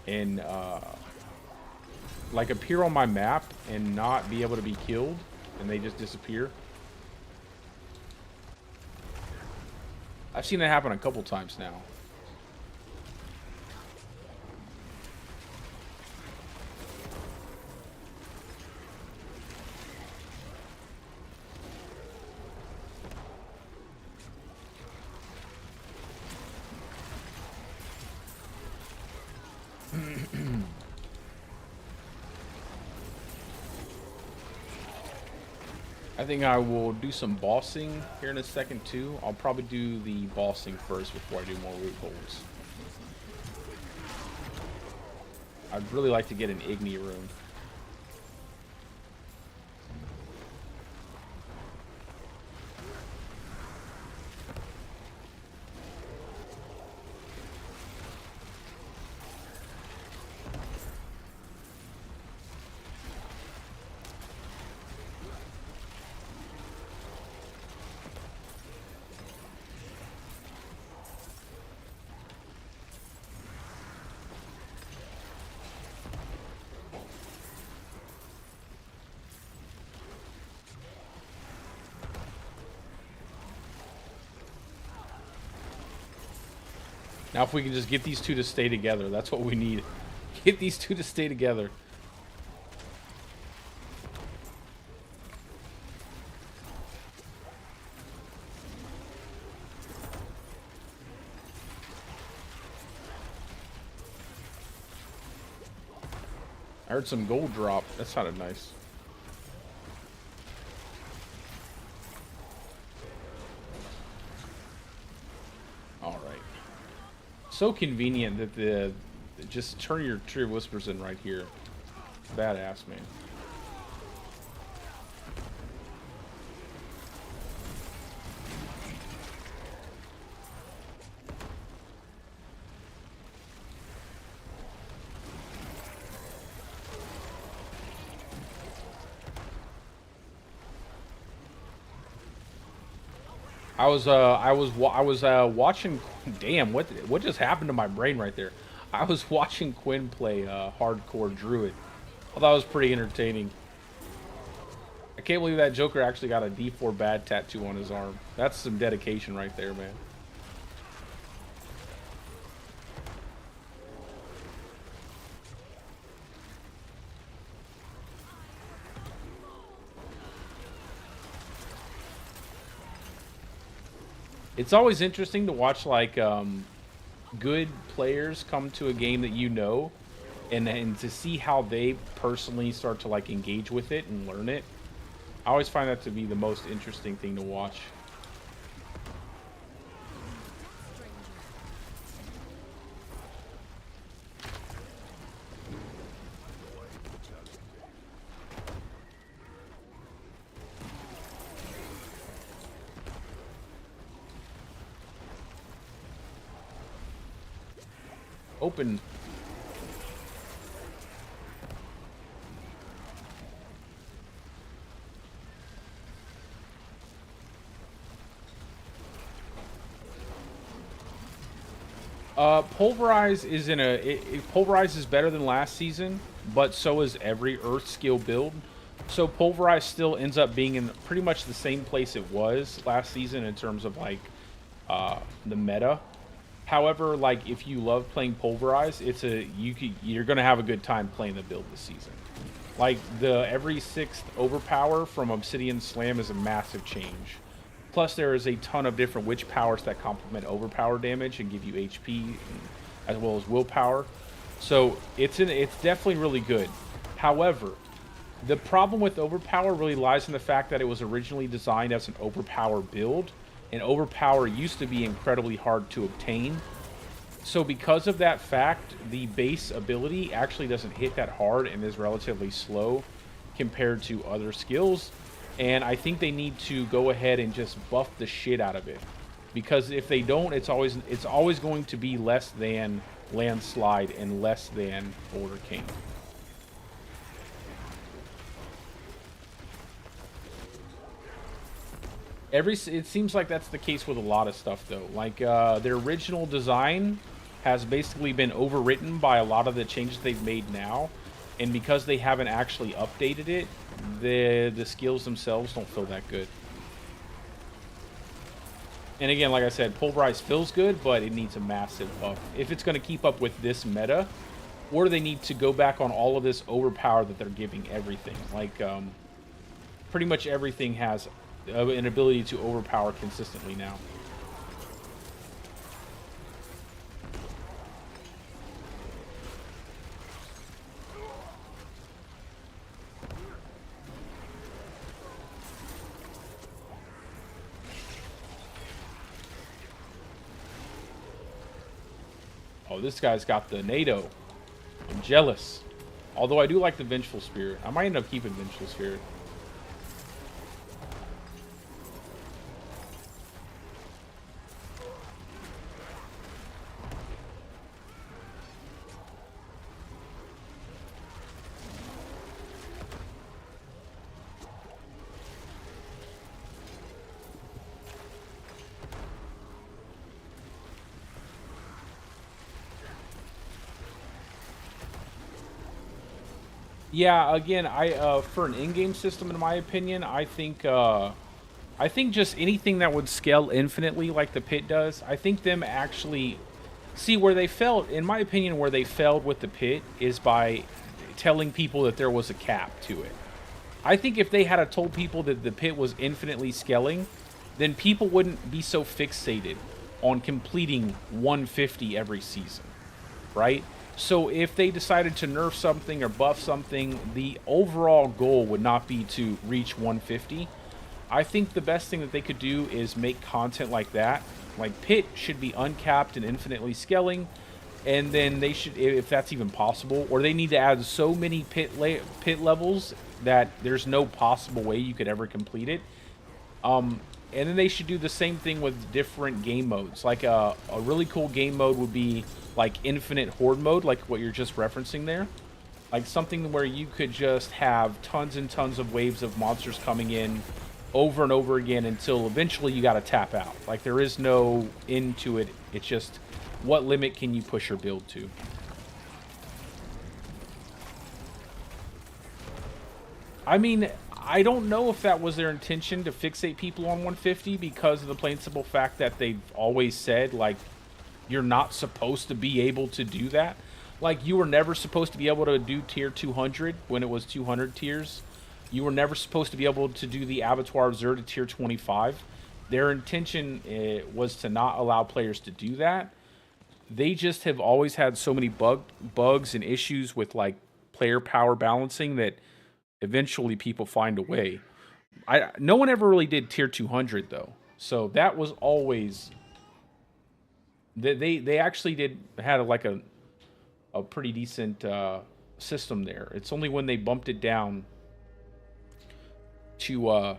Speaker 1: and like appear on my map and not be able to be killed, and they just disappear. I've seen that happen a couple times now. I think I will do some bossing here in a second too. I'll probably do the bossing first before I do more root holds. I'd really like to get an Igni room. Now if we can just get these two to stay together, that's what we need. Get these two to stay together. I heard some gold drop. That sounded nice. All right. So convenient that the just turn your Tree of Whispers in right here. Badass, man. I was watching. Damn, what just happened to my brain right there? I was watching Quinn play hardcore Druid. I thought it was pretty entertaining. I can't believe that Joker actually got a D4 bad tattoo on his arm. That's some dedication right there, man. It's always interesting to watch like good players come to a game that you know, and to see how they personally start to like engage with it and learn it. I always find that to be the most interesting thing to watch. Open. Pulverize is in a Pulverize is better than last season, but so is every Earth skill build. So Pulverize still ends up being in pretty much the same place it was last season in terms of like the meta. However, like if you love playing Pulverize, you're gonna have a good time playing the build this season. Like the every 6th overpower from Obsidian Slam is a massive change. Plus, there is a ton of different witch powers that complement overpower damage and give you HP, as well as willpower. So it's definitely really good. However, the problem with overpower really lies in the fact that it was originally designed as an overpower build, and overpower used to be incredibly hard to obtain. So because of that fact, the base ability actually doesn't hit that hard and is relatively slow compared to other skills. And I think they need to go ahead and just buff the shit out of it, because if they don't, it's always going to be less than Landslide and less than Bouldercane. It seems like that's the case with a lot of stuff though. Like their original design has basically been overwritten by a lot of the changes they've made now, and because they haven't actually updated it, the skills themselves don't feel that good. And again, like I said, Pulverize feels good, but it needs a massive buff if it's going to keep up with this meta, or they need to go back on all of this overpower that they're giving everything. Like pretty much everything has an ability to overpower consistently now. Oh, this guy's got the NATO. I'm jealous. Although I do like the Vengeful Spirit. I might end up keeping Vengeful Spirit. Yeah, again, for an in-game system, in my opinion, I think just anything that would scale infinitely like the pit does. I think them actually see where they failed. In my opinion, where they failed with the pit is by telling people that there was a cap to it. I think if they had told people that the pit was infinitely scaling, then people wouldn't be so fixated on completing 150 every season, right? So if they decided to nerf something or buff something, the overall goal would not be to reach 150. I think the best thing that they could do is make content like that. Like Pit should be uncapped and infinitely scaling, and then they should, if that's even possible, or they need to add so many pit levels that there's no possible way you could ever complete it. And then they should do the same thing with different game modes. Like a really cool game mode would be like infinite horde mode, like what you're just referencing there. Like something where you could just have tons and tons of waves of monsters coming in over and over again until eventually you got to tap out. Like there is no end to it. It's just what limit can you push your build to. I mean, I don't know if that was their intention to fixate people on 150 because of the plain simple fact that they've always said, like, you're not supposed to be able to do that. Like, you were never supposed to be able to do tier 200 when it was 200 tiers. You were never supposed to be able to do the Abattoir of Zur to tier 25. Their intention was to not allow players to do that. They just have always had so many bugs and issues with, like, player power balancing that eventually people find a way. No one ever really did tier 200 though, so that was always they actually had like a pretty decent system there. It's only when they bumped it down to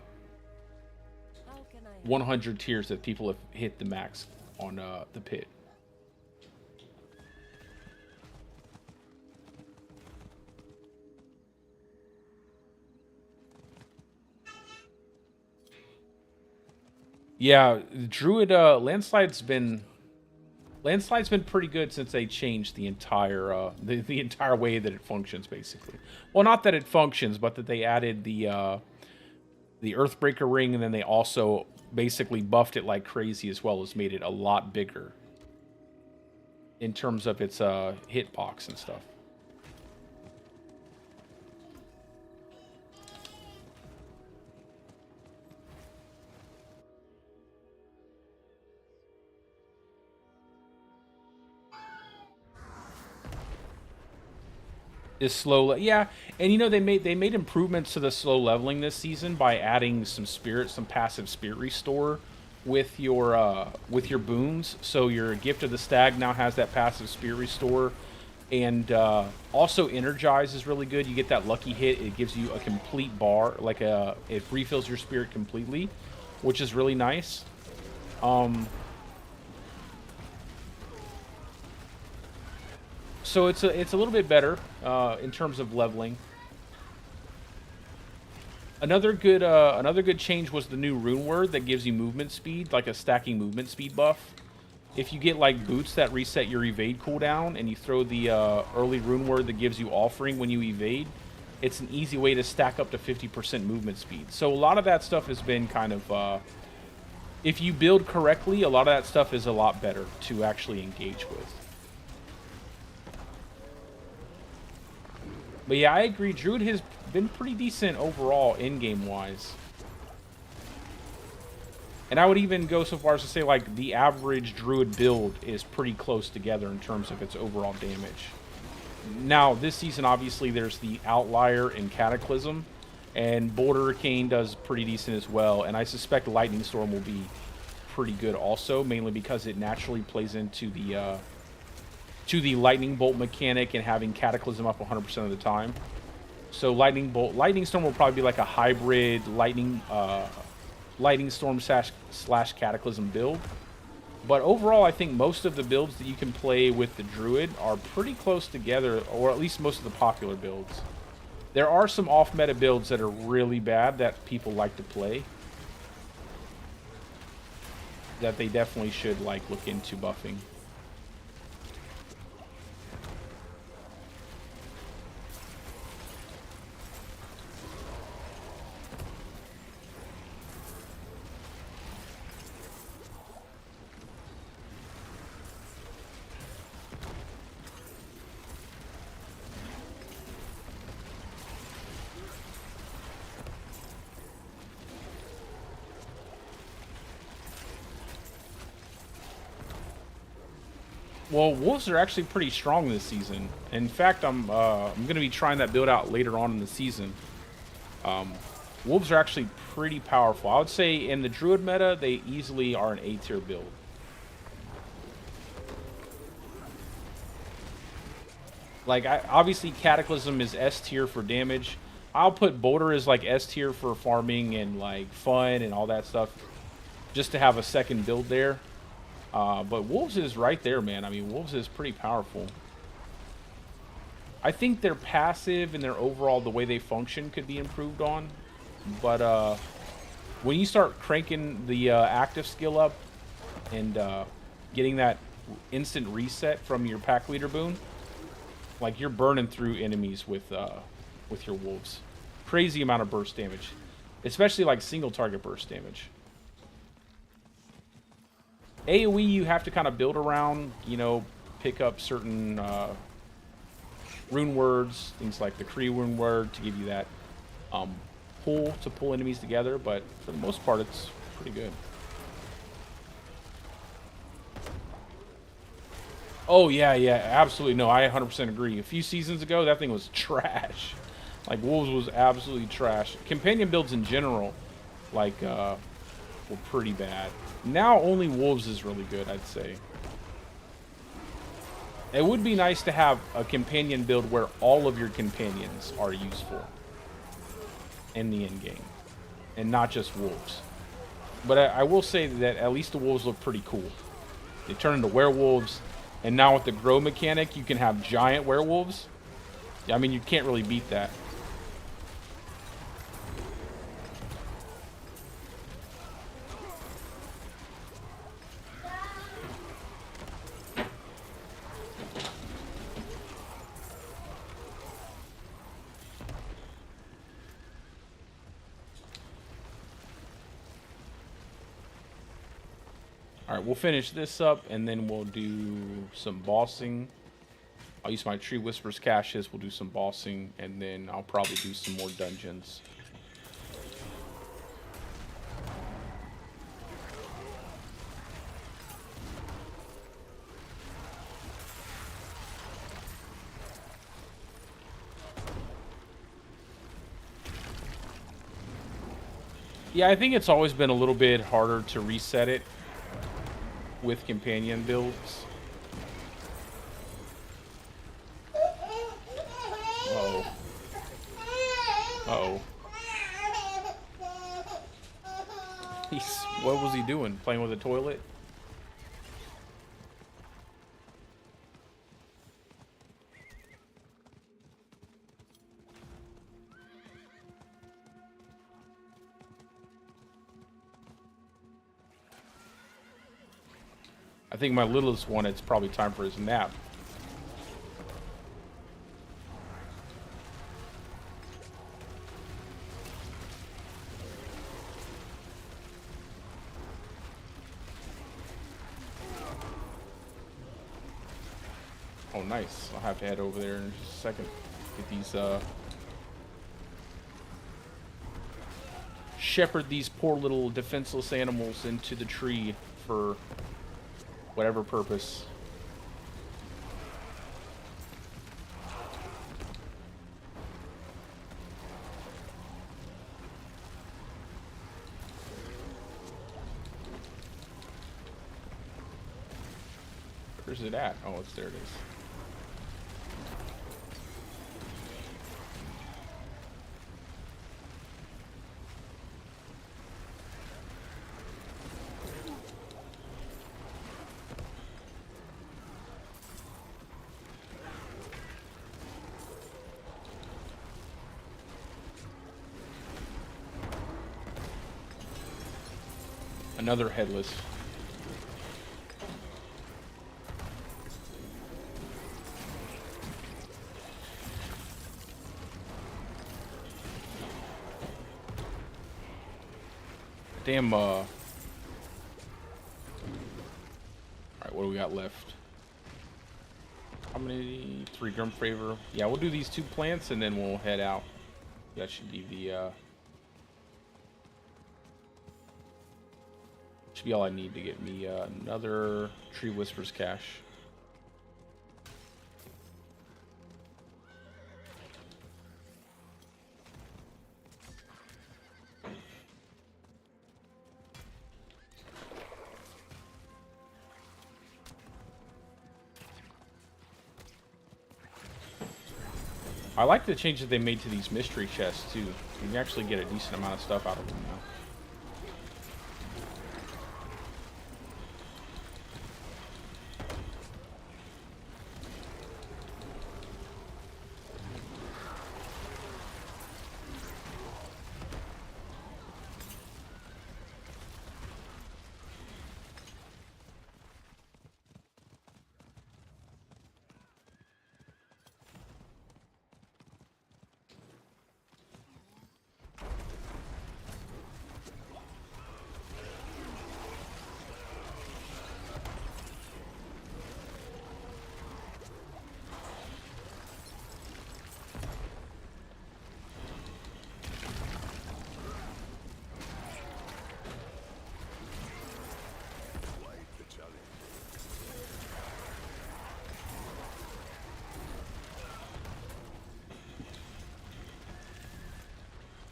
Speaker 1: 100 tiers that people have hit the max on the pit. Yeah, Druid Landslide's been pretty good since they changed the entire the entire way that it functions, basically. Well, not that it functions, but that they added the Earthbreaker ring, and then they also basically buffed it like crazy, as well as made it a lot bigger in terms of its hitbox and stuff. Is slow, yeah, and you know they made improvements to the slow leveling this season by adding some passive spirit restore with your boons. So your Gift of the Stag now has that passive spirit restore, and also Energize is really good. You get that lucky hit; it gives you a complete bar, it refills your spirit completely, which is really nice. So it's a little bit better in terms of leveling. Another good change was the new rune word that gives you movement speed, like a stacking movement speed buff. If you get like boots that reset your evade cooldown, and you throw the early rune word that gives you offering when you evade, it's an easy way to stack up to 50% movement speed. So a lot of that stuff has been kind of, if you build correctly, a lot of that stuff is a lot better to actually engage with. But yeah, I agree. Druid has been pretty decent overall in-game wise. And I would even go so far as to say, like, the average Druid build is pretty close together in terms of its overall damage. Now, this season, obviously, there's the outlier in Cataclysm, and Bouldercane does pretty decent as well. And I suspect Lightning Storm will be pretty good also, mainly because it naturally plays into the lightning bolt mechanic and having Cataclysm up 100% of the time. So lightning storm will probably be like a hybrid lightning storm slash Cataclysm build. But overall, I think most of the builds that you can play with the Druid are pretty close together, or at least most of the popular builds. There are some off-meta builds that are really bad that people like to play, that they definitely should like look into buffing. Well, wolves are actually pretty strong this season. In fact, I'm gonna be trying that build out later on in the season. Wolves are actually pretty powerful. I would say in the Druid meta, they easily are an A tier build. Like, obviously, Cataclysm is S tier for damage. I'll put Boulder as like S tier for farming and like fun and all that stuff, just to have a second build there. But Wolves is right there, man. I mean, Wolves is pretty powerful. I think their passive and their overall, the way they function could be improved on. But when you start cranking the active skill up and getting that instant reset from your pack leader boon, like you're burning through enemies with your wolves. Crazy amount of burst damage, especially like single target burst damage. AoE you have to kind of build around, you know, pick up certain rune words, things like the Kree rune word to give you that pull to pull enemies together, but for the most part it's pretty good. Oh yeah, absolutely. No, I 100% agree. A few seasons ago, that thing was trash. Like, Wolves was absolutely trash. Companion builds in general, like, were pretty bad. Now only Wolves is really good, I'd say. It would be nice to have a companion build where all of your companions are useful in the end game, and not just Wolves. But I will say that at least the Wolves look pretty cool. They turn into werewolves. And now with the grow mechanic, you can have giant werewolves. I mean, you can't really beat that. Alright, we'll finish this up, and then we'll do some bossing. I'll use my Tree Whispers caches, we'll do some bossing, and then I'll probably do some more dungeons. Yeah, I think it's always been a little bit harder to reset it with companion builds. Uh-oh. Uh-oh. What was he doing? Playing with a toilet? I think my littlest one, it's probably time for his nap. Oh, nice. I'll have to head over there in just a second. Get these, shepherd these poor little defenseless animals into the tree for whatever purpose. Where's it at? Oh, it's there it is. Another headless. Damn, alright, what do we got left? How many? 3 Grim Favor. Yeah, we'll do these 2 plants and then we'll head out. That should be the, should be all I need to get me another Tree Whispers cache. I like the changes they made to these mystery chests too. You can actually get a decent amount of stuff out of them now.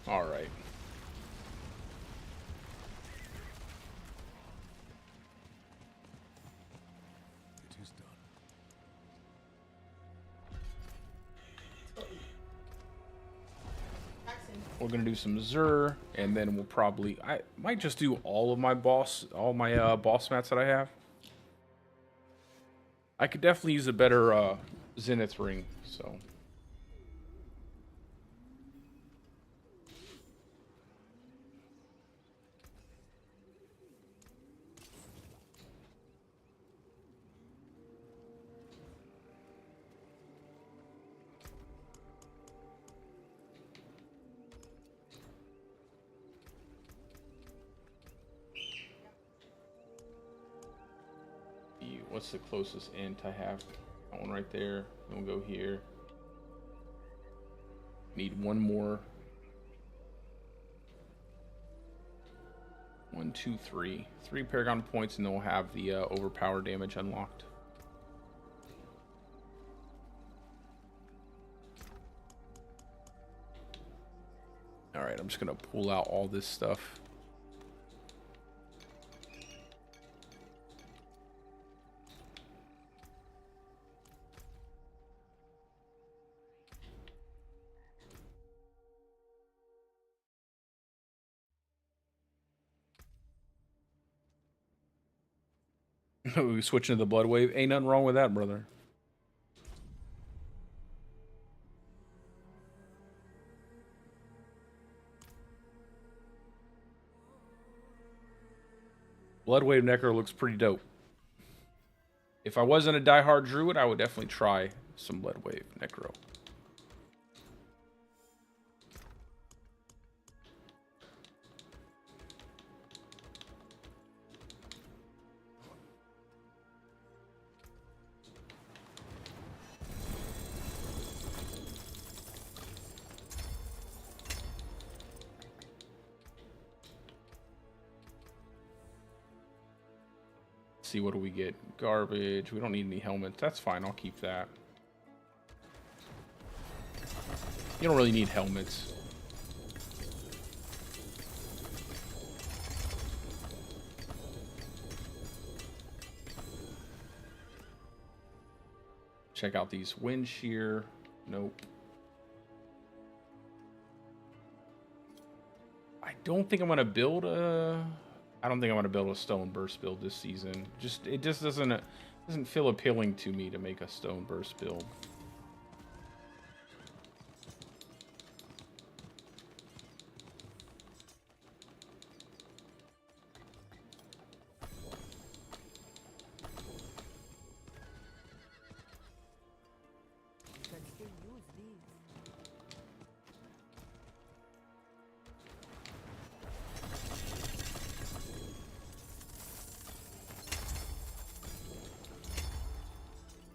Speaker 1: All right.
Speaker 3: It is done.
Speaker 1: We're gonna do some Zur, and then we'll probably I might just do all my boss mats that I have. I could definitely use a better Zenith ring, so. What's the closest int I have? That one right there. Then we'll go here. Need one more. 1, 2, 3. 3 Paragon points, and then we'll have the overpower damage unlocked. Alright, I'm just gonna pull out all this stuff. We switching to the blood wave. Ain't nothing wrong with that, brother. Blood wave necro looks pretty dope. If I wasn't a diehard druid, I would definitely try some blood wave necro. See, what do we get? Garbage. We don't need any helmets. That's fine. I'll keep that. You don't really need helmets. Check out these wind shear. Nope. I don't think I'm gonna build a. I don't think I'm gonna build a stone burst build this season. It just doesn't feel appealing to me to make a stone burst build.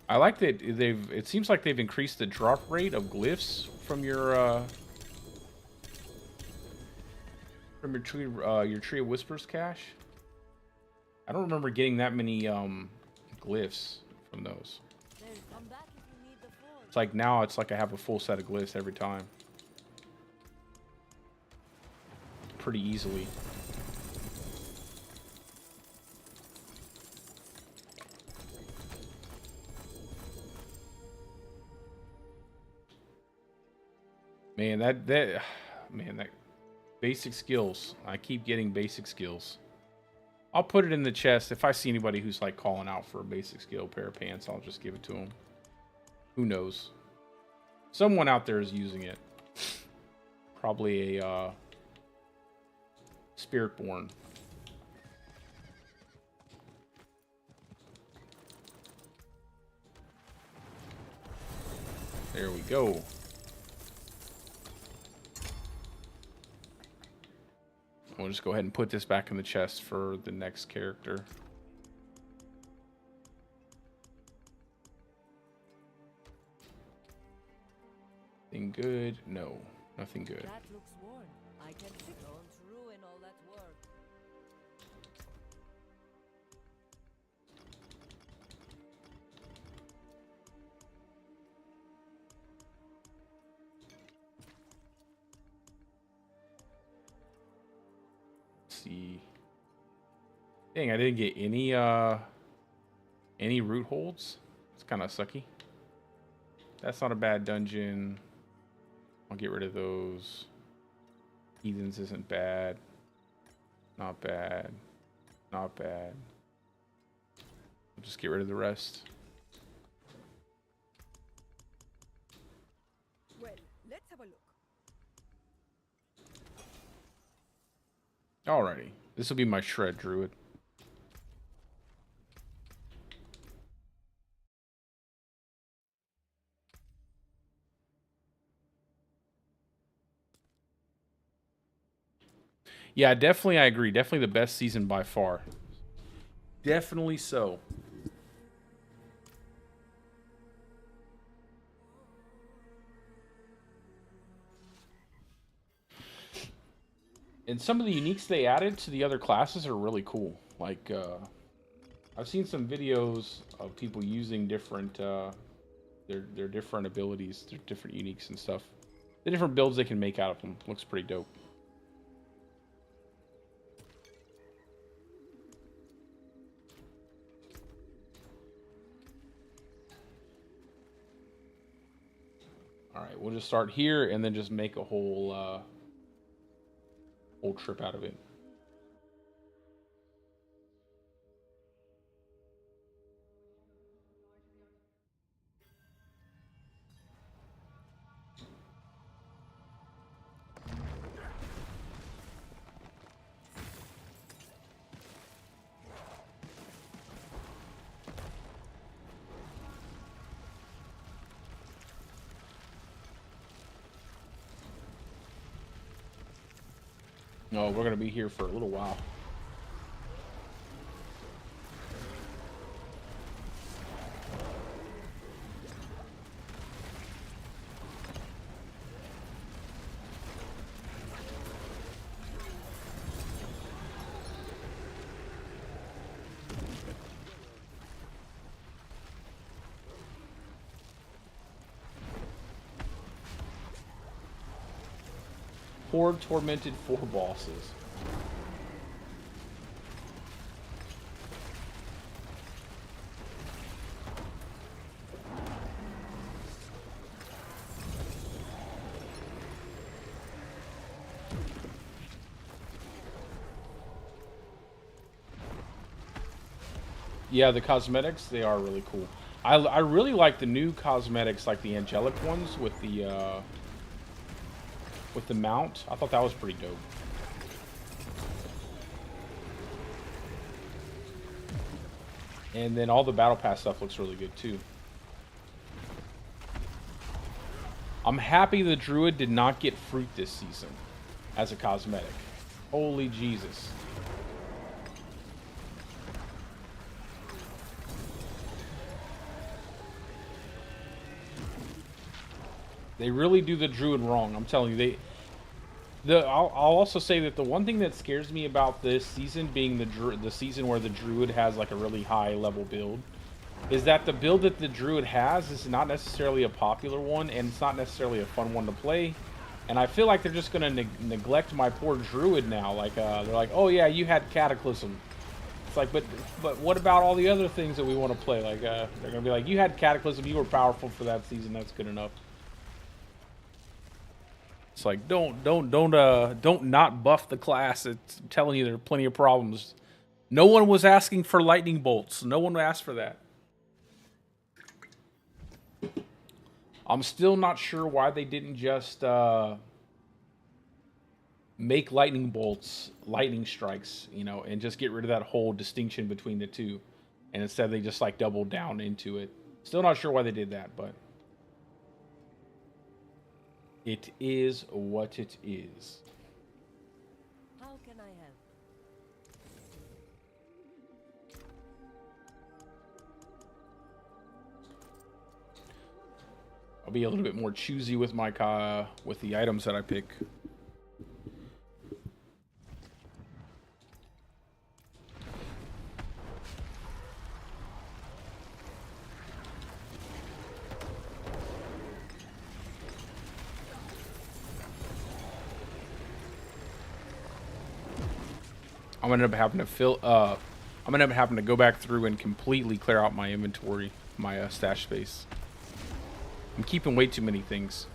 Speaker 1: I like that it seems like they've increased the drop rate of glyphs from your Tree of Whispers cache. I don't remember getting that many glyphs from those. It's like now it's like I have a full set of glyphs every time. Pretty easily. Man, that basic skills. I keep getting basic skills. I'll put it in the chest. If I see anybody who's like calling out for a basic skill, pair of pants, I'll just give it to them. Who knows? Someone out there is using it. Probably a Spiritborn. There we go. We'll just go ahead and put this back in the chest for the next character. Anything good? No, nothing good.
Speaker 4: That looks worn. I can fix it. Don't ruin all that work.
Speaker 1: Let's see. Dang, I didn't get any root holds. It's kind of sucky. That's not a bad dungeon. I'll get rid of those. Heathens isn't bad. Not bad. Not bad. I'll just get rid of the rest.
Speaker 4: Well, let's have a look.
Speaker 1: Alrighty. This will be my shred druid. Yeah, definitely, I agree. Definitely the best season by far. Definitely so. And some of the uniques they added to the other classes are really cool. Like, I've seen some videos of people using different, their different abilities, their different uniques and stuff. The different builds they can make out of them. Looks pretty dope. Alright, we'll just start here and then just make a whole trip out of it. No, we're going to be here for a little while. Horde tormented 4 bosses. Yeah, the cosmetics, they are really cool. I really like the new cosmetics, like the angelic ones with the mount. I thought that was pretty dope. And then all the battle pass stuff looks really good too. I'm happy the Druid did not get fruit this season as a cosmetic. Holy Jesus. They really do the Druid wrong. I'm telling you, I'll also say that the one thing that scares me about this season being the season where the Druid has like a really high level build is that the build that the Druid has is not necessarily a popular one, and it's not necessarily a fun one to play. And I feel like they're just going to neglect my poor Druid now. Like, they're like, oh yeah, you had Cataclysm. It's like, but what about all the other things that we want to play? Like, they're going to be like, you had Cataclysm, you were powerful for that season, that's good enough. It's like don't not buff the class. It's I'm telling you, there are plenty of problems. No one was asking for lightning bolts. No one asked for that. I'm still not sure why they didn't just make lightning bolts, lightning strikes, you know, and just get rid of that whole distinction between the two. And instead they just like doubled down into it. Still not sure why they did that, but it is what it is.
Speaker 4: How can I help?
Speaker 1: I'll be a little bit more choosy with my with the items that I pick. I'm gonna end up having to I'm gonna end up having to go back through and completely clear out my inventory, my stash space. I'm keeping way too many things.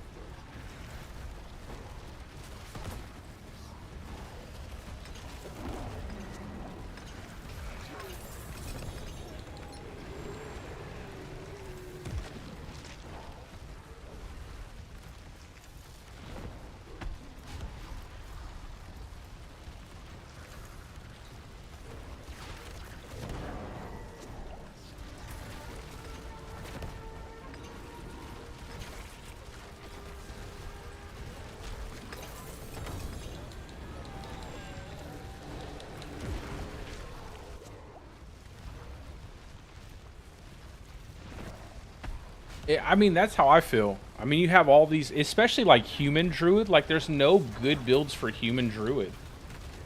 Speaker 1: I mean, that's how I feel. I mean, you have all these, especially like human druid. Like, there's no good builds for human druid.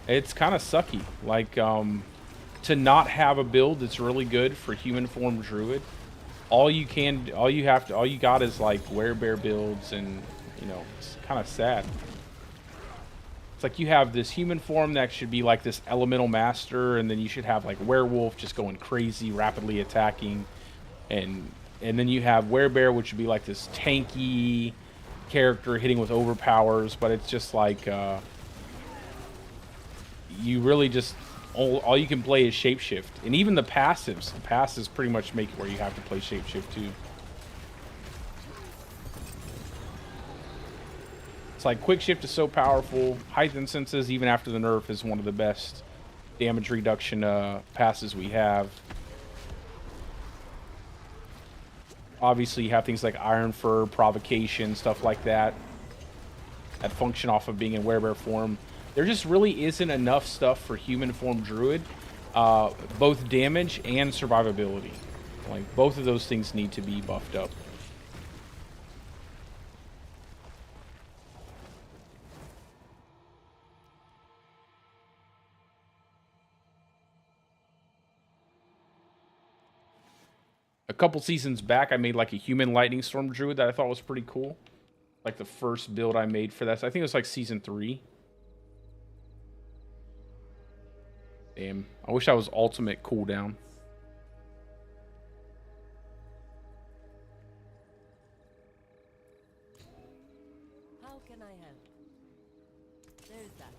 Speaker 1: It's kind of sucky. Like, to not have a build that's really good for human form druid. All you got is like werebear builds, and you know, it's kind of sad. It's like you have this human form that should be like this elemental master, and then you should have like werewolf just going crazy, rapidly attacking, and then you have werebear, which would be like this tanky character hitting with overpowers, but it's just like you really just all you can play is shapeshift, and even the passives pretty much make it where you have to play shapeshift too. It's like quick shift is so powerful. Heightened senses, even after the nerf, is one of the best damage reduction passes we have. Obviously, you have things like Iron Fur, Provocation, stuff like that function off of being in werebear form. There just really isn't enough stuff for human form druid, both damage and survivability. Like, both of those things need to be buffed up. A couple seasons back, I made like a human lightning storm druid that I thought was pretty cool. Like the first build I made for that. So I think it was like season 3. Damn. I wish I was ultimate cooldown.
Speaker 4: How can I help? There's that.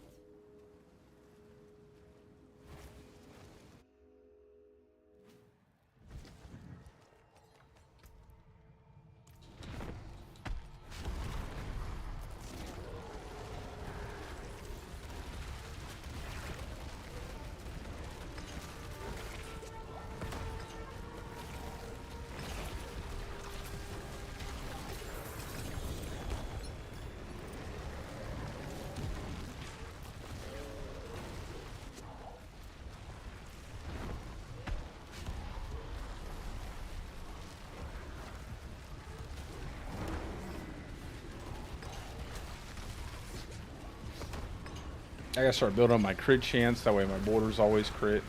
Speaker 1: I gotta start building on my crit chance. That way my borders always crit.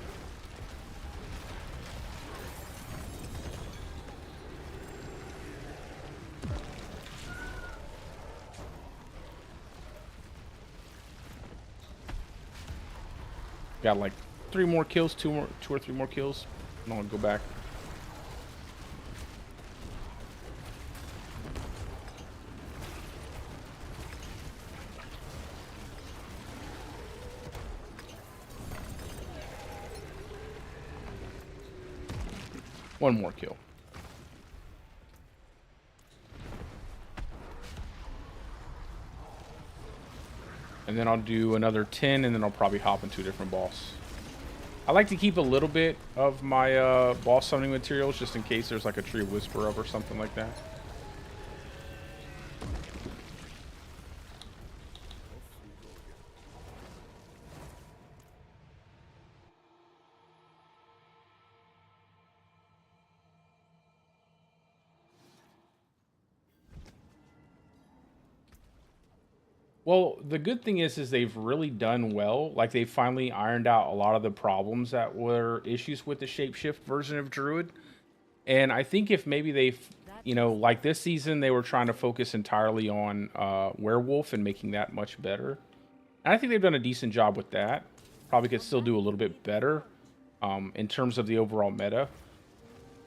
Speaker 1: Got like 3 more kills, 2 or 3 more kills. And I'll go back. One more kill. And then I'll do another 10, and then I'll probably hop into a different boss. I like to keep a little bit of my boss summoning materials just in case there's like a tree whisper up or something like that. Well, the good thing is they've really done well. Like, they finally ironed out a lot of the problems that were issues with the shapeshift version of Druid. And I think if maybe they've, you know, like this season, they were trying to focus entirely on Werewolf and making that much better. And I think they've done a decent job with that. Probably could still do a little bit better in terms of the overall meta.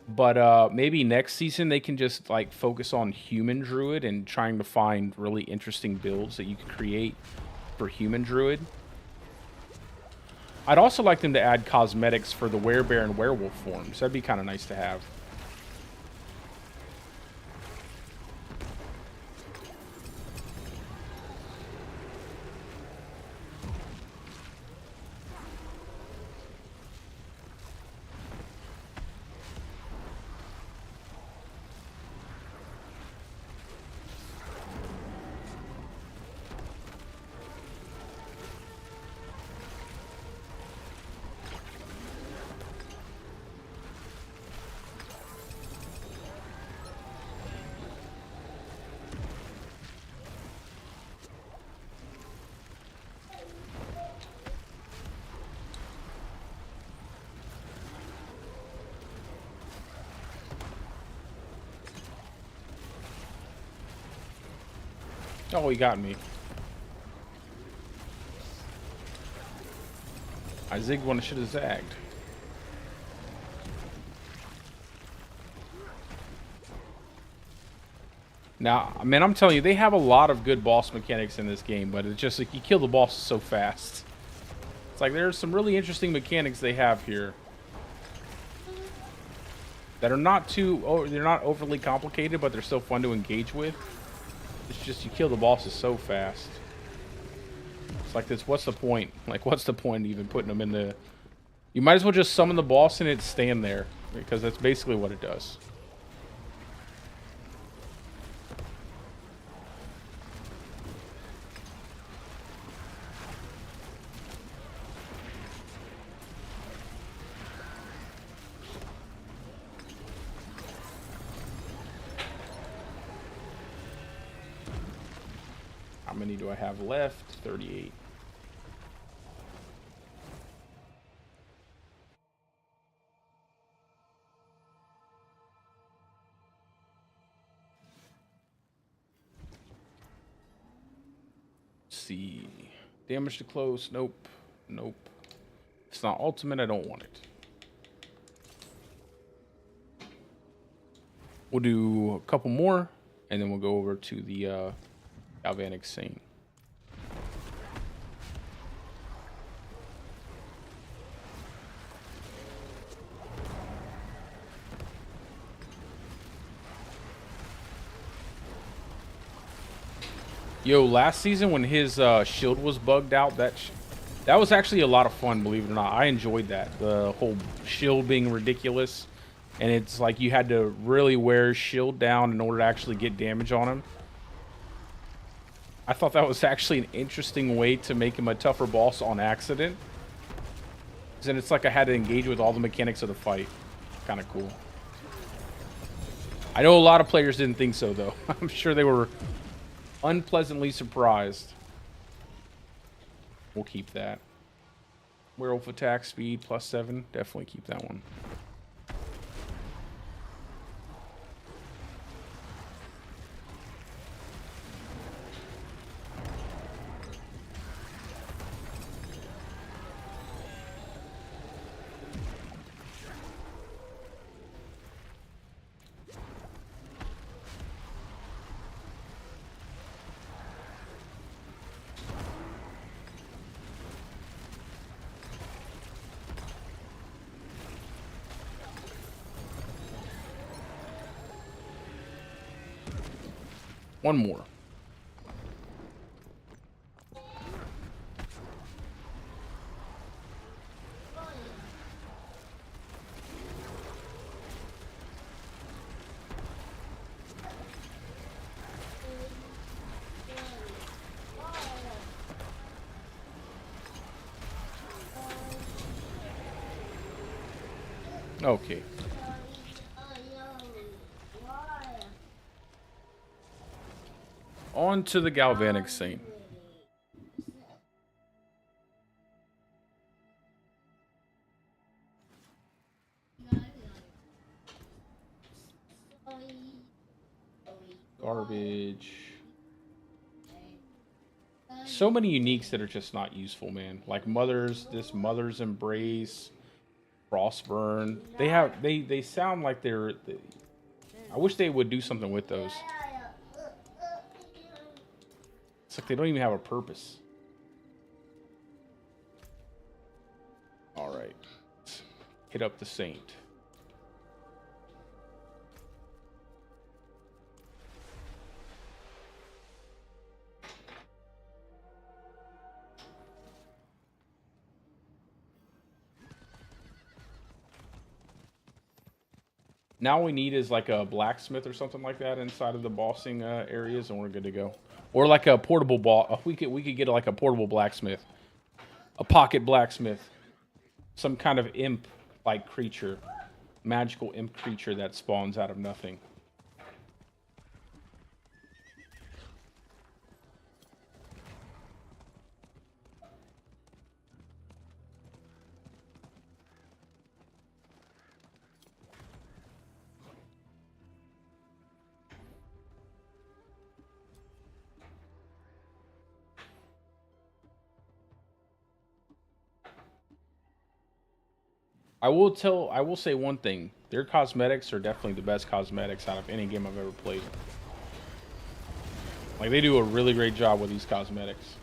Speaker 1: But maybe next season they can just like focus on human Druid and trying to find really interesting builds that you can create for human Druid. I'd also like them to add cosmetics for the Werebear and Werewolf forms. That'd be kind of nice to have. Oh, he got me. I zigged when I should have zagged. Now, I mean, I'm telling you, they have a lot of good boss mechanics in this game, but it's just like you kill the boss so fast. It's like there's some really interesting mechanics they have here that are not they're not overly complicated, but they're still fun to engage with. It's just you kill the bosses so fast. It's like this, what's the point? Like, what's the point even putting them in the... You might as well just summon the boss and it stand there, because that's basically what it does. How many do I have left? 38. Let's see. Damage to close. Nope. Nope. It's not ultimate. I don't want it. We'll do a couple more, and then we'll go over to the Galvanic Saint. Yo, last season when his shield was bugged out, that was actually a lot of fun, believe it or not. I enjoyed that. The whole shield being ridiculous. And it's like you had to really wear his shield down in order to actually get damage on him. I thought that was actually an interesting way to make him a tougher boss on accident. Because then it's like I had to engage with all the mechanics of the fight. Kind of cool. I know a lot of players didn't think so, though. I'm sure they were unpleasantly surprised. We'll keep that. Werewolf attack speed +7. Definitely keep that one. One more. Okay. On to the Galvanic Saint. Garbage. So many uniques that are just not useful, man. Like this Mother's Embrace, Frostburn. They sound like I wish they would do something with those. It's like they don't even have a purpose. All right. Let's hit up the Saint. Now all we need is like a blacksmith or something like that inside of the bossing areas, and we're good to go. Or like a portable we could get like a portable blacksmith, a pocket blacksmith, some kind of imp like creature, magical imp creature that spawns out of nothing. I will say one thing. Their cosmetics are definitely the best cosmetics out of any game I've ever played. Like, they do a really great job with these cosmetics.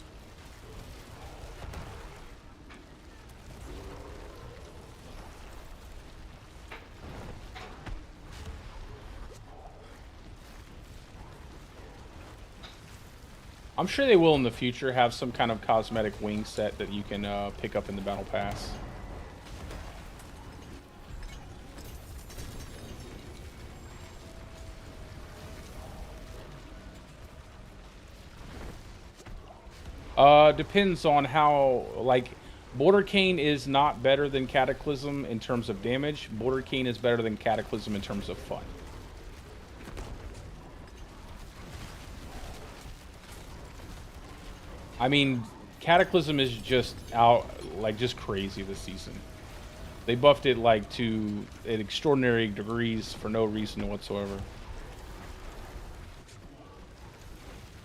Speaker 1: I'm sure they will in the future have some kind of cosmetic wing set that you can pick up in the Battle Pass. Depends on how, like, Bouldercane is not better than Cataclysm in terms of damage. Bouldercane is better than Cataclysm in terms of fun. I mean, Cataclysm is just just crazy this season. They buffed it, like, to extraordinary degrees for no reason whatsoever.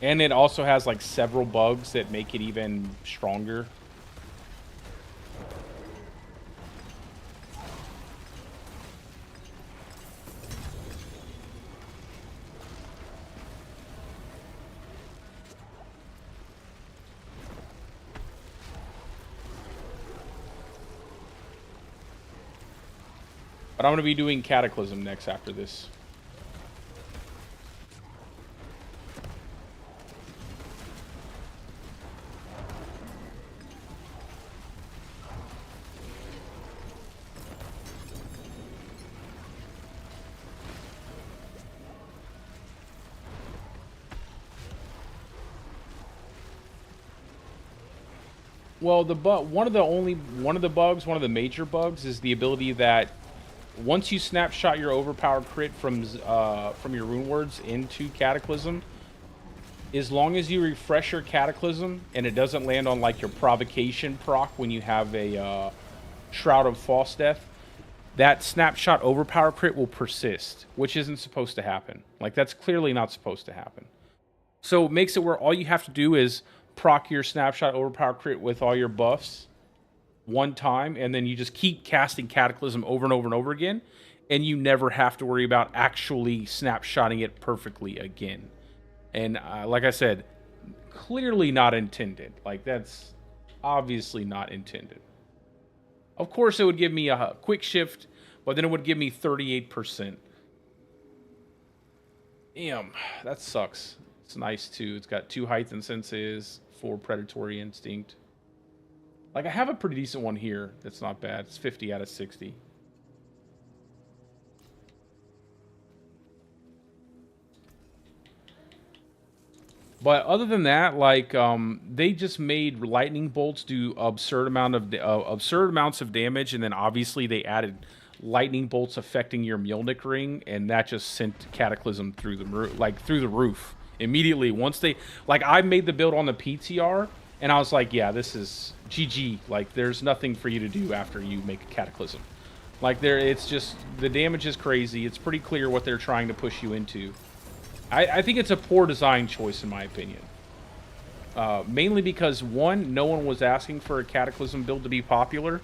Speaker 1: And it also has, like, several bugs that make it even stronger. But I'm going to be doing Cataclysm next after this. Well, one of the major bugs is the ability that once you snapshot your overpowered crit from your rune words into Cataclysm, as long as you refresh your Cataclysm and it doesn't land on, like, your provocation proc when you have a Shroud of False Death, that snapshot overpower crit will persist, which isn't supposed to happen. Like, that's clearly not supposed to happen. So it makes it where all you have to do is proc your snapshot overpower crit with all your buffs one time, and then you just keep casting Cataclysm over and over and over again, and you never have to worry about actually snapshotting it perfectly again. And like I said, clearly not intended. Like, that's obviously not intended. Of course, it would give me a quick shift, but then it would give me 38%. Damn, that sucks. It's nice too. It's got 2 height and senses, 4 predatory instinct. Like, I have a pretty decent one here that's not bad. It's 50 out of 60. But other than that, like, they just made lightning bolts do absurd amounts of damage, and then obviously they added lightning bolts affecting your Mjolnir ring, and that just sent Cataclysm through the roof immediately. Once they, like, I made the build on the PTR, and I was like, yeah, this is GG. Like, there's nothing for you to do after you make a Cataclysm. Like, it's just, the damage is crazy. It's pretty clear what they're trying to push you into. I think it's a poor design choice, in my opinion. Mainly because, one, no one was asking for a Cataclysm build to be popular.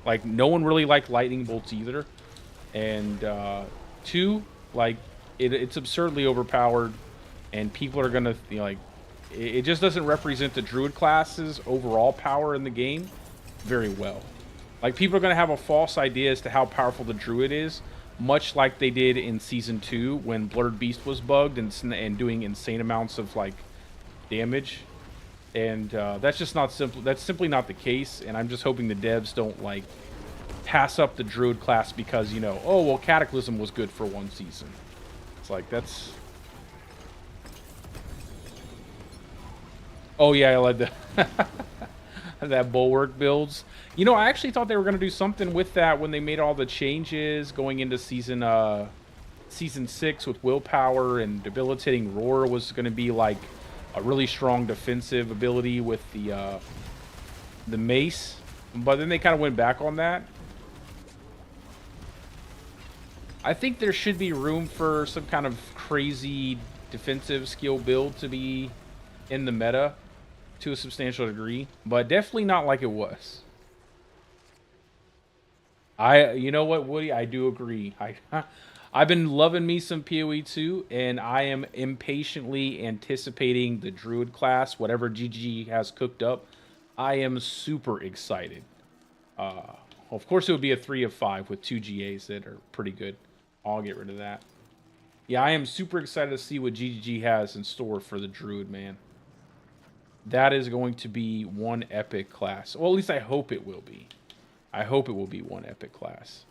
Speaker 1: Like, no one really liked lightning bolts either. And, 2, like, it's absurdly overpowered. And people are going to, you know, like, it just doesn't represent the Druid class's overall power in the game very well. Like, people are going to have a false idea as to how powerful the Druid is. Much like they did in Season 2 when Blurred Beast was bugged and doing insane amounts of, like, damage. And that's just not simple. That's simply not the case. And I'm just hoping the devs don't, like, pass up the Druid class because, you know, oh, well, Cataclysm was good for 1 season. It's like, that's... Oh, yeah, I like that Bulwark builds. You know, I actually thought they were going to do something with that when they made all the changes going into Season 6 with Willpower, and Debilitating Roar was going to be, like, a really strong defensive ability with the mace. But then they kind of went back on that. I think there should be room for some kind of crazy defensive skill build to be in the meta to a substantial degree, but definitely not like it was. You know what, Woody? I do agree. I've been loving me some PoE 2, and I am impatiently anticipating the Druid class, whatever GG has cooked up. I am super excited. Of course, it would be a 3 of 5 with 2 GAs that are pretty good. I'll get rid of that. Yeah, I am super excited to see what GGG has in store for the Druid, man. That is going to be one epic class. Well, at least I hope it will be. I hope it will be one epic class.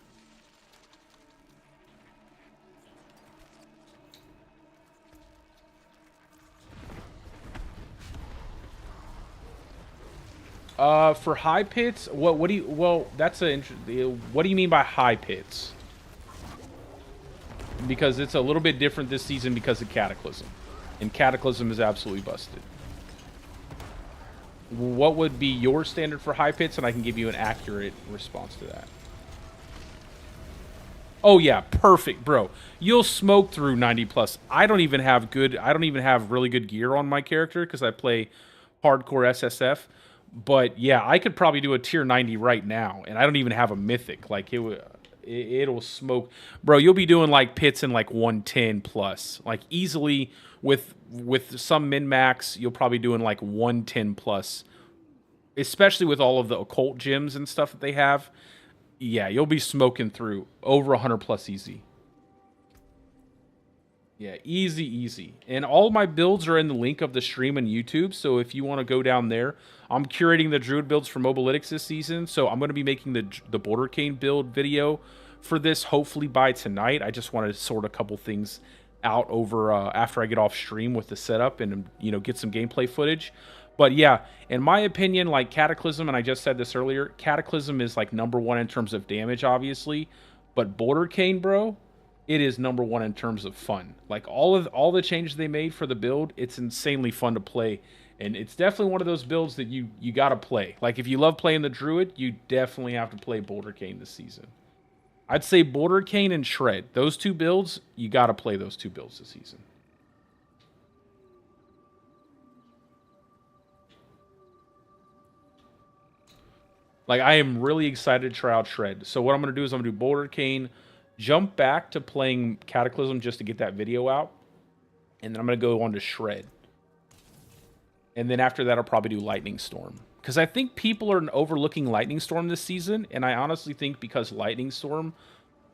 Speaker 1: For high pits, what do you? Well, that's a. What do you mean by high pits? Because it's a little bit different this season because of Cataclysm, and Cataclysm is absolutely busted. What would be your standard for high pits, and I can give you an accurate response to that. Oh yeah, perfect, bro. You'll smoke through 90 plus. I don't even have really good gear on my character because I play hardcore SSF. But yeah, I could probably do a tier 90 right now, and I don't even have a mythic. Like, it'll smoke, bro. You'll be doing like pits in like 110 plus, like easily with some min max. You'll probably doing like 110 plus, especially with all of the occult gems and stuff that they have. Yeah, you'll be smoking through over 100 plus easy. Yeah, easy. And all my builds are in the link of the stream on YouTube, so if you want to go down there, I'm curating the Druid builds for Mobalytics this season, so I'm going to be making the Bouldercane build video for this hopefully by tonight. I just want to sort a couple things out over after I get off stream with the setup and, you know, get some gameplay footage. But yeah, in my opinion, like Cataclysm, and I just said this earlier, Cataclysm is like #1 in terms of damage, obviously, but Bouldercane, bro, it is #1 in terms of fun. Like all the changes they made for the build, it's insanely fun to play, and it's definitely one of those builds that you gotta play. Like if you love playing the Druid, you definitely have to play Bouldercane this season. I'd say Bouldercane and Shred, those 2 builds, you gotta play those 2 builds this season. Like, I am really excited to try out Shred. So what I'm going to do is I'm going to do Bouldercane, jump back to playing Cataclysm just to get that video out, and then I'm going to go on to Shred. And then after that, I'll probably do Lightning Storm. Because I think people are overlooking Lightning Storm this season, and I honestly think because Lightning Storm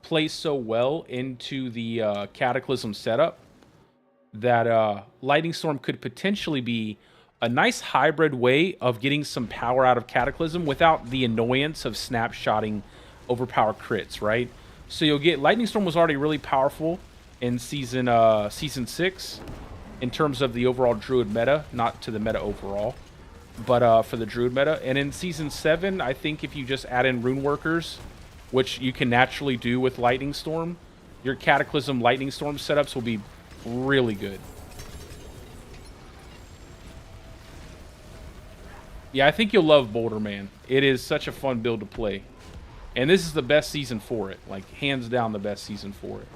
Speaker 1: plays so well into the Cataclysm setup, that Lightning Storm could potentially be a nice hybrid way of getting some power out of Cataclysm without the annoyance of snapshotting overpowered crits, right? So you'll get Lightning Storm was already really powerful in season 6 in terms of the overall Druid meta, not to the meta overall, but for the Druid meta. And in season 7, I think if you just add in Rune Workers, which you can naturally do with Lightning Storm, your Cataclysm Lightning Storm setups will be really good. Yeah, I think you'll love Boulder, man. It is such a fun build to play. And this is the best season for it. Like, hands down the best season for it.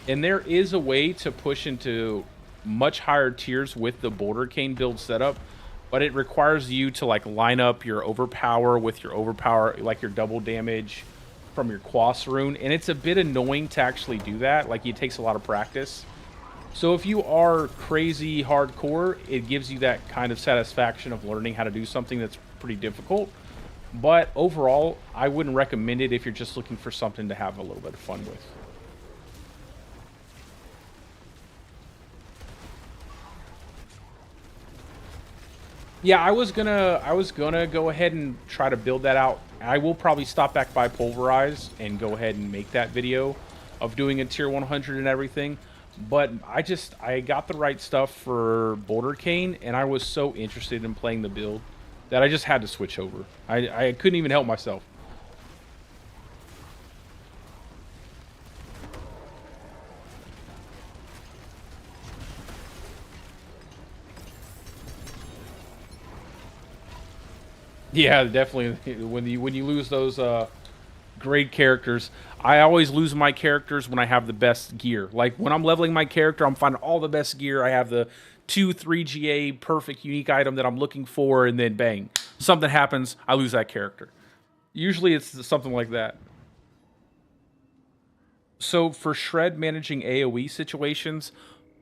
Speaker 1: And there is a way to push into much higher tiers with the Bouldercane build setup, but it requires you to like line up your overpower with your overpower, like your double damage from your Quas rune, and it's a bit annoying to actually do that. Like, it takes a lot of practice. So if you are crazy hardcore, it gives you that kind of satisfaction of learning how to do something that's pretty difficult. But overall, I wouldn't recommend it if you're just looking for something to have a little bit of fun with. Yeah, I was gonna go ahead and try to build that out. I will probably stop back by Pulverize and go ahead and make that video of doing a tier 100 and everything. But I got the right stuff for Bouldercane, and I was so interested in playing the build that I just had to switch over. I couldn't even help myself. Yeah, definitely. When you lose those great characters, I always lose my characters when I have the best gear. Like, when I'm leveling my character, I'm finding all the best gear. I have the 2-3 GA perfect unique item that I'm looking for, and then bang, something happens, I lose that character. Usually it's something like that. So for Shred managing AoE situations,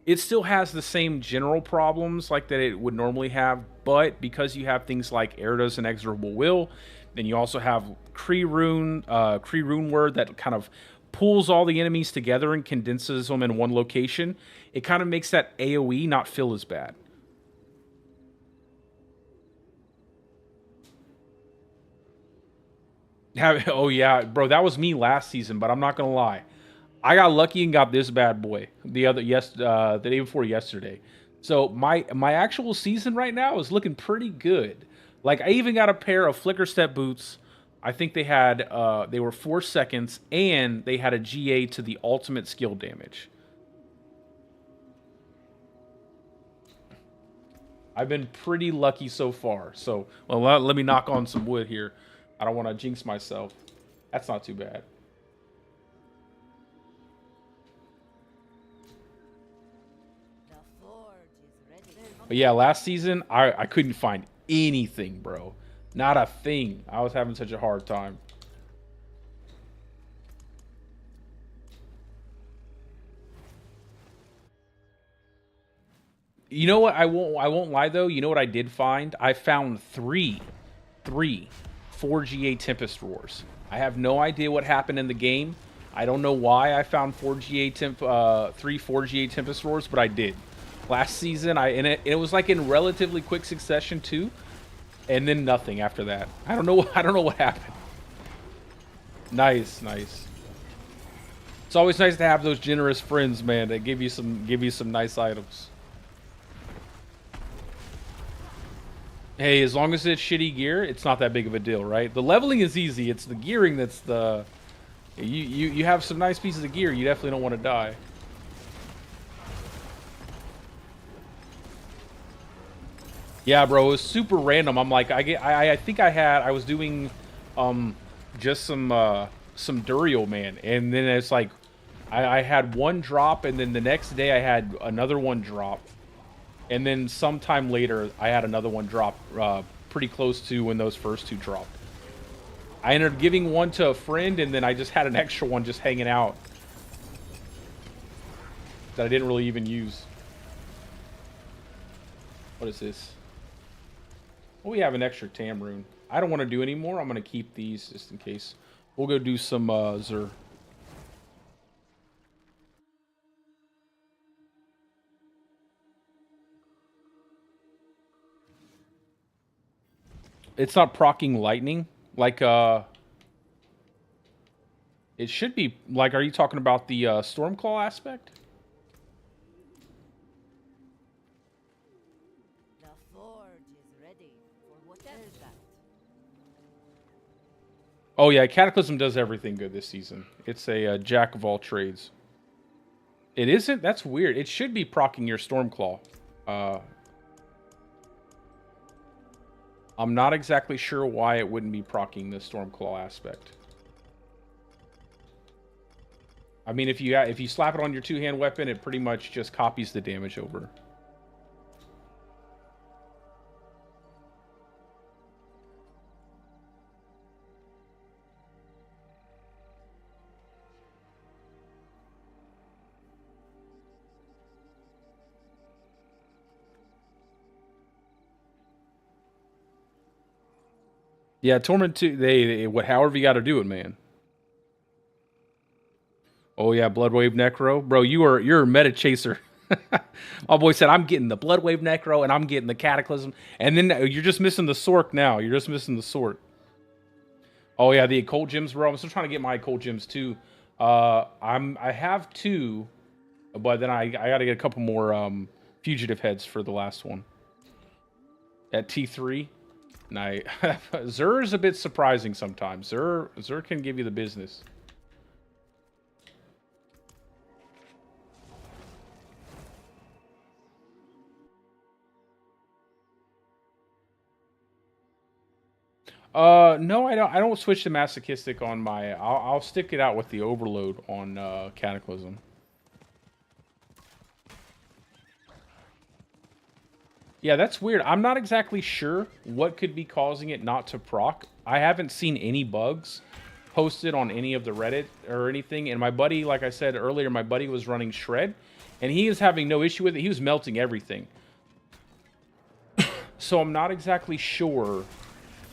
Speaker 1: it still has the same general problems like that it would normally have, but because you have things like Erida's Inexorable Will, then you also have Kree Rune Word that kind of pulls all the enemies together and condenses them in one location. It kind of makes that AoE not feel as bad. Oh yeah, bro, that was me last season, but I'm not gonna lie. I got lucky and got this bad boy the day before yesterday. So my actual season right now is looking pretty good. Like, I even got a pair of Flicker Step boots. I think they were 4 seconds, and they had a GA to the ultimate skill damage. I've been pretty lucky so far. So, well, let me knock on some wood here. I don't want to jinx myself. That's not too bad. But yeah, last season, I couldn't find anything, bro. Not a thing. I was having such a hard time. You know what? I won't lie though. You know what I did find? I found three 4GA Tempest Roars. I have no idea what happened in the game. I don't know why I found 3 4GA Tempest Roars, but I did. Last season, it was like in relatively quick succession too, and then nothing after that. I don't know what happened. Nice. It's always nice to have those generous friends, man, that give you some nice items. Hey, as long as it's shitty gear, it's not that big of a deal, right? The leveling is easy. It's the gearing that's the... You have some nice pieces of gear, you definitely don't want to die. Yeah, bro, it was super random. I'm like, I think I was doing just some Duriel, man, and then it's like I had one drop, and then the next day I had another one drop, and then sometime later I had another one drop pretty close to when those first two dropped. I ended up giving one to a friend, and then I just had an extra one just hanging out that I didn't really even use. What is this? Well, we have an extra Tam rune. I don't want to do any more. I'm going to keep these just in case. We'll go do some Zur. It's not proccing lightning. Like, it should be. Like, are you talking about the Stormclaw aspect?
Speaker 4: The forge is ready for whatever is that.
Speaker 1: Oh, yeah. Cataclysm does everything good this season. It's a jack of all trades. It isn't? That's weird. It should be proccing your Stormclaw. I'm not exactly sure why it wouldn't be proccing the Stormclaw aspect. I mean, if you slap it on your two-hand weapon, it pretty much just copies the damage over. Yeah, Torment 2, however you got to do it, man. Oh yeah, Bloodwave Necro, bro. You're a meta chaser. My boy said I'm getting the Bloodwave Necro and I'm getting the Cataclysm, and then you're just missing the Sork now. You're just missing the Sork. Oh yeah, the Occult Gems, bro. I'm still trying to get my Occult Gems too. I have 2, but then I got to get a couple more Fugitive Heads for the last one. At T3. Nice. Zur is a bit surprising sometimes. Zur can give you the business. No, I don't switch to Masochistic on my... I'll stick it out with the Overload on Cataclysm. Yeah, that's weird. I'm not exactly sure what could be causing it not to proc. I haven't seen any bugs posted on any of the Reddit or anything. And my buddy, like I said earlier, my buddy was running Shred, and he is having no issue with it. He was melting everything. So I'm not exactly sure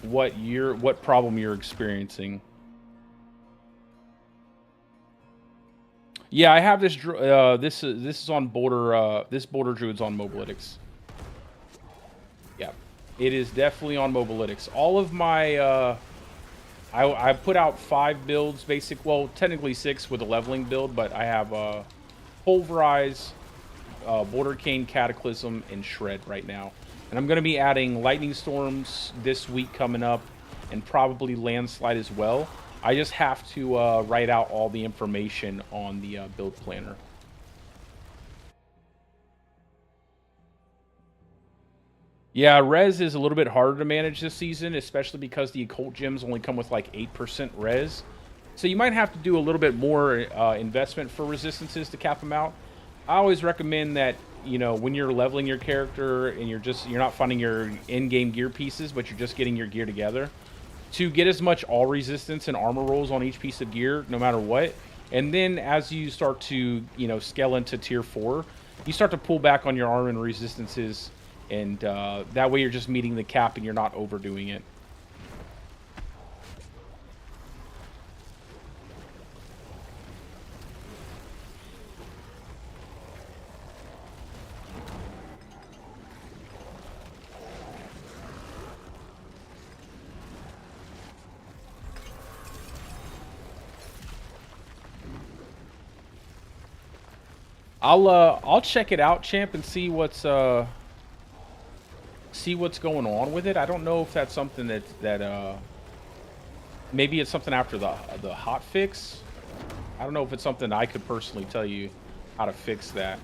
Speaker 1: what problem you're experiencing. Yeah, I have this. This is on Boulder. This Boulder Druid's on Mobalytics. Yeah, it is definitely on Mobalytics. All of my I put out 5 builds, well, technically 6 with a leveling build, but I have Pulverize, Bouldercane, Cataclysm, and Shred right now. And I'm going to be adding Lightning Storms this week coming up, and probably Landslide as well. I just have to write out all the information on the build planner. Yeah, res is a little bit harder to manage this season, especially because the Occult Gems only come with like 8% res. So you might have to do a little bit more investment for resistances to cap them out. I always recommend that, you know, when you're leveling your character and you're not finding your in-game gear pieces, but you're just getting your gear together, to get as much all resistance and armor rolls on each piece of gear, no matter what. And then as you start to, you know, scale into tier 4, you start to pull back on your armor and resistances. And that way you're just meeting the cap and you're not overdoing it. I'll check it out, champ, and see what's going on with it. I don't know if that's something that maybe it's something after the hot fix. I don't know if it's something I could personally tell you how to fix that.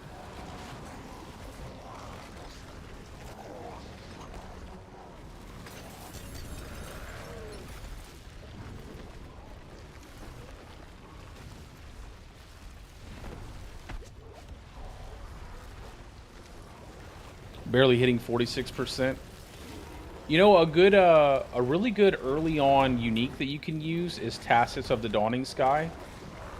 Speaker 1: Barely hitting 46%. You know, a really good early on unique that you can use is Tacits of the Dawning Sky.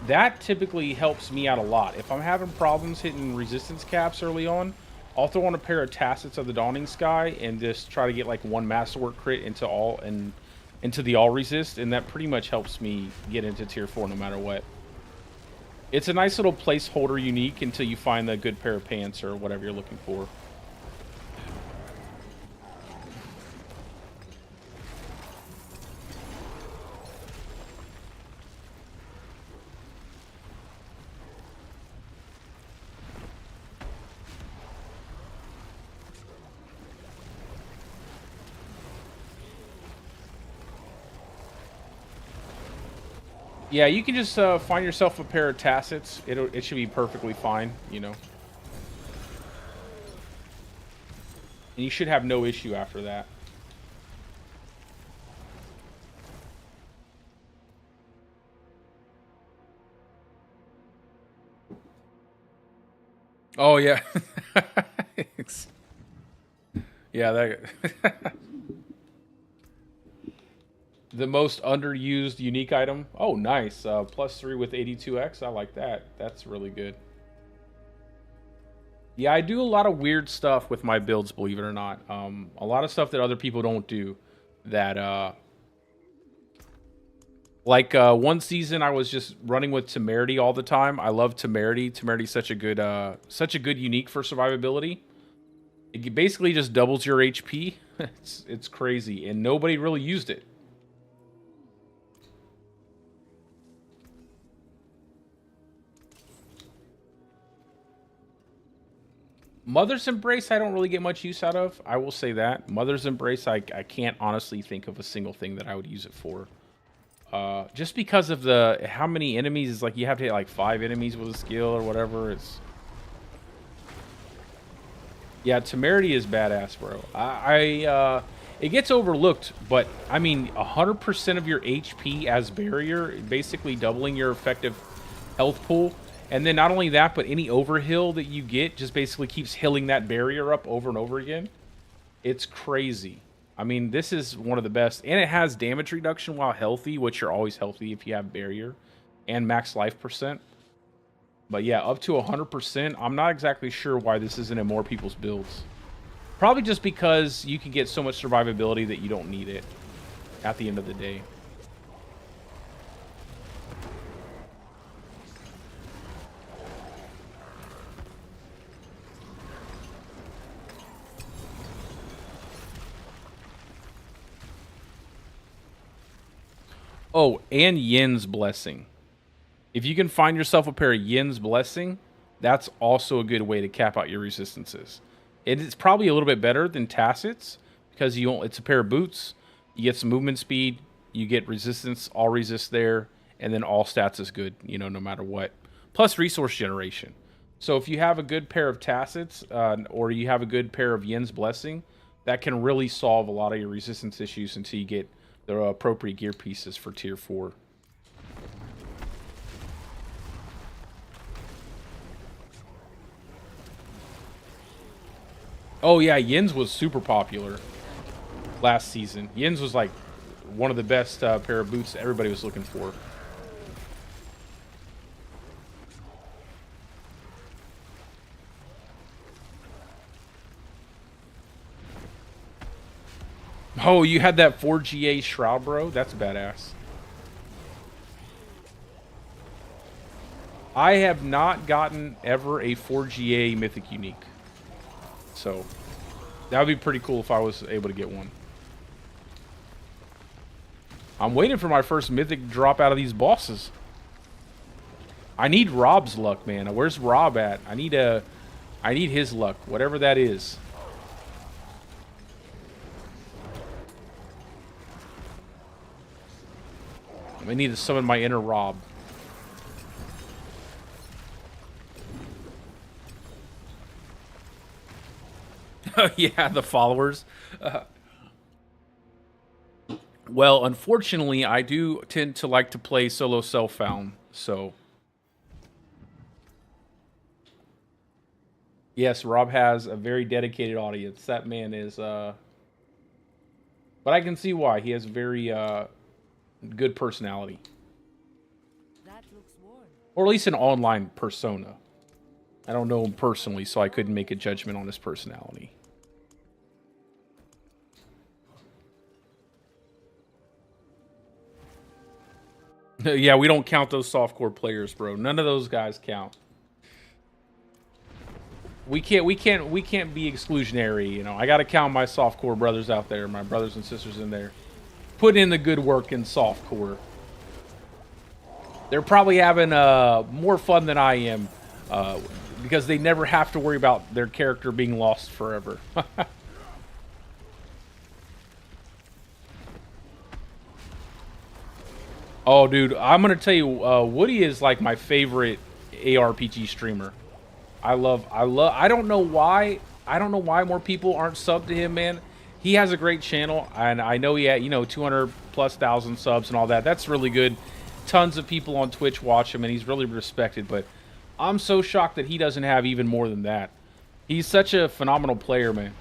Speaker 1: That typically helps me out a lot. If I'm having problems hitting resistance caps early on, Also want a pair of Tacits of the Dawning Sky and just try to get like one Masterwork crit into the all resist, and that pretty much helps me get into tier 4 no matter what. It's a nice little placeholder unique until you find the good pair of pants or whatever you're looking for. Yeah, you can just find yourself a pair of Tacits. It should be perfectly fine, you know. And you should have no issue after that. Oh, yeah. Yeah, that... The most underused unique item. Oh, nice. +3 with 82x. I like that. That's really good. Yeah, I do a lot of weird stuff with my builds, believe it or not. A lot of stuff that other people don't do. That, like, one season I was just running with Temerity all the time. I love Temerity. Temerity's such a good unique for survivability. It basically just doubles your HP. It's crazy, and nobody really used it. Mother's Embrace, I don't really get much use out of. I will say that. Mother's Embrace, I can't honestly think of a single thing that I would use it for. Just because of how many enemies, is like you have to hit like 5 enemies with a skill or whatever. Yeah, Temerity is badass, bro. It gets overlooked, but I mean, 100% of your HP as barrier, basically doubling your effective health pool. And then not only that, but any overhill that you get just basically keeps healing that barrier up over and over again. It's crazy. I mean, this is one of the best. And it has damage reduction while healthy, which you're always healthy if you have barrier. And max life percent. But yeah, up to 100%. I'm not exactly sure why this isn't in more people's builds. Probably just because you can get so much survivability that you don't need it at the end of the day. Oh, and Yin's Blessing. If you can find yourself a pair of Yin's Blessing, that's also a good way to cap out your resistances. It's probably a little bit better than Tacits because it's a pair of boots. You get some movement speed, you get resistance, all resist there, and then all stats is good, you know, no matter what. Plus resource generation. So if you have a good pair of Tacits or you have a good pair of Yin's Blessing, that can really solve a lot of your resistance issues until you get the appropriate gear pieces for tier 4. Oh yeah, Yin's was super popular last season. Yin's was like one of the best pair of boots everybody was looking for. Oh, you had that 4GA Shroud, bro? That's badass. I have not gotten ever a 4GA Mythic Unique. So, that would be pretty cool if I was able to get one. I'm waiting for my first Mythic drop out of these bosses. I need Rob's luck, man. Where's Rob at? I need his luck, whatever that is. I need to summon my inner Rob. Yeah, the followers. Well, unfortunately, I do tend to like to play solo self-found, so... Yes, Rob has a very dedicated audience. That man is, But I can see why. He has very, good personality.
Speaker 4: That looks worn.
Speaker 1: Or at least an online persona. I don't know him personally, so I couldn't make a judgment on his personality. Yeah, we don't count those softcore players, bro. None of those guys count. We can't be exclusionary, you know. I gotta count my softcore brothers out there, my brothers and sisters in there. Put in the good work in softcore. They're probably having more fun than I am, because they never have to worry about their character being lost forever. Oh, dude, I'm gonna tell you, Woody is like my favorite ARPG streamer. I don't know why more people aren't subbed to him, man. He has a great channel, and I know he had, 200,000+ subs and all that. That's really good. Tons of people on Twitch watch him, and he's really respected, but I'm so shocked that he doesn't have even more than that. He's such a phenomenal player, man.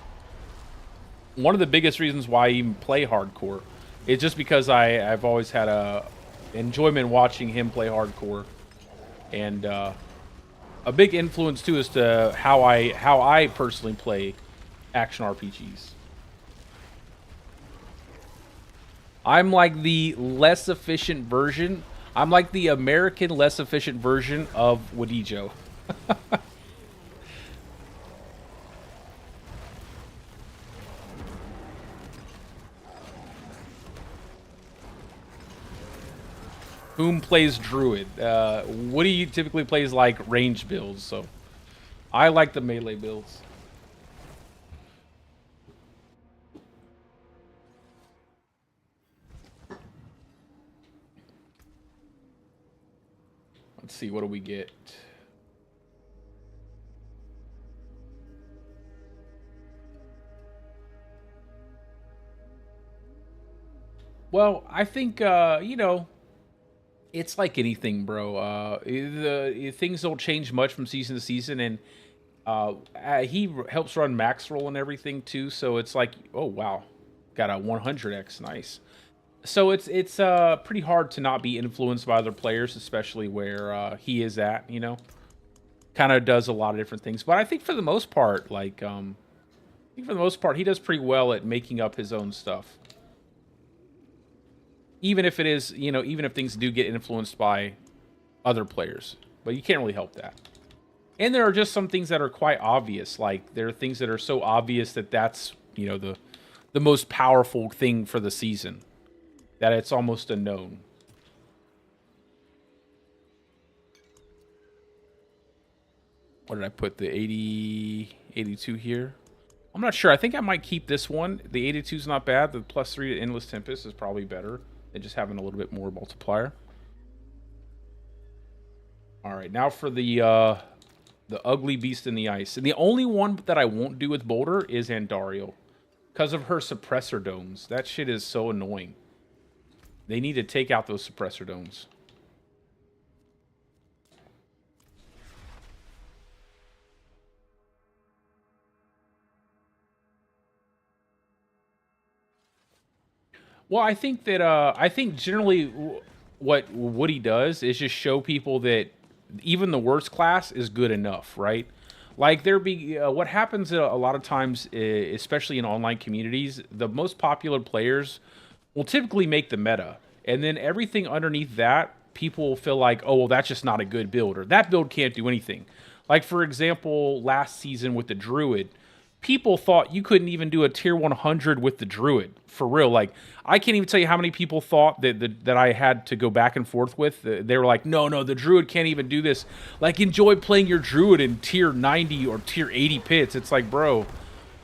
Speaker 1: One of the biggest reasons why I even play hardcore is just because I've always had a enjoyment watching him play hardcore, and a big influence too as to how I personally play action RPGs. I'm like the less efficient version. I'm like the American less efficient version of Wadijo. Whom plays Druid? Woody typically plays like range builds, so I like the melee builds. Let's see, what do we get? Well, I think, it's like anything, bro. Things don't change much from season to season, and he helps run max roll and everything too. So it's like, oh wow, got a 100x, nice. So it's pretty hard to not be influenced by other players, especially where he is at. Kind of does a lot of different things, but I think for the most part, he does pretty well at making up his own stuff. Even if it is, even if things do get influenced by other players. But you can't really help that. And there are just some things that are quite obvious. Like, there are things that are so obvious that that's, the most powerful thing for the season. That it's almost a known. What did I put? The 82 here? I'm not sure. I think I might keep this one. The 82 is not bad. The +3 to Endless Tempest is probably better. And just having a little bit more multiplier. All right, now for the ugly beast in the ice. And the only one that I won't do with Boulder is Andariel. Because of her suppressor domes. That shit is so annoying. They need to take out those suppressor domes. Well, I think that generally what Woody does is just show people that even the worst class is good enough, right? Like what happens a lot of times, especially in online communities, the most popular players will typically make the meta, and then everything underneath that, people will feel like, oh, well, that's just not a good build, or that build can't do anything. Like, for example, last season with the Druid, people thought you couldn't even do a tier 100 with the Druid. For real. Like, I can't even tell you how many people thought that I had to go back and forth with. They were like, no, the Druid can't even do this. Like, enjoy playing your Druid in tier 90 or tier 80 pits. It's like, bro,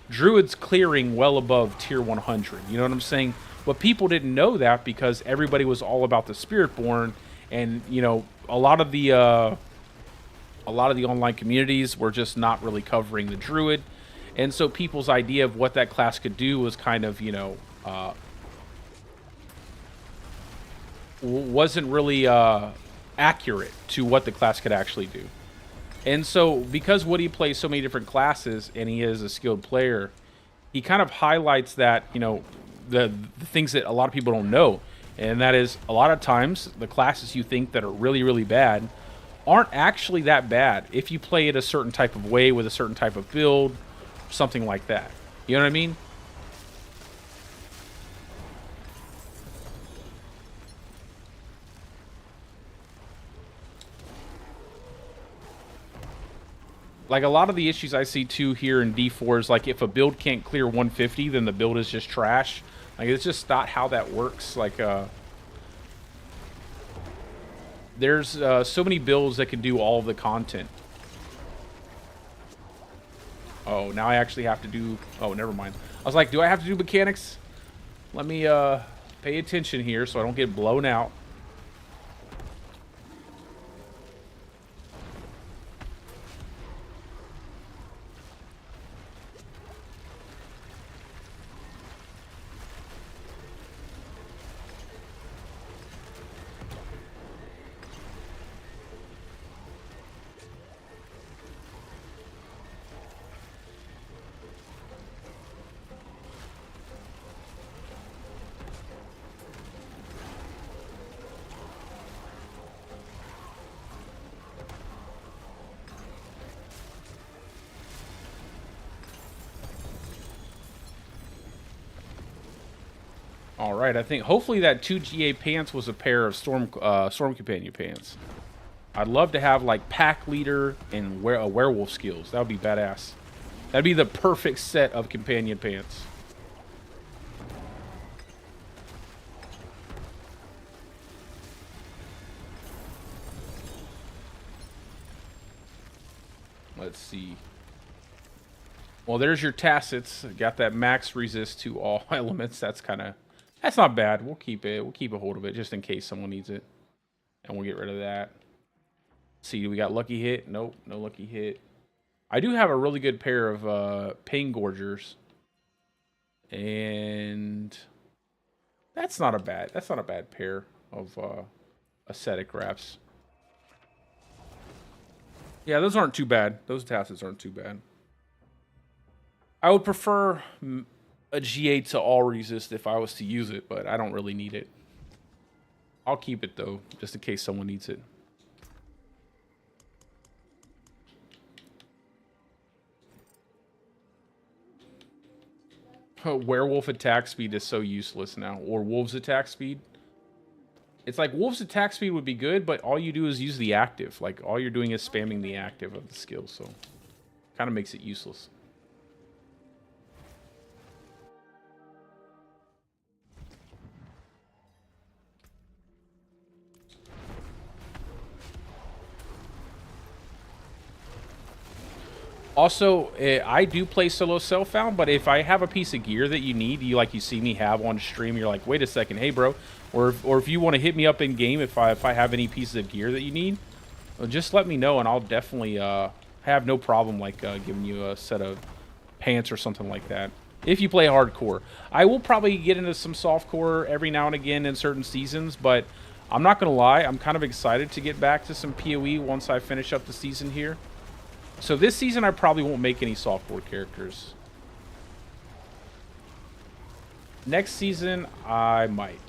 Speaker 1: Druid's clearing well above tier 100. You know what I'm saying? But people didn't know that because everybody was all about the Spiritborn. And, a lot of the online communities were just not really covering the Druid. And so people's idea of what that class could do was kind of, wasn't really accurate to what the class could actually do. And so because Woody plays so many different classes and he is a skilled player, he kind of highlights that, the things that a lot of people don't know. And that is, a lot of times, the classes you think that are really, really bad aren't actually that bad if you play it a certain type of way with a certain type of build, something like that. You know what I mean? Like, a lot of the issues I see too here in D4 is like, if a build can't clear 150, then the build is just trash. Like, it's just not how that works. Like, there's so many builds that can do all of the content. Oh, now I actually have to do... Oh, never mind. I was like, do I have to do mechanics? Let me pay attention here so I don't get blown out. All right, I think hopefully that 2 GA pants was a pair of Storm Companion pants. I'd love to have like pack leader and werewolf skills. That would be badass. That'd be the perfect set of companion pants. Let's see. Well, there's your tacits. Got that max resist to all elements. That's not bad. We'll keep it. We'll keep a hold of it just in case someone needs it. And we'll get rid of that. See, do we got lucky hit? Nope, no lucky hit. I do have a really good pair of pain gorgers. And that's not a bad pair of ascetic wraps. Yeah, those aren't too bad. Those tacits aren't too bad. I would prefer a GA to all resist if I was to use it, but I don't really need it. I'll keep it though, just in case someone needs it. Werewolf attack speed is so useless now, or wolves attack speed. It's like wolves attack speed would be good, but all you do is use the active. Like, all you're doing is spamming the active of the skill, so kind of makes it useless. Also, I do play solo self-found, but if I have a piece of gear that you need, you see me have on stream, you're like, wait a second, hey bro, or if you want to hit me up in game, if I have any pieces of gear that you need, well, just let me know and I'll definitely have no problem like giving you a set of pants or something like that. If you play hardcore, I will probably get into some softcore every now and again in certain seasons, but I'm not gonna lie, I'm kind of excited to get back to some PoE once I finish up the season here. So this season, I probably won't make any softcore characters. Next season, I might.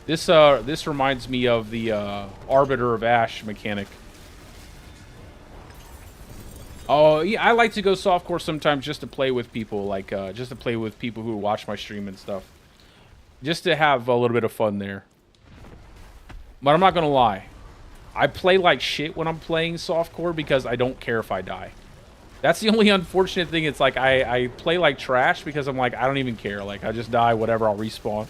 Speaker 1: This reminds me of the Arbiter of Ash mechanic. Oh, yeah, I like to go softcore sometimes just to play with people, like, just to play with people who watch my stream and stuff. Just to have a little bit of fun there. But I'm not gonna lie. I play like shit when I'm playing softcore because I don't care if I die. That's the only unfortunate thing. It's like, I play like trash because I'm like, I don't even care. Like, I just die, whatever, I'll respawn.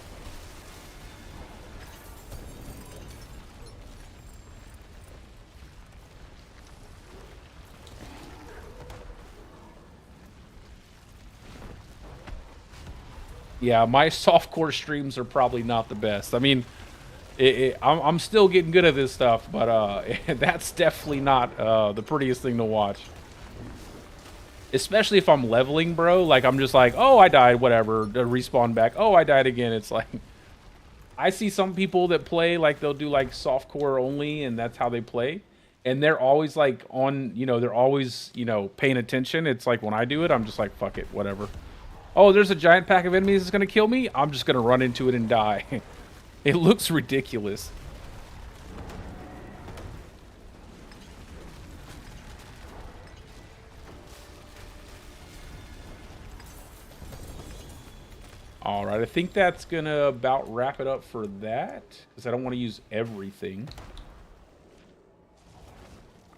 Speaker 1: Yeah, my softcore streams are probably not the best. I mean, I'm still getting good at this stuff, but that's definitely not the prettiest thing to watch. Especially if I'm leveling, bro. Like, I'm just like, oh, I died, whatever. Respawn back. Oh, I died again. It's like, I see some people that play, like, they'll do, like, softcore only, and that's how they play. And they're always like on, they're always, paying attention. It's like when I do it, I'm just like, fuck it, whatever. Oh, there's a giant pack of enemies that's going to kill me? I'm just going to run into it and die. It looks ridiculous. All right, I think that's going to about wrap it up for that, because I don't want to use everything.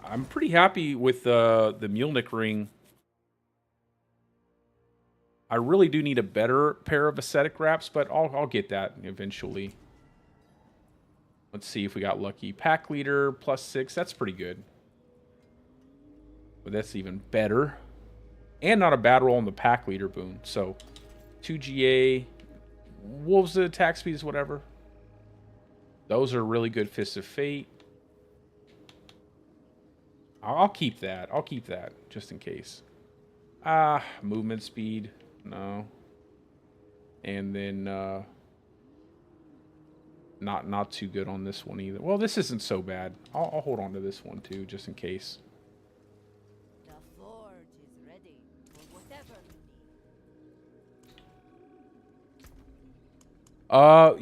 Speaker 1: I'm pretty happy with the Mjolnir ring. I really do need a better pair of ascetic wraps, but I'll get that eventually. Let's see if we got lucky. Pack leader +6. That's pretty good. But that's even better. And not a bad roll on the pack leader boon. So 2 GA. Wolves the attack speeds, whatever. Those are really good. Fists of Fate. I'll keep that. I'll keep that just in case. Movement speed. No. And then not too good on this one either. Well, this isn't so bad. I'll hold on to this one too, just in case.
Speaker 4: The forge is ready for whatever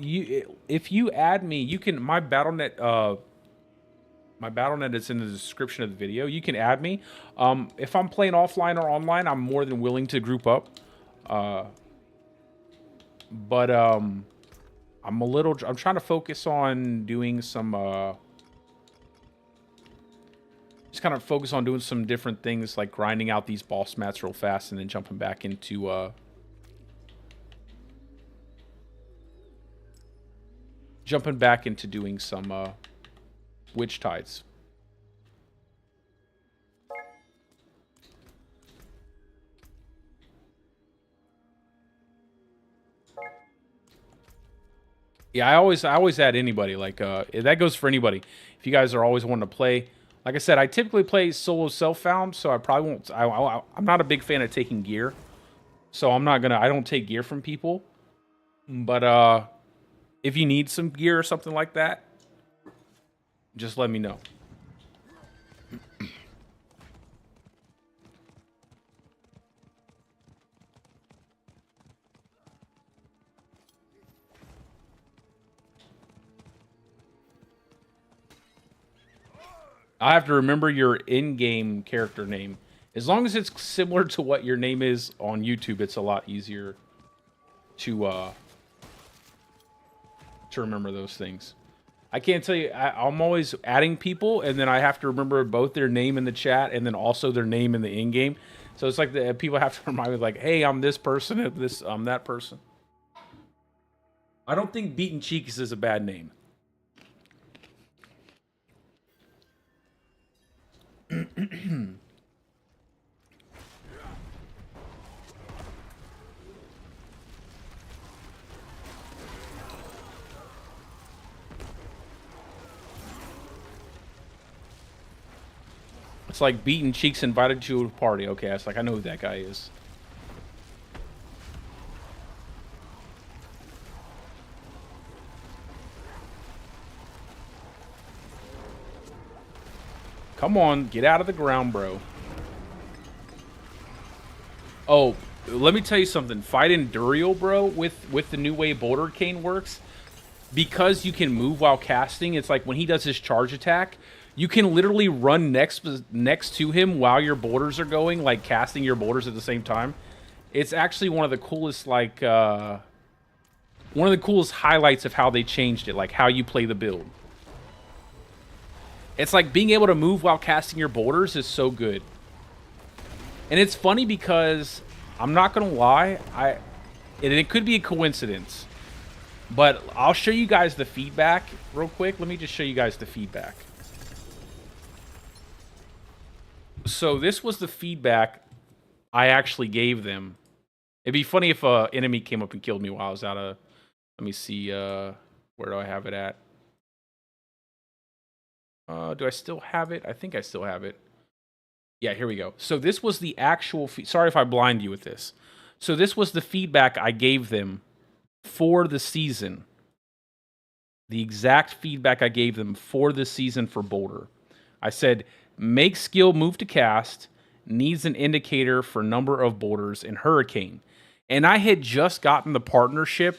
Speaker 4: you need.
Speaker 1: If you add me, you can my BattleNet is in the description of the video. You can add me. If I'm playing offline or online, I'm more than willing to group up. But I'm trying to focus on doing some just kind of focus on doing some different things, like grinding out these boss mats real fast and then jumping back into doing some witch tides. Yeah, I always add anybody. Like that goes for anybody. If you guys are always wanting to play, like I said, I typically play solo self-found, so I probably won't. I'm not a big fan of taking gear, so I don't take gear from people. But if you need some gear or something like that, just let me know. I have to remember your in-game character name. As long as it's similar to what your name is on YouTube, it's a lot easier to remember those things. I can't tell you. I'm always adding people, and then I have to remember both their name in the chat and then also their name in the in-game. So it's like people have to remind me, like, "Hey, I'm this person. I'm that person." I don't think Beaten Cheeks is a bad name. It's like Beaten Cheeks invited you to a party. Okay, it's like, I know who that guy is. Come on, get out of the ground, bro. Oh, let me tell you something. Fight Endurial, bro, with the new way Bouldercane works, because you can move while casting, it's like when he does his charge attack, you can literally run next to him while your boulders are going, like casting your boulders at the same time. It's actually one of the coolest, like, one of the coolest highlights of how they changed it, like how you play the build. It's like being able to move while casting your boulders is so good. And it's funny because, I'm not going to lie, it could be a coincidence, but I'll show you guys the feedback real quick. Let me just show you guys the feedback. So this was the feedback I actually gave them. It'd be funny if an enemy came up and killed me while I was out of... Let me see, where do I have it at? Do I still have it? I think I still have it. Yeah, here we go. So this was the actual... Sorry if I blind you with this. So this was the feedback I gave them for the season. The exact feedback I gave them for the season for Boulder. I said, make skill move to cast, needs an indicator for number of boulders in Hurricane. And I had just gotten the partnership.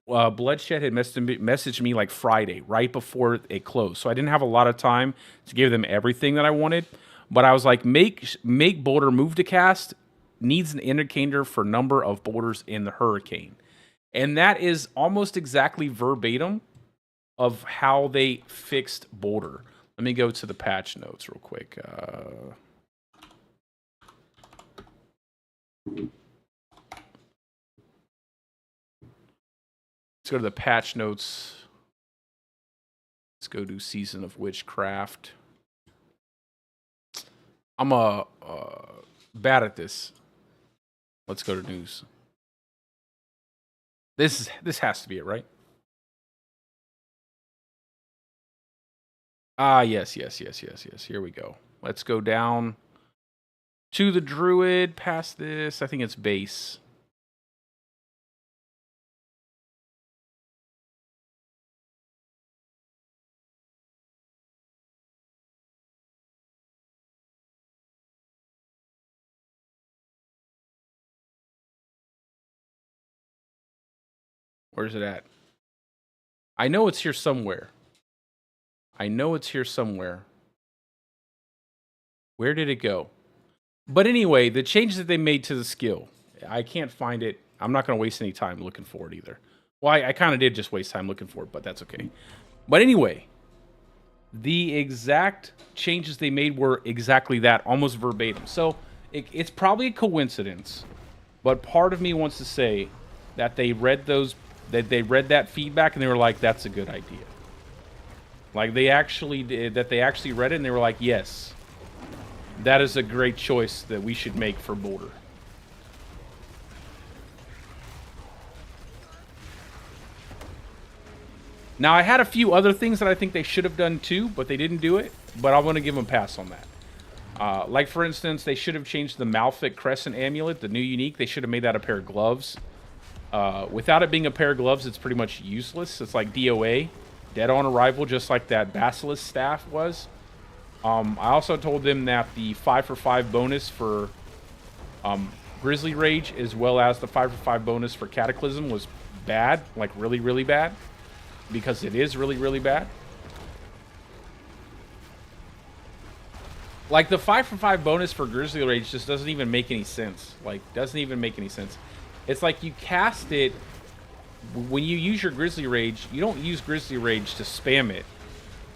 Speaker 1: Bloodshed had messaged me like Friday, right before it closed. So I didn't have a lot of time to give them everything that I wanted. But I was like, make boulder move to cast, needs an indicator for number of boulders in the Hurricane. And that is almost exactly verbatim of how they fixed boulder. Let me go to the patch notes real quick. Let's go to the patch notes. Let's go to Season of Witchcraft. I'm bad at this. Let's go to news. This has to be it, right? Ah, yes. Here we go. Let's go down to the Druid. Past this, I think it's base. Where's it at? I know it's here somewhere. Where did it go? But anyway, the changes that they made to the skill, I can't find it. I'm not going to waste any time looking for it either. Well, I kind of did just waste time looking for it, but that's okay. But anyway, the exact changes they made were exactly that, almost verbatim. So it's probably a coincidence, but part of me wants to say that they read that feedback and they were like, that's a good idea. Like they actually read it and they were like, yes, that is a great choice that we should make for Boulder. Now, I had a few other things that I think they should have done too, but they didn't do it. But I'm going to give them a pass on that. Like, for instance, they should have changed the Malfic Crescent Amulet, the new unique. They should have made that a pair of gloves. Without it being a pair of gloves, it's pretty much useless. It's like DOA, dead on arrival, just like that Basilisk staff was. I also told them that the 5-for-5 bonus for Grizzly Rage, as well as the 5-for-5 bonus for Cataclysm, was bad, like really, really bad, because it is really, really bad. Like, the 5-for-5 bonus for Grizzly Rage just doesn't even make any sense. Like, doesn't even make any sense. It's like you cast it, when you use your Grizzly Rage, you don't use Grizzly Rage to spam it.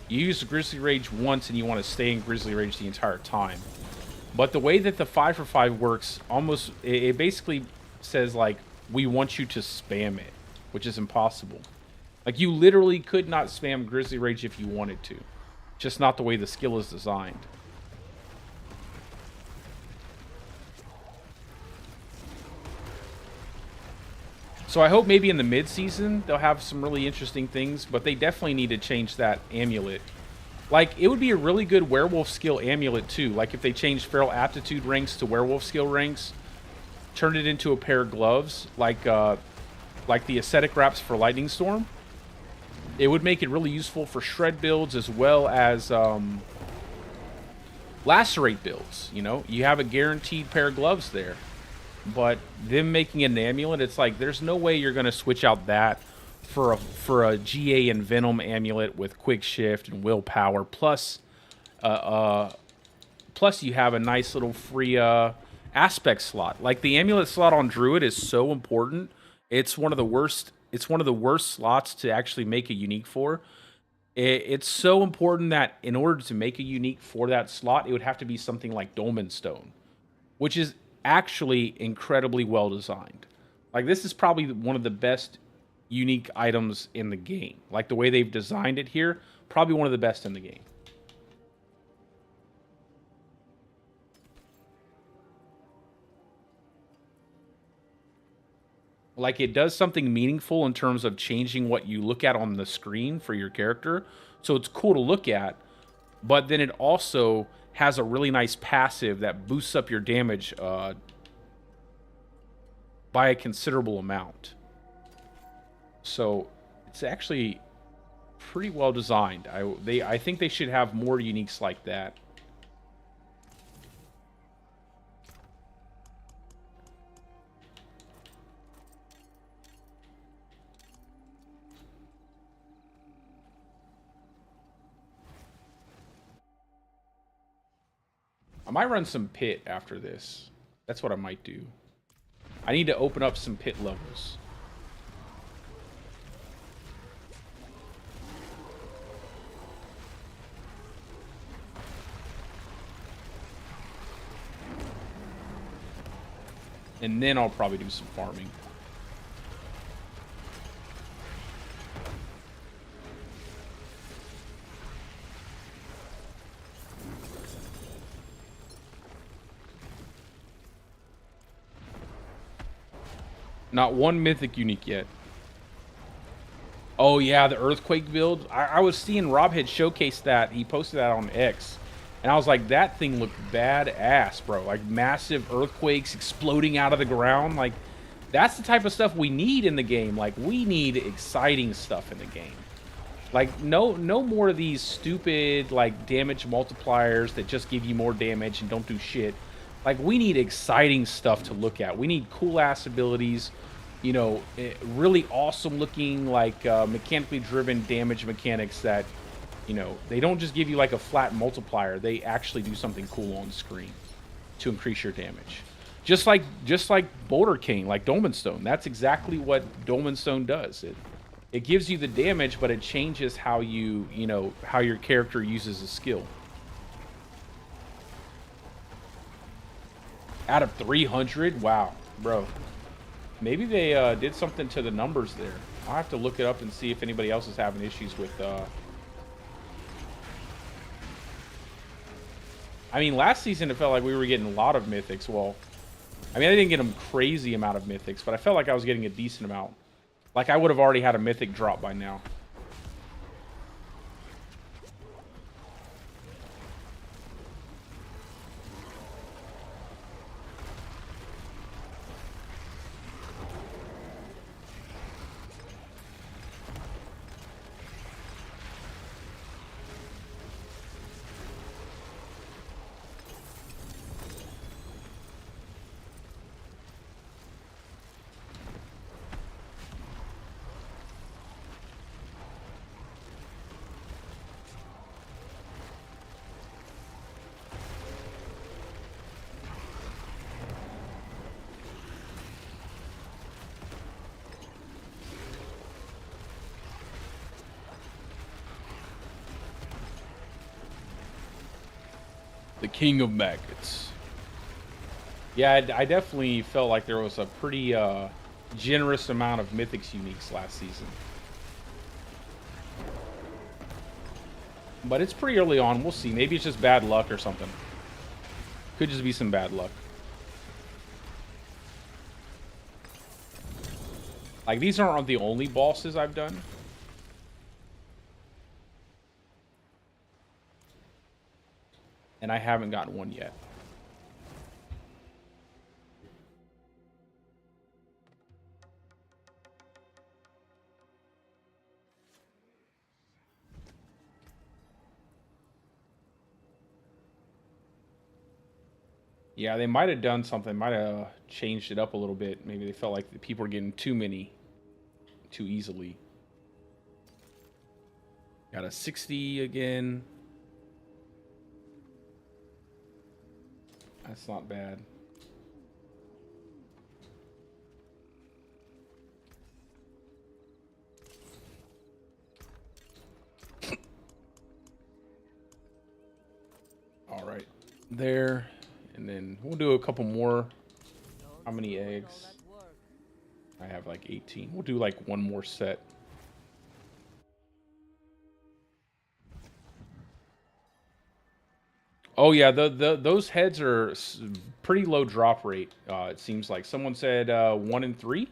Speaker 1: You use Grizzly Rage once and you want to stay in Grizzly Rage the entire time. But the way that the 5-for-5 works, almost, it basically says, like, we want you to spam it, which is impossible. Like, you literally could not spam Grizzly Rage if you wanted to. Just not the way the skill is designed. So I hope maybe in the mid-season they'll have some really interesting things, but they definitely need to change that amulet. Like, it would be a really good werewolf skill amulet too. Like, if they changed feral aptitude ranks to werewolf skill ranks, turned it into a pair of gloves, like the ascetic wraps for Lightning Storm. It would make it really useful for shred builds as well as lacerate builds. You know, you have a guaranteed pair of gloves there. But them making an amulet, it's like there's no way you're going to switch out that for a GA and Venom amulet with quick shift and willpower. Plus you have a nice little free aspect slot. Like, the amulet slot on Druid is so important. It's one of the worst. It's one of the worst slots to actually make a unique for. It's so important that in order to make a unique for that slot, it would have to be something like Dolmen Stone, which is actually incredibly well designed. Like, this is probably one of the best unique items in the game. Like, the way they've designed it here, probably one of the best in the game. Like, it does something meaningful in terms of changing what you look at on the screen for your character. So it's cool to look at, but then it also has a really nice passive that boosts up your damage by a considerable amount. So it's actually pretty well designed. I think they should have more uniques like that. I might run some pit after this. That's what I might do. I need to open up some pit levels. And then I'll probably do some farming. Not one mythic unique yet. Oh yeah, the earthquake build. I was seeing Rob had showcased that. He posted that on X. And I was like, that thing looked badass, bro. Like massive earthquakes exploding out of the ground. Like, that's the type of stuff we need in the game. Like, we need exciting stuff in the game. Like, no more of these stupid, like, damage multipliers that just give you more damage and don't do shit. Like, we need exciting stuff to look at. We need cool-ass abilities. You know, really awesome-looking, like, mechanically driven damage mechanics that... You know, they don't just give you like a flat multiplier. They actually do something cool on screen to increase your damage. Just like Bouldercane, like Dolmenstone. That's exactly what Dolmenstone does. It gives you the damage, but it changes how you know, how your character uses a skill. Out of 300? Wow, bro. Maybe they did something to the numbers there. I'll have to look it up and see if anybody else is having issues with... I mean, last season it felt like we were getting a lot of mythics. Well, I mean, I didn't get a crazy amount of mythics, but I felt like I was getting a decent amount. Like, I would have already had a mythic drop by now. The king of maggots. Yeah, I definitely felt like there was a pretty generous amount of mythics uniques last season. But it's pretty early on. We'll see. Maybe it's just bad luck or something. Could just be some bad luck. Like, these aren't the only bosses I've done. And I haven't gotten one yet. Yeah, they might have done something. Might have changed it up a little bit. Maybe they felt like the people were getting too many too easily. Got a 60 again. That's not bad. All right, there, and then we'll do a couple more. How many eggs? I have like 18. We'll do like one more set. Oh yeah, those heads are pretty low drop rate. It seems like someone said 1 in 3,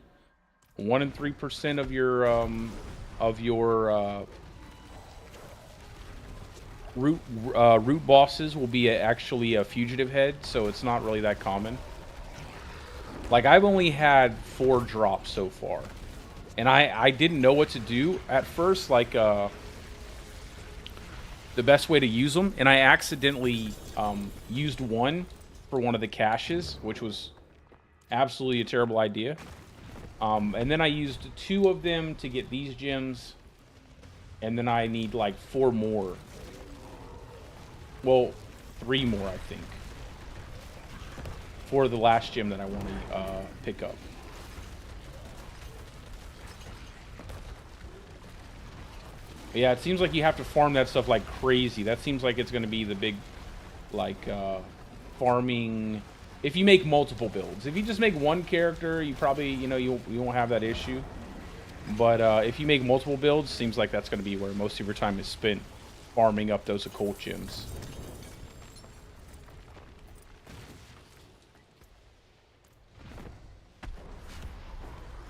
Speaker 1: 1 in 3% of your root bosses will be actually a fugitive head, so it's not really that common. Like, I've only had 4 drops so far, and I didn't know what to do at first. Like the best way to use them, and I accidentally used one for one of the caches, which was absolutely a terrible idea. And then I used 2 of them to get these gems, and then I need like 4 more. Well, 3 more, I think, for the last gem that I want to pick up. Yeah, it seems like you have to farm that stuff like crazy. That seems like it's going to be the big, like, farming. If you make multiple builds. If you just make one character, you probably, you know, you won't have that issue. But if you make multiple builds, seems like that's going to be where most of your time is spent farming up those occult gems.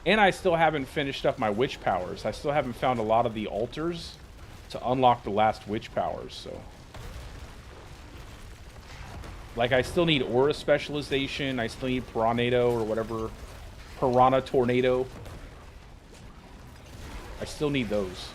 Speaker 1: And I still haven't finished up my witch powers. I still haven't found a lot of the altars to unlock the last witch powers, so. Like, I still need aura specialization. I still need Piranado or whatever. Piranha Tornado. I still need those.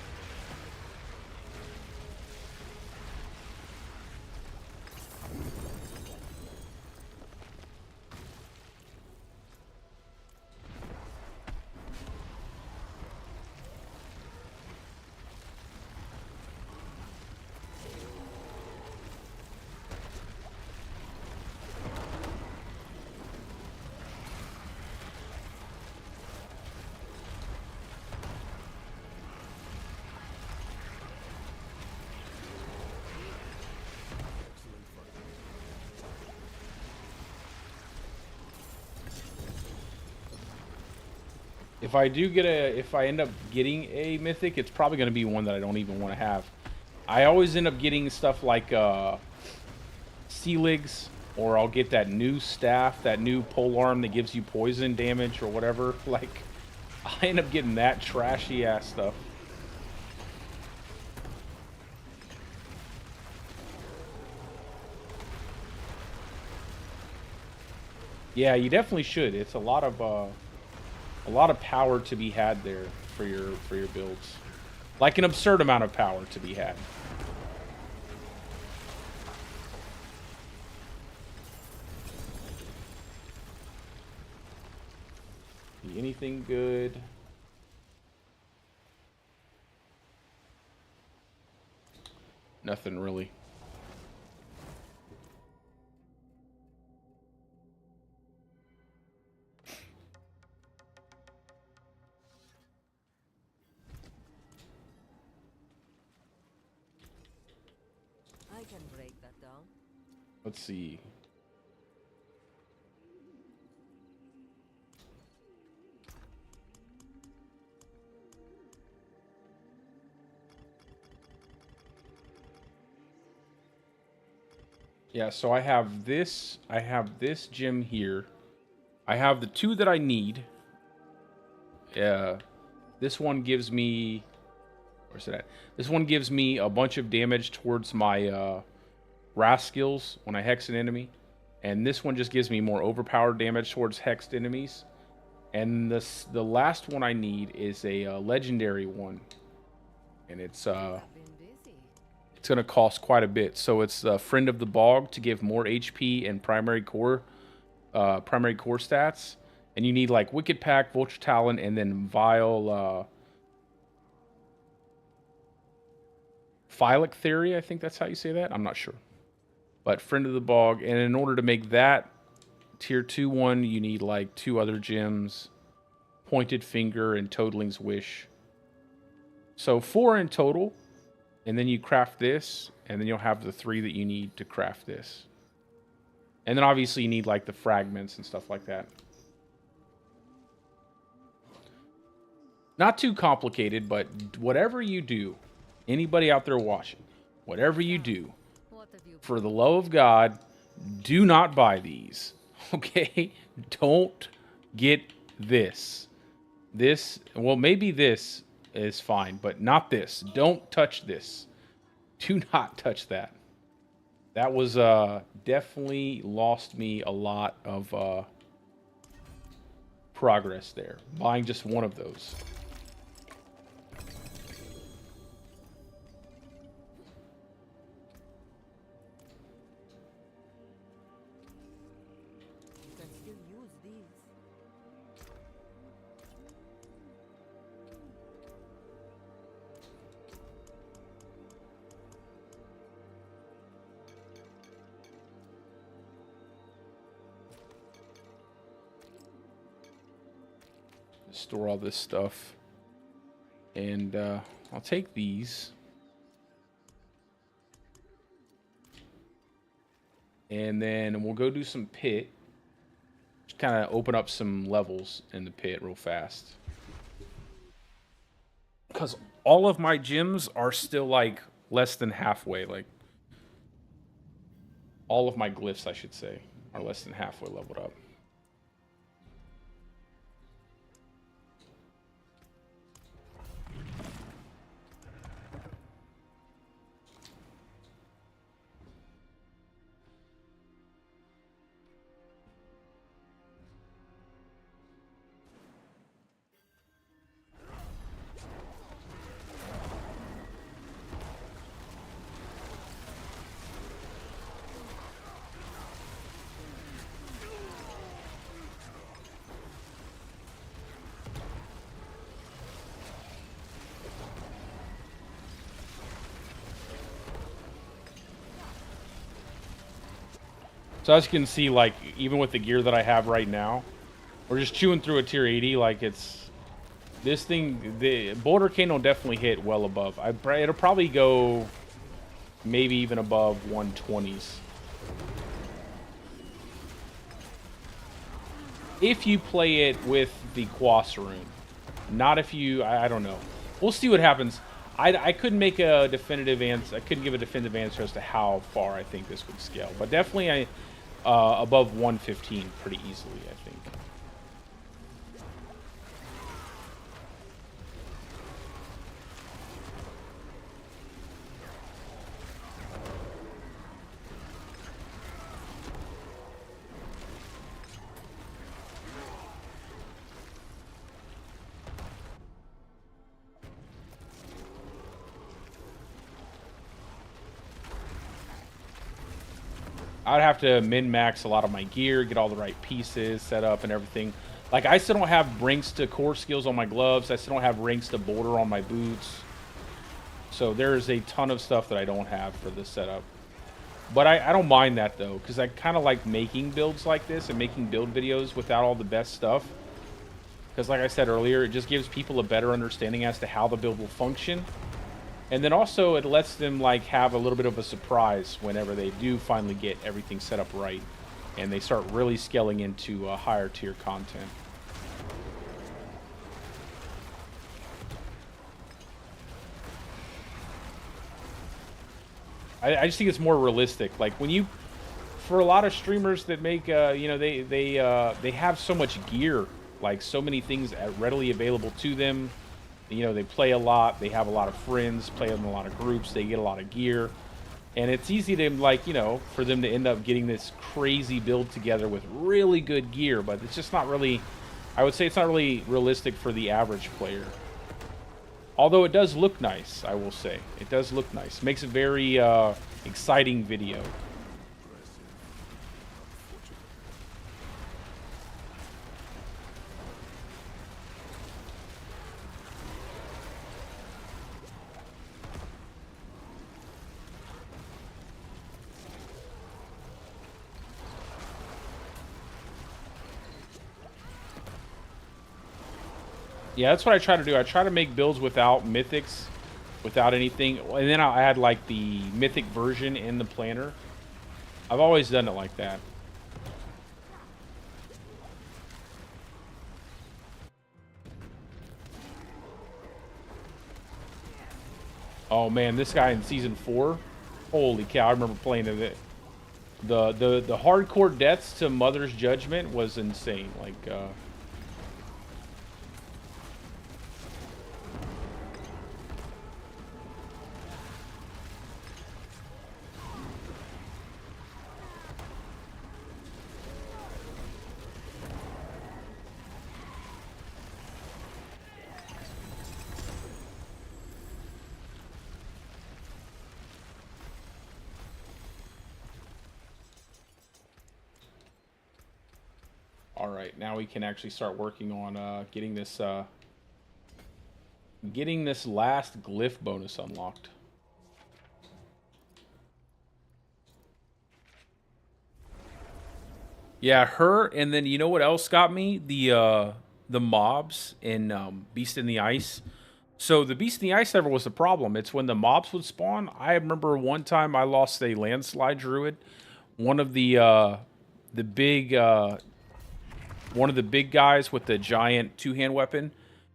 Speaker 1: If I end up getting a mythic, it's probably going to be one that I don't even want to have. I always end up getting stuff like Sealigs, or I'll get that new staff, that new polearm that gives you poison damage or whatever. Like, I end up getting that trashy ass stuff. Yeah, you definitely should. It's a lot of power to be had there for your builds. Like an absurd amount of power to be had. Anything good? Nothing really.
Speaker 4: I can break that down.
Speaker 1: Let's see. Yeah, so I have this gem here. I have the 2 that I need. This one gives me, where's it at? This one gives me a bunch of damage towards my wrath skills when I hex an enemy. And this one just gives me more overpowered damage towards hexed enemies. And the last one I need is a legendary one. And it's going to cost quite a bit. So it's Friend of the Bog to give more HP and primary core stats. And you need like Wicked Pack, Vulture Talon, and then Vile Phylic Theory. I think that's how you say that. I'm not sure. But Friend of the Bog. And in order to make that tier 2 one, you need like 2 other gems. Pointed Finger and Toadling's Wish. So 4 in total. And then you craft this, and then you'll have the 3 that you need to craft this. And then obviously you need like the fragments and stuff like that. Not too complicated, but whatever you do, anybody out there watching, whatever you do, for the love of God, do not buy these. Okay? Don't get this. This, well, maybe this is fine, but not this. Don't touch this. Do not touch that. That was definitely lost me a lot of progress there. Buying just one of those. Store all this stuff. And I'll take these. And then we'll go do some pit. Just kind of open up some levels in the pit real fast. Because all of my gyms are still like less than halfway. Like all of my glyphs, I should say, are less than halfway leveled up. So as you can see, like, even with the gear that I have right now, we're just chewing through a tier 80. Like, it's... This thing, the Bouldercane will definitely hit well above. It'll probably go maybe even above 120s. If you play it with the Quas rune. Not if you... I don't know. We'll see what happens. I couldn't make a definitive answer. I couldn't give a definitive answer as to how far I think this would scale. But definitely above 115 pretty easily, I think. I'd have to min-max a lot of my gear, get all the right pieces set up and everything. Like, I still don't have ranks to core skills on my gloves. I still don't have ranks to boulder on my boots. So there's a ton of stuff that I don't have for this setup. But I don't mind that, though, because I kind of like making builds like this and making build videos without all the best stuff. Because like I said earlier, it just gives people a better understanding as to how the build will function. And then also it lets them like have a little bit of a surprise whenever they do finally get everything set up right and they start really scaling into higher tier content. I just think it's more realistic. Like when you, for a lot of streamers that make, you know, they have so much gear, like so many things readily available to them. You know, they play a lot, they have a lot of friends, play in a lot of groups, they get a lot of gear. And it's easy to, like, you know, for them to end up getting this crazy build together with really good gear, but it's just not really, I would say it's not really realistic for the average player. Although it does look nice, I will say. It does look nice. Makes a very exciting video. Yeah, that's what I try to do. I try to make builds without mythics, without anything. And then I had like the mythic version in the planner. I've always done it like that. Oh man, this guy in season 4. Holy cow, I remember playing it. The hardcore deaths to Mother's Judgment was insane. Like Alright, now we can actually start working on getting this last glyph bonus unlocked. Yeah, her, and then you know what else got me? The the mobs in Beast in the Ice. So the Beast in the Ice never was a problem. It's when the mobs would spawn. I remember one time I lost a landslide druid. One of the big one of the big guys with the giant two-hand weapon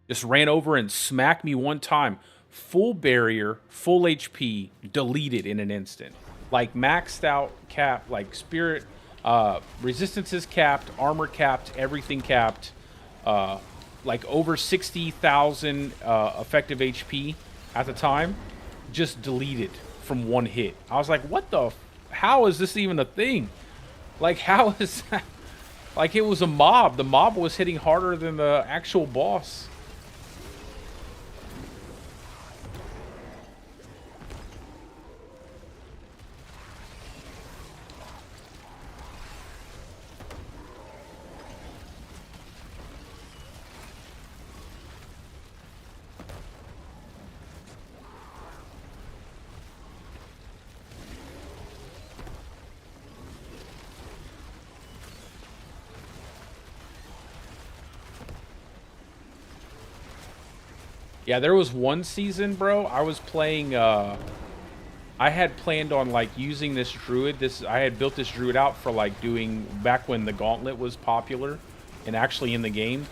Speaker 1: just ran over and smacked me one time. Full barrier, full HP, deleted in an instant. Like maxed out cap, like spirit resistance is capped, armor capped, everything capped. Like over 60,000 effective HP at the time, just deleted from one hit. I was like, what the? How is this even a thing? Like, how is that? Like, it was a mob. The mob was hitting harder than the actual boss. Yeah, there was one season, bro. I was playing, I had planned on, like, using this druid. I had built this druid out for, like, doing, back when the gauntlet was popular and actually in the game.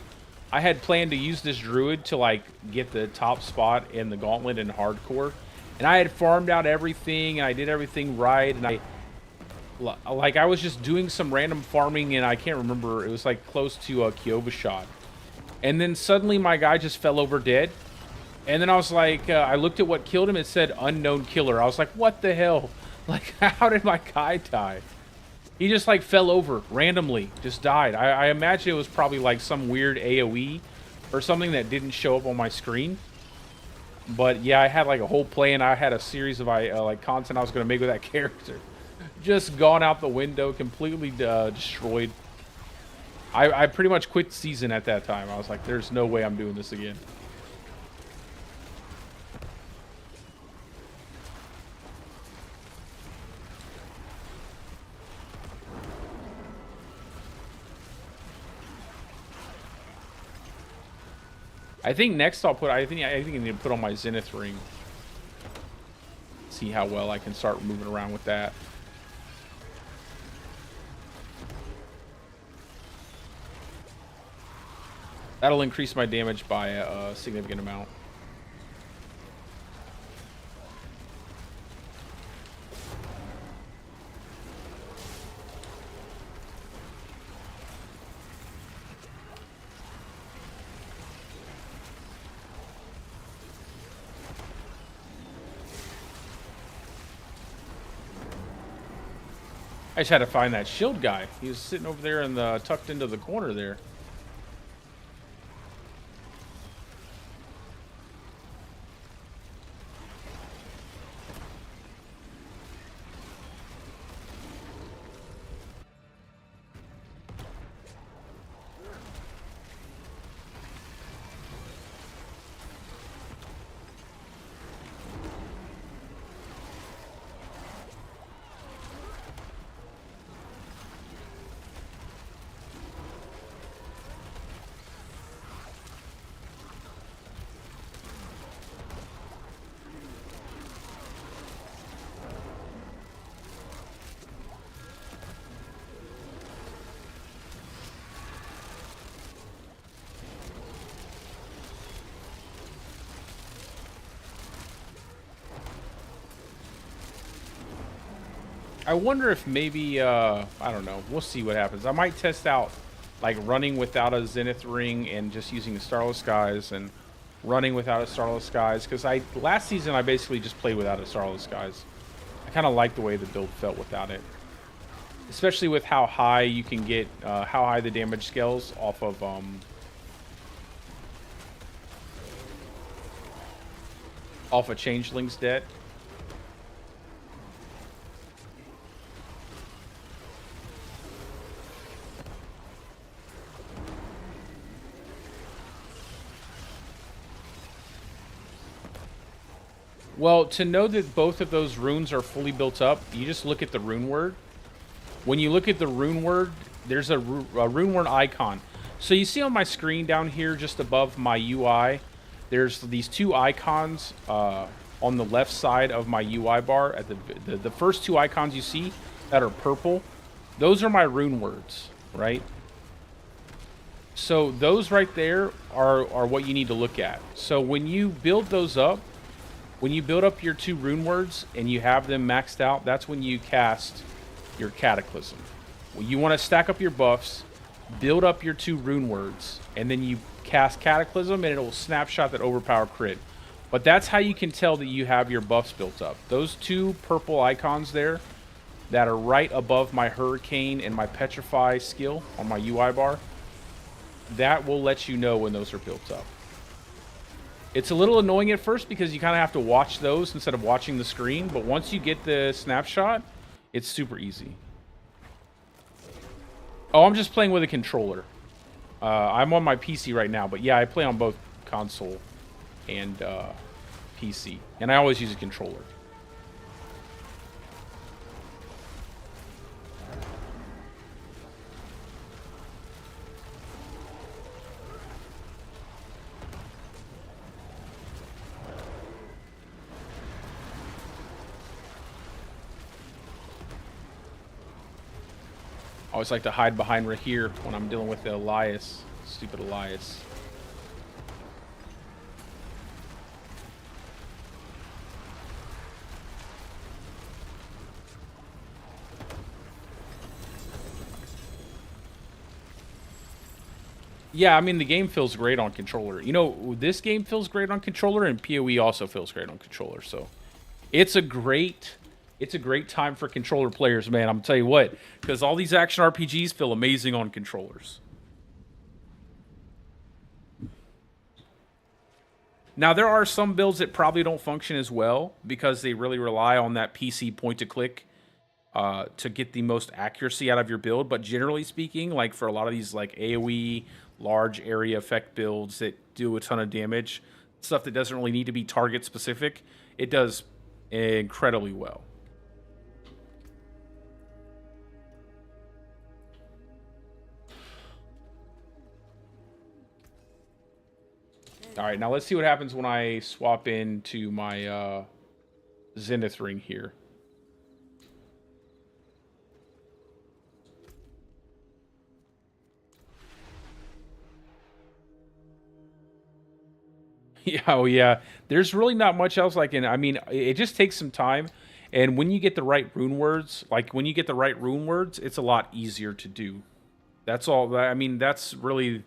Speaker 1: I had planned to use this druid to, like, get the top spot in the gauntlet in hardcore. And I had farmed out everything, and I did everything right, and I was just doing some random farming, and I can't remember, it was, like, close to Kyoba shot. And then suddenly my guy just fell over dead. And then I was like, I looked at what killed him. It said unknown killer. I was like, what the hell? Like, how did my guy die? He just, like, fell over randomly. Just died. I imagine it was probably, like, some weird AoE or something that didn't show up on my screen. But, yeah, I had, like, a whole plan. I had a series of, like, content I was going to make with that character. Just gone out the window. Completely destroyed. I pretty much quit season at that time. I was like, there's no way I'm doing this again. I think next I'll put. I think I need to put on my Zenith ring. See how well I can start moving around with that. That'll increase my damage by a significant amount. I just had to find that shield guy. He was sitting over there in the tucked into the corner there. I wonder if maybe, I don't know. We'll see what happens. I might test out, like, running without a Zenith ring and just using Starless Skies, and running without a Starless Skies. Because last season, I basically just played without a Starless Skies. I kind of like the way the build felt without it. Especially with how high you can get, how high the damage scales off of, Changeling's debt. Well, to know that both of those runes are fully built up, you just look at the rune word. When you look at the rune word, there's a rune word icon. So you see on my screen down here, just above my UI, there's these two icons on the left side of my UI bar. At the first two icons you see that are purple, those are my rune words, right? So those right there are what you need to look at. So when you build those up, when you build up your 2 rune words and you have them maxed out, that's when you cast your Cataclysm. Well, you want to stack up your buffs, build up your 2 rune words, and then you cast Cataclysm and it will snapshot that overpower crit. But that's how you can tell that you have your buffs built up. Those 2 purple icons there that are right above my Hurricane and my Petrify skill on my UI bar, that will let you know when those are built up. It's a little annoying at first because you kind of have to watch those instead of watching the screen, but once you get the snapshot, it's super easy. Oh, I'm just playing with a controller. I'm on my PC right now, but yeah, I play on both console and PC, and I always use a controller. I always like to hide behind right here when I'm dealing with the Elias. Stupid Elias. Yeah, I mean, the game feels great on controller. You know, this game feels great on controller, and PoE also feels great on controller. So it's a great time for controller players, man. I'm tell you what, because all these action RPGs feel amazing on controllers. Now, there are some builds that probably don't function as well because they really rely on that PC point-to-click to get the most accuracy out of your build. But generally speaking, like for a lot of these like AoE, large area effect builds that do a ton of damage, stuff that doesn't really need to be target-specific, it does incredibly well. All right, now let's see what happens when I swap into my Zenith ring here. Yeah, oh yeah. There's really not much else I mean, it just takes some time. And when you get the right rune words, it's a lot easier to do. That's all. I mean, that's really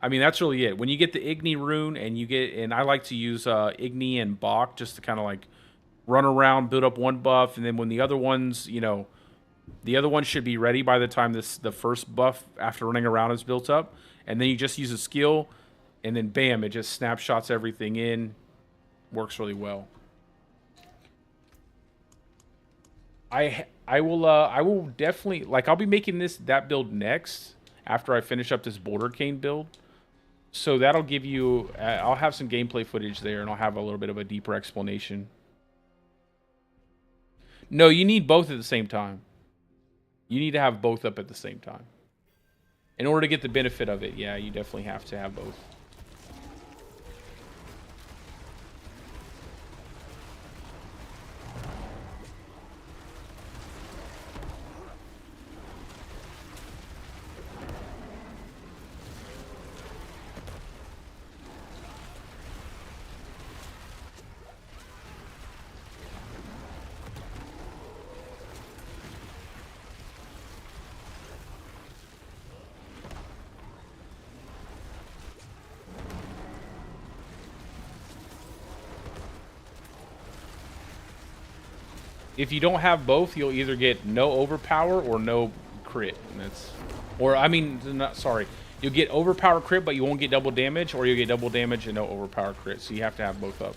Speaker 1: it. When you get the Igni rune and I like to use Igni and Bach just to kind of like run around, build up one buff, and then when the other ones, the other one should be ready by the time the first buff after running around is built up, and then you just use a skill, and then bam, it just snapshots everything in. Works really well. I will definitely, like, I'll be making that build next after I finish up this Bouldercane build. So that'll give you, I'll have some gameplay footage there, and I'll have a little bit of a deeper explanation. No, you need both at the same time. You need to have both up at the same time. In order to get the benefit of it, yeah, you definitely have to have both. If you don't have both, you'll either get no overpower or no crit. And that's, or I mean, not sorry. You'll get overpower crit, but you won't get double damage, or you'll get double damage and no overpower crit. So you have to have both up.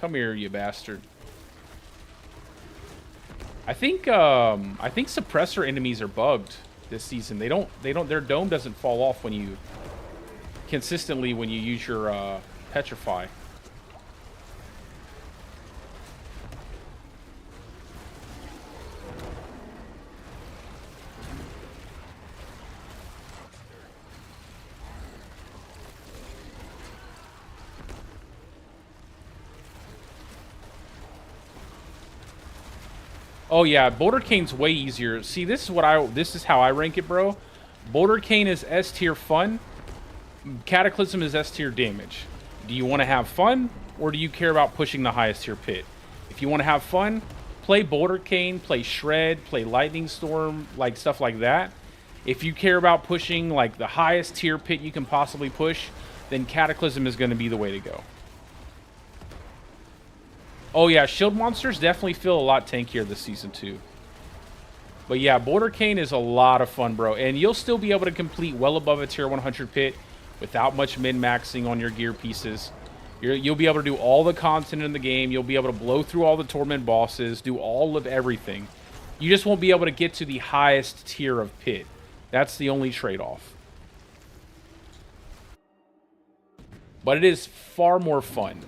Speaker 1: Come here, you bastard. I think suppressor enemies are bugged this season. Their dome doesn't fall off when you consistently when you use your Petrify. Oh yeah, Bouldercane's way easier. See, this is how I rank it, bro. Bouldercane is S tier fun. Cataclysm is S tier damage. Do you want to have fun, or do you care about pushing the highest tier pit? If you want to have fun, play Bouldercane, play Shred, play Lightning Storm, like stuff like that. If you care about pushing like the highest tier pit you can possibly push, then Cataclysm is going to be the way to go. Oh yeah, shield monsters definitely feel a lot tankier this season too. But yeah, Bouldercane is a lot of fun, bro. And you'll still be able to complete well above a tier 100 pit without much min-maxing on your gear pieces. You'll be able to do all the content in the game. You'll be able to blow through all the torment bosses, do all of everything. You just won't be able to get to the highest tier of pit. That's the only trade-off. But it is far more fun.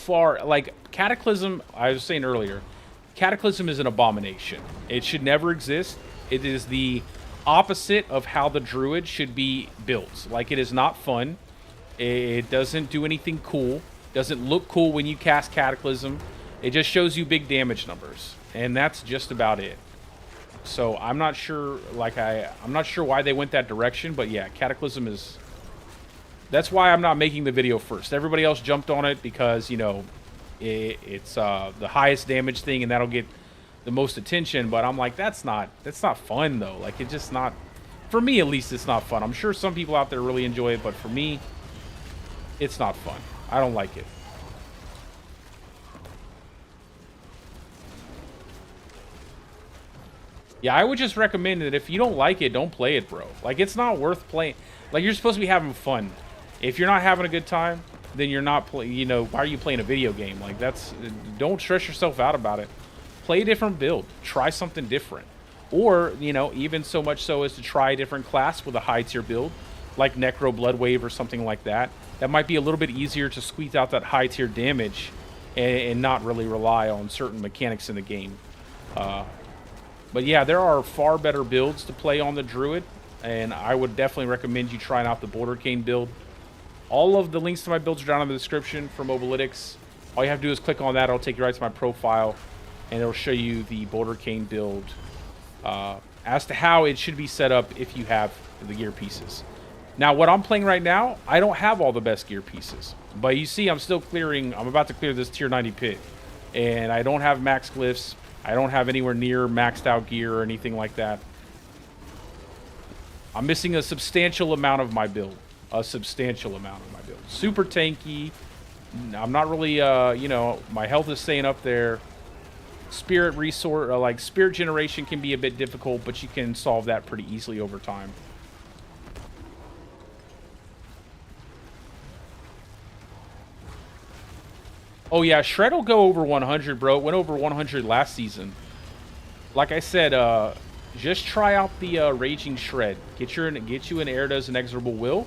Speaker 1: Like Cataclysm, I was saying earlier, Cataclysm is an abomination. It should never exist. It is the opposite of how the Druid should be built. Like, it is not fun. It doesn't do anything cool. Doesn't look cool when you cast Cataclysm. It just shows you big damage numbers, and that's just about it. So I'm not sure. Like I'm not sure why they went that direction, but yeah, Cataclysm is. That's why I'm not making the video first. Everybody else jumped on it because, you know, it's the highest damage thing and that'll get the most attention. But I'm like, that's not fun though. Like, it's just not, for me at least, it's not fun. I'm sure some people out there really enjoy it, but for me, it's not fun. I don't like it. Yeah, I would just recommend that if you don't like it, don't play it, bro. Like, it's not worth playing. Like, you're supposed to be having fun. If you're not having a good time, then you're not playing, you know, why are you playing a video game? Like, don't stress yourself out about it. Play a different build. Try something different. Or, you know, even so much so as to try a different class with a high tier build, like Necro Blood Wave or something like that. That might be a little bit easier to squeeze out that high tier damage and not really rely on certain mechanics in the game. But yeah, there are far better builds to play on the Druid, and I would definitely recommend you trying out the Bouldercane build. All of the links to my builds are down in the description for Mobalytics. All you have to do is click on that. It'll take you right to my profile, and it'll show you the Bouldercane build as to how it should be set up if you have the gear pieces. Now, what I'm playing right now, I don't have all the best gear pieces. But you see, I'm still clearing. I'm about to clear this tier 90 pit, and I don't have max glyphs. I don't have anywhere near maxed out gear or anything like that. I'm missing a substantial amount of my build. A substantial amount of my build. Super tanky. I'm not really, you know, my health is staying up there. Spirit resource, like spirit generation can be a bit difficult, but you can solve that pretty easily over time. Oh yeah, Shred will go over 100, bro. It went over 100 last season. Like I said, just try out the Raging Shred. Get you an Erda's Inexorable Will,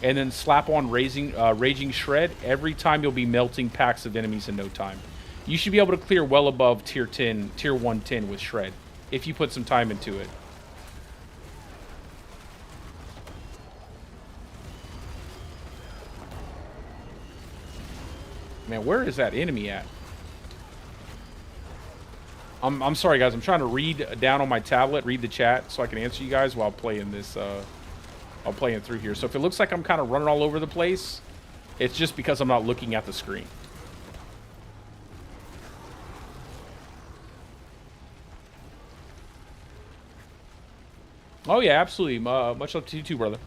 Speaker 1: and then slap on Raging Shred. Every time you'll be melting packs of enemies in no time. You should be able to clear well above tier 110 with Shred, if you put some time into it. Man, where is that enemy at? I'm sorry, guys. I'm trying to read down on my tablet, read the chat, so I can answer you guys while playing this. While playing through here. So if it looks like I'm kind of running all over the place, it's just because I'm not looking at the screen. Oh yeah, absolutely. Much love to you too, brother.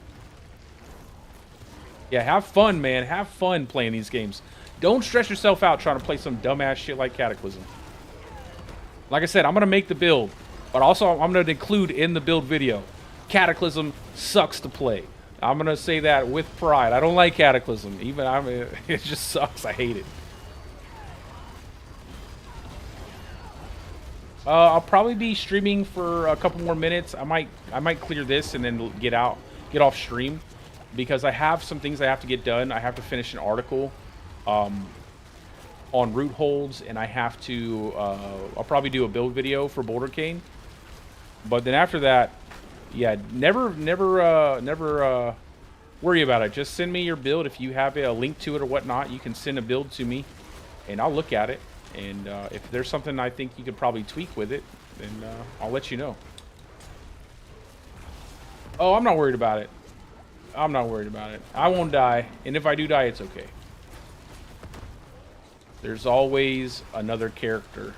Speaker 1: Yeah, have fun, man. Have fun playing these games. Don't stress yourself out trying to play some dumbass shit like Cataclysm. Like I said, I'm going to make the build, but also I'm going to include in the build video, Cataclysm sucks to play. I'm going to say that with pride. I don't like Cataclysm. It just sucks. I hate it. I'll probably be streaming for a couple more minutes. I might clear this and then get off stream, because I have some things I have to get done. I have to finish an article on root holds, and I have to, I'll probably do a build video for Bouldercane. But then after that, yeah, never worry about it. Just send me your build. If you have a link to it or whatnot, you can send a build to me, and I'll look at it. And if there's something I think you could probably tweak with it, then I'll let you know. Oh, I'm not worried about it. I'm not worried about it. I won't die, and if I do die, it's okay. There's always another character.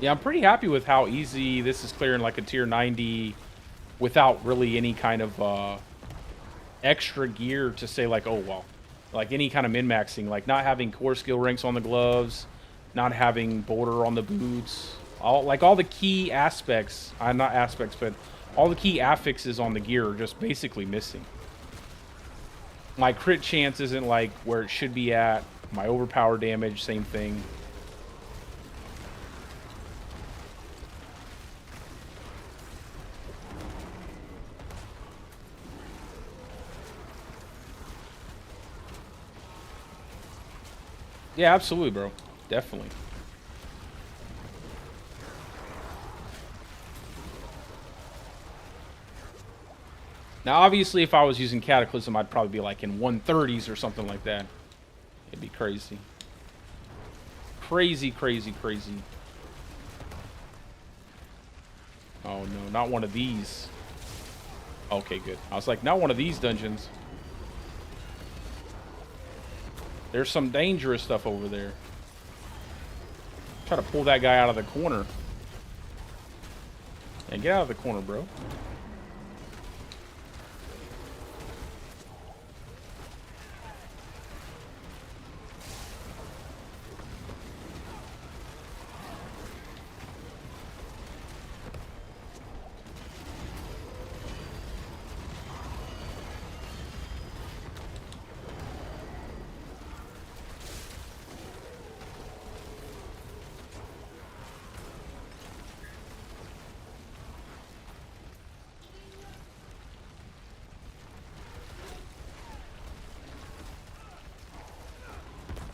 Speaker 1: Yeah, I'm pretty happy with how easy this is clearing like a tier 90 without really any kind of extra gear to say like, oh, well, like any kind of min-maxing, like not having core skill ranks on the gloves, not having border on the boots, all the key aspects, not aspects, but all the key affixes on the gear are just basically missing. My crit chance isn't like where it should be at. My overpower damage, same thing. Yeah, absolutely, bro. Definitely. Now, obviously, if I was using Cataclysm, I'd probably be like in 130s or something like that. It'd be crazy. Crazy, crazy, crazy. Oh, no, not one of these. Okay, good. I was like, not one of these dungeons. There's some dangerous stuff over there. Try to pull that guy out of the corner. And get out of the corner, bro.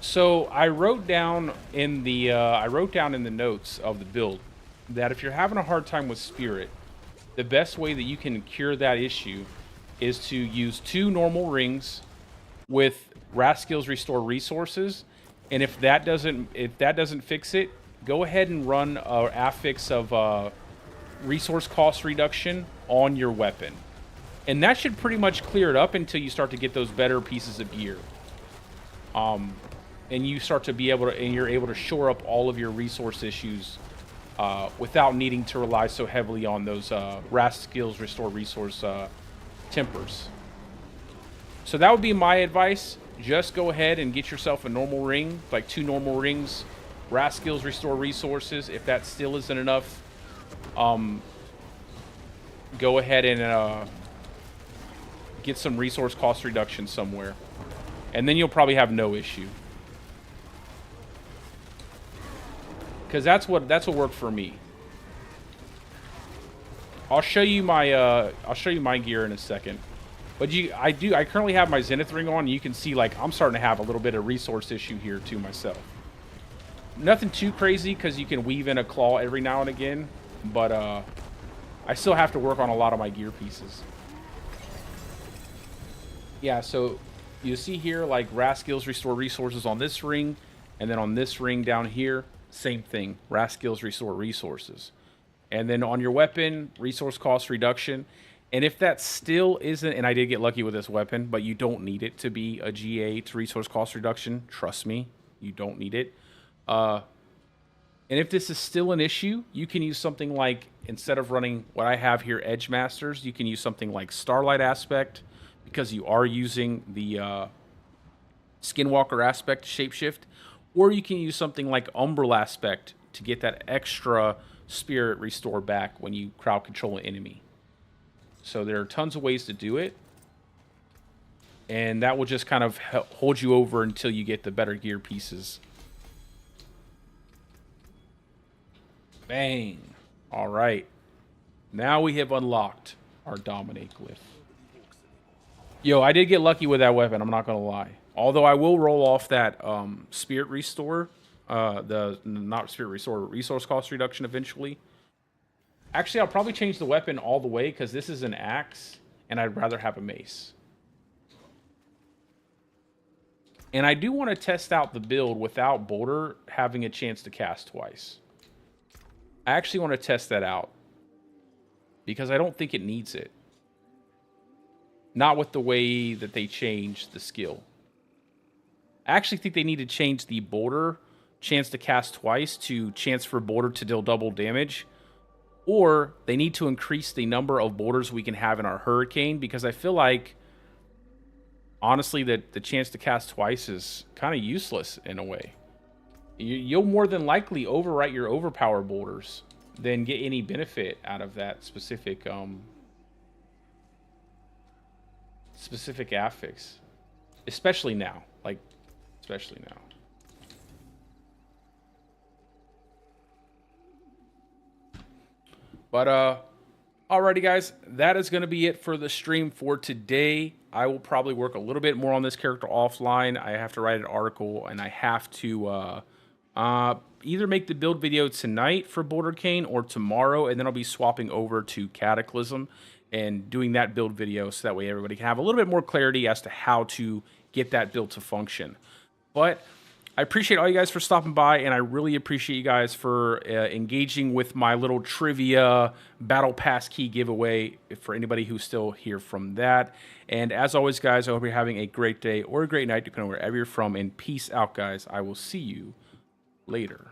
Speaker 1: So I wrote down in the notes of the build that if you're having a hard time with Spirit, the best way that you can cure that issue is to use 2 normal rings with Raskill's Restore Resources, and if that doesn't fix it, go ahead and run a affix of resource cost reduction on your weapon, and that should pretty much clear it up until you start to get those better pieces of gear. And you start to be able to, and you're able to shore up all of your resource issues without needing to rely so heavily on those Raskill's Restore Resource tempers. So that would be my advice. Just go ahead and get yourself a normal ring, like 2 normal rings, Raskill's Restore Resources. If that still isn't enough, go ahead and get some resource cost reduction somewhere, and then you'll probably have no issue. Because that's what worked for me. I'll show you my gear in a second. But I currently have my Zenith ring on, and you can see like I'm starting to have a little bit of resource issue here too myself. Nothing too crazy because you can weave in a claw every now and again, but I still have to work on a lot of my gear pieces. Yeah, so you see here like Raskill's Restore Resources on this ring, and then on this ring down here, same thing, Raskill's Restore Resources. And then on your weapon, resource cost reduction. And if that still isn't, and I did get lucky with this weapon, but you don't need it to be a G8 resource cost reduction. Trust me, you don't need it. And if this is still an issue, you can use something like, instead of running what I have here, Edge Masters, you can use something like Starlight Aspect, because you are using the Skinwalker Aspect Shapeshift. Or you can use something like Umbral Aspect to get that extra spirit restore back when you crowd control an enemy. So there are tons of ways to do it. And that will just kind of hold you over until you get the better gear pieces. Bang. All right. Now we have unlocked our Dominate glyph. Yo, I did get lucky with that weapon, I'm not going to lie. Although I will roll off that Spirit Restore. Not Spirit Restore, Resource Cost Reduction eventually. Actually, I'll probably change the weapon all the way because this is an axe, and I'd rather have a mace. And I do want to test out the build without Boulder having a chance to cast twice. I actually want to test that out. Because I don't think it needs it. Not with the way that they changed the skill. I actually think they need to change the Boulder chance to cast twice to chance for Boulder to deal double damage. Or they need to increase the number of Boulders we can have in our Hurricane. Because I feel like, honestly, that the chance to cast twice is kind of useless in a way. You'll more than likely overwrite your overpower Boulders than get any benefit out of that specific affix. Especially now. Like, especially now. But, alrighty guys, that is going to be it for the stream for today. I will probably work a little bit more on this character offline. I have to write an article, and I have to either make the build video tonight for Bouldercane or tomorrow, and then I'll be swapping over to Cataclysm and doing that build video so that way everybody can have a little bit more clarity as to how to get that build to function. But I appreciate all you guys for stopping by, and I really appreciate you guys for engaging with my little trivia Battle Pass key giveaway for anybody who's still here from that. And as always, guys, I hope you're having a great day or a great night, depending on wherever you're from. And peace out, guys. I will see you later.